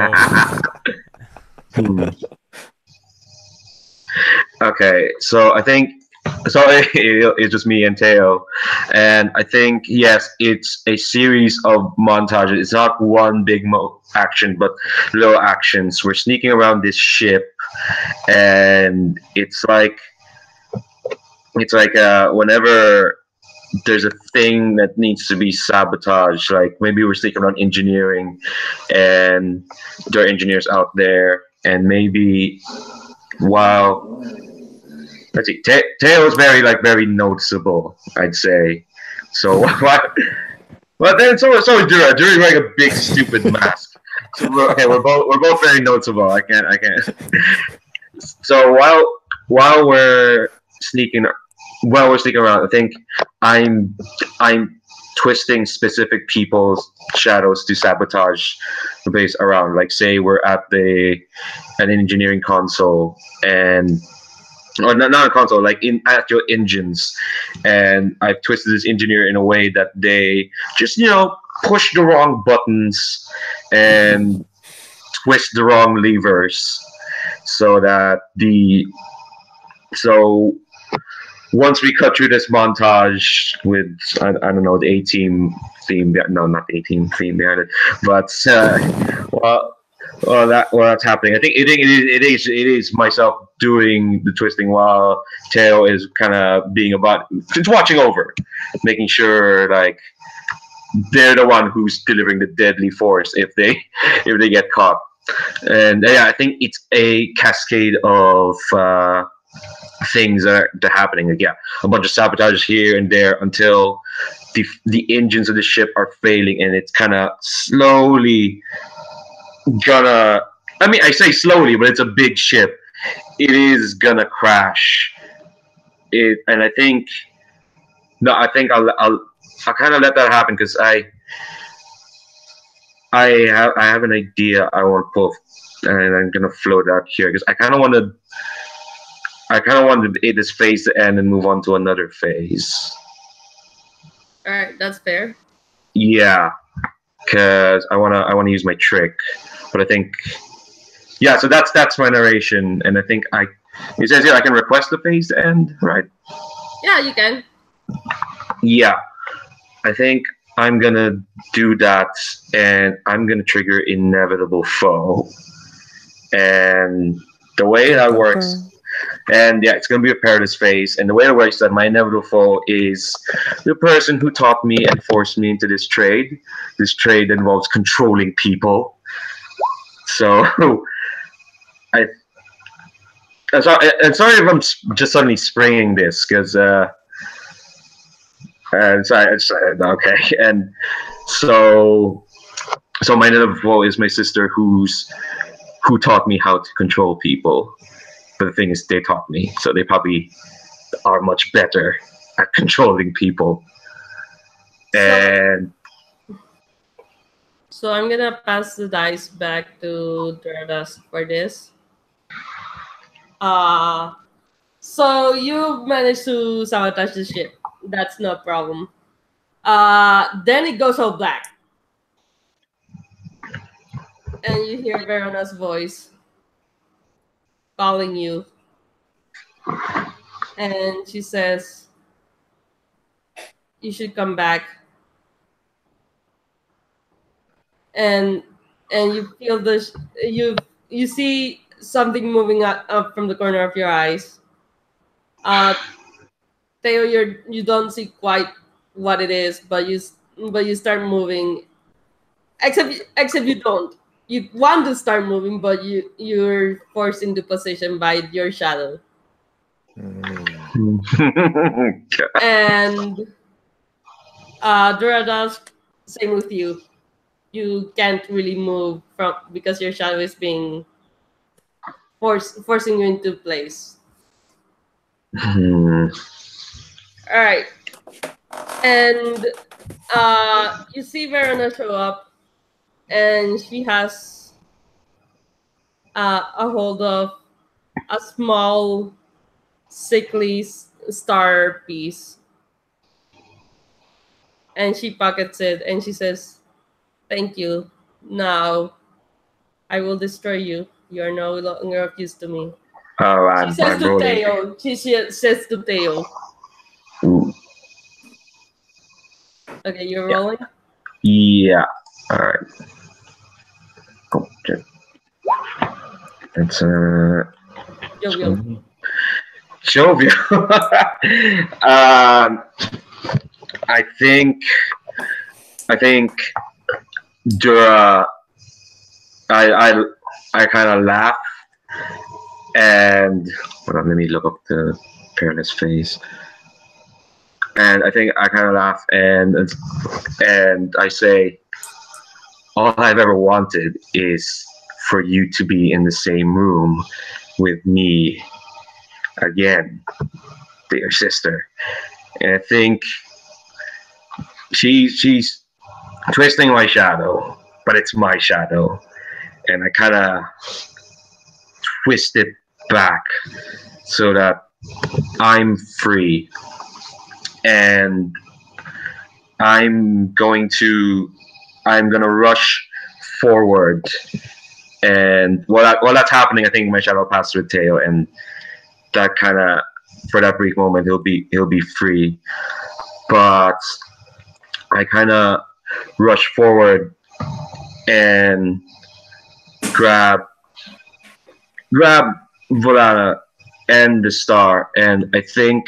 Speaker 4: Okay, so I think it's just me and Teo, and I think yes, it's a series of montages. It's not one big action, but little actions. We're sneaking around this ship, and it's like whenever there's a thing that needs to be sabotaged, like maybe we're sneaking around engineering, and there are engineers out there, and maybe while let's see, Teo is very noticeable, I'd say. So what? But then it's always Dura. Dura's wearing a big stupid mask. So we're both very noticeable. I can't. So while we're sneaking around, I think I'm twisting specific people's shadows to sabotage the base around. Like say we're at an engineering console, and or not a console, like in actual engines, and I've twisted this engineer in a way that they just push the wrong buttons and twist the wrong levers, so that once we cut through this montage with I don't know, the A-Team theme, no, not the A-Team theme behind it, but that's happening. I think it is myself doing the twisting while Teo is kind of being just watching over, making sure like they're the one who's delivering the deadly force if they get caught. And yeah, I think it's a cascade of things that are happening. Like, yeah, a bunch of sabotages here and there until the engines of the ship are failing, and it's kind of slowly gonna. I mean, I say slowly, but it's a big ship. It is gonna crash. And I think I'll kind of let that happen because I have an idea I want to pull, and I'm gonna float out here because I kind of want this phase to end and move on to another phase.
Speaker 1: All right, that's fair.
Speaker 4: Yeah, because I wanna use my trick, but I think so that's my narration, and I think it says here I can request the phase to end, right?
Speaker 1: Yeah, you can.
Speaker 4: Yeah, I think I'm gonna do that, and I'm gonna trigger Inevitable Foe, and the way that works. And yeah, it's going to be a perilous phase. And the way it works is that my inevitable foe is the person who taught me and forced me into this trade. This trade involves controlling people. So I'm sorry if I'm just suddenly springing this because okay. And so my inevitable foe is my sister who taught me how to control people. But the thing is, they taught me, so they probably are much better at controlling people. And
Speaker 1: so I'm gonna pass the dice back to Duradas for this. So you managed to sabotage the ship. That's no problem. Then it goes all black, and you hear Verona's voice calling you, and she says, "You should come back." And you feel this. You see something moving up from the corner of your eyes. Theo, you don't see quite what it is, but you start moving. Except you don't. You want to start moving, but you're forced into position by your shadow. And Duradas, same with you. You can't really move because your shadow is being forcing you into place. All right, and you see Verona show up, and she has a hold of a small, sickly star piece, and she pockets it, and she says, "Thank you. Now, I will destroy you. You are no longer of use to me."
Speaker 4: Oh,
Speaker 1: she says to Theo. She says to Theo. Okay, you're rolling?
Speaker 4: Yeah. All right. Cool. It's
Speaker 1: Jovial.
Speaker 4: Jovial. I think Dura. I kind of laugh, and hold on, let me look up the perilous face. And I think I kind of laugh, and I say, all I've ever wanted is for you to be in the same room with me again, dear sister. And I think she's twisting my shadow, but it's my shadow. And I kind of twist it back so that I'm free. And I'm gonna rush forward. And while that's happening, I think my shadow passes through Teo, and that kind of, for that brief moment, he'll be free. But I kind of rush forward and grab Volana and the star, and I think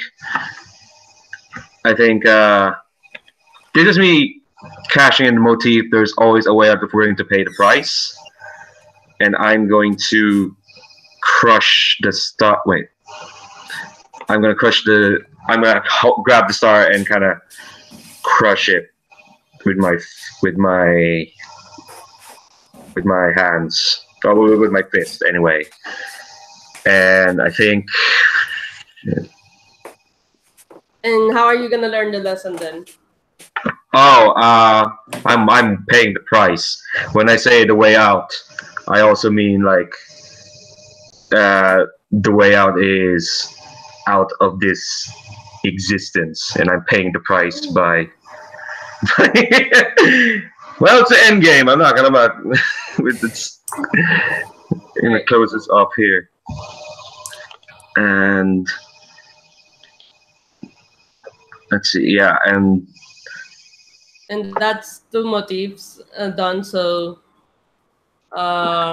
Speaker 4: this is me cashing in the motif, there's always a way out if we're willing to pay the price. And I'm going to crush the star. Wait. I'm going to grab the star and kind of crush it with my hands. Probably with my fist, anyway. And I think.
Speaker 1: And how are you gonna learn the lesson then?
Speaker 4: Oh, I'm paying the price. When I say the way out, I also mean like the way out is out of this existence, and I'm paying the price by. Well, it's the end game. I'm not gonna with this. I'm gonna close this up here, and let's see. Yeah, and
Speaker 1: that's two motifs done. So that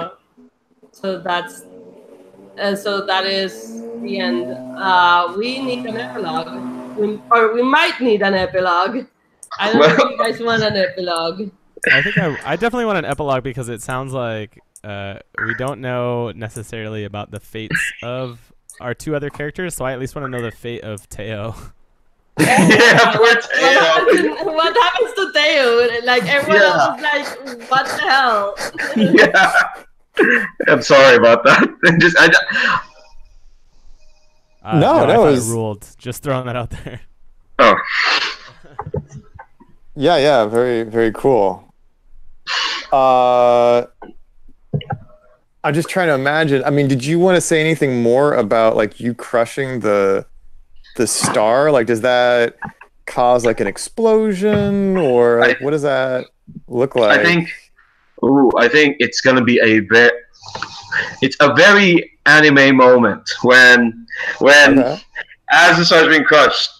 Speaker 1: is the end. We need an epilogue, or we might need an epilogue. I don't know if you guys want an epilogue.
Speaker 2: I think I definitely want an epilogue because it sounds like we don't know necessarily about the fates of our two other characters, so I at least want to know the fate of Teo.
Speaker 4: Yeah, poor Teo.
Speaker 1: What happens to Teo? Like everyone else is like, what the hell?
Speaker 4: Yeah, I'm sorry about that.
Speaker 2: No,
Speaker 3: it
Speaker 2: was
Speaker 3: was
Speaker 2: ruled. Just throwing that out there.
Speaker 4: Oh,
Speaker 3: yeah, very, very cool. I'm just trying to imagine. I mean, did you want to say anything more about like you crushing the star? Like, does that cause like an explosion, or like, what does that look like?
Speaker 4: I think it's gonna be a very anime moment when as the star's being crushed,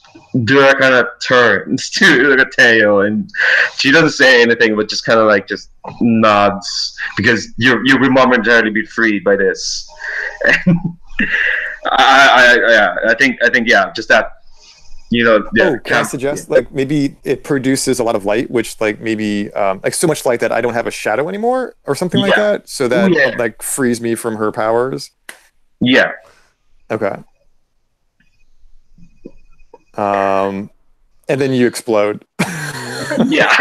Speaker 4: Dura kind of turns to look at Teo, and she doesn't say anything, but just kind of like just nods because you will momentarily be freed by this. And I think just that, Yeah,
Speaker 3: can I suggest like maybe it produces a lot of light, which like maybe like so much light that I don't have a shadow anymore or something like that, so that like frees me from her powers.
Speaker 4: Yeah.
Speaker 3: Okay. And then you explode.
Speaker 4: yeah.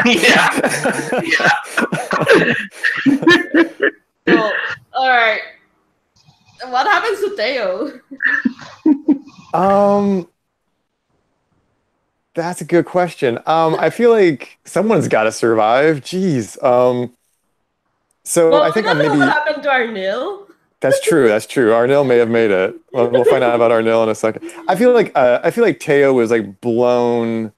Speaker 1: Well, all right. What happens to Teo?
Speaker 3: That's a good question. I feel like someone's got to survive. Jeez. So I think
Speaker 1: I
Speaker 3: I'm
Speaker 1: don't know
Speaker 3: maybe.
Speaker 1: what happened to Arnil.
Speaker 3: That's true. Arnil may have made it. We'll find out about Arnil in a second. I feel like Teo was like blown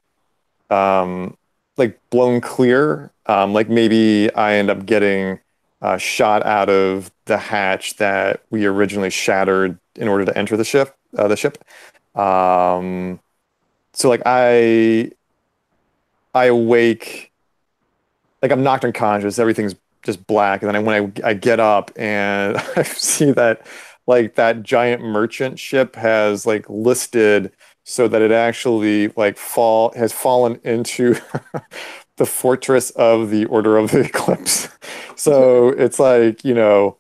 Speaker 3: clear. Like maybe I end up getting shot out of the hatch that we originally shattered in order to enter the ship. So like I awake, like I'm knocked unconscious. Everything's just black, and then when I get up and I see that like that giant merchant ship has like listed so that it actually like has fallen into the fortress of the Order of the Eclipse. So it's like, you've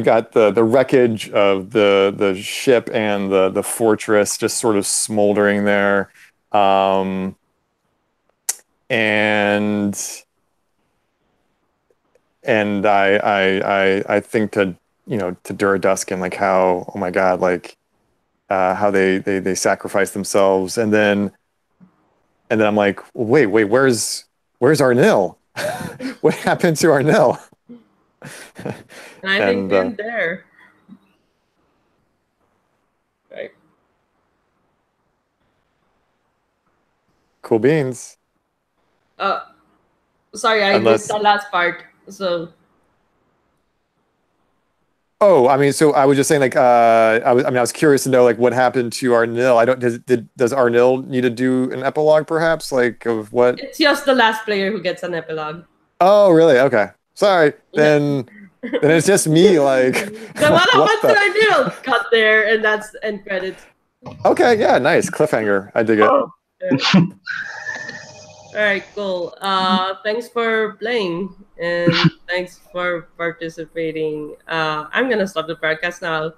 Speaker 3: got the wreckage of the ship and the fortress just sort of smoldering there, and I think to Duraduskin, like how, oh my God, like how they sacrifice themselves, and then I'm like, wait, where's Arnil? What happened to Arnil?
Speaker 1: And I think they're there. Right.
Speaker 3: Cool beans.
Speaker 1: Sorry, I missed that last part. So.
Speaker 3: Oh, I mean, so I was just saying, like, I was curious to know, like, what happened to Arnil. Does Arnil need to do an epilogue, perhaps, like, of what?
Speaker 1: It's just the last player who gets an epilogue.
Speaker 3: Oh, really? Okay, sorry. Then it's just me, like.
Speaker 1: So what happened to Arnil? Cut there, and that's end credits.
Speaker 3: Okay, yeah, nice cliffhanger. I dig it.
Speaker 4: Oh.
Speaker 1: All right, cool. Thanks for playing and thanks for participating. I'm gonna stop the podcast now.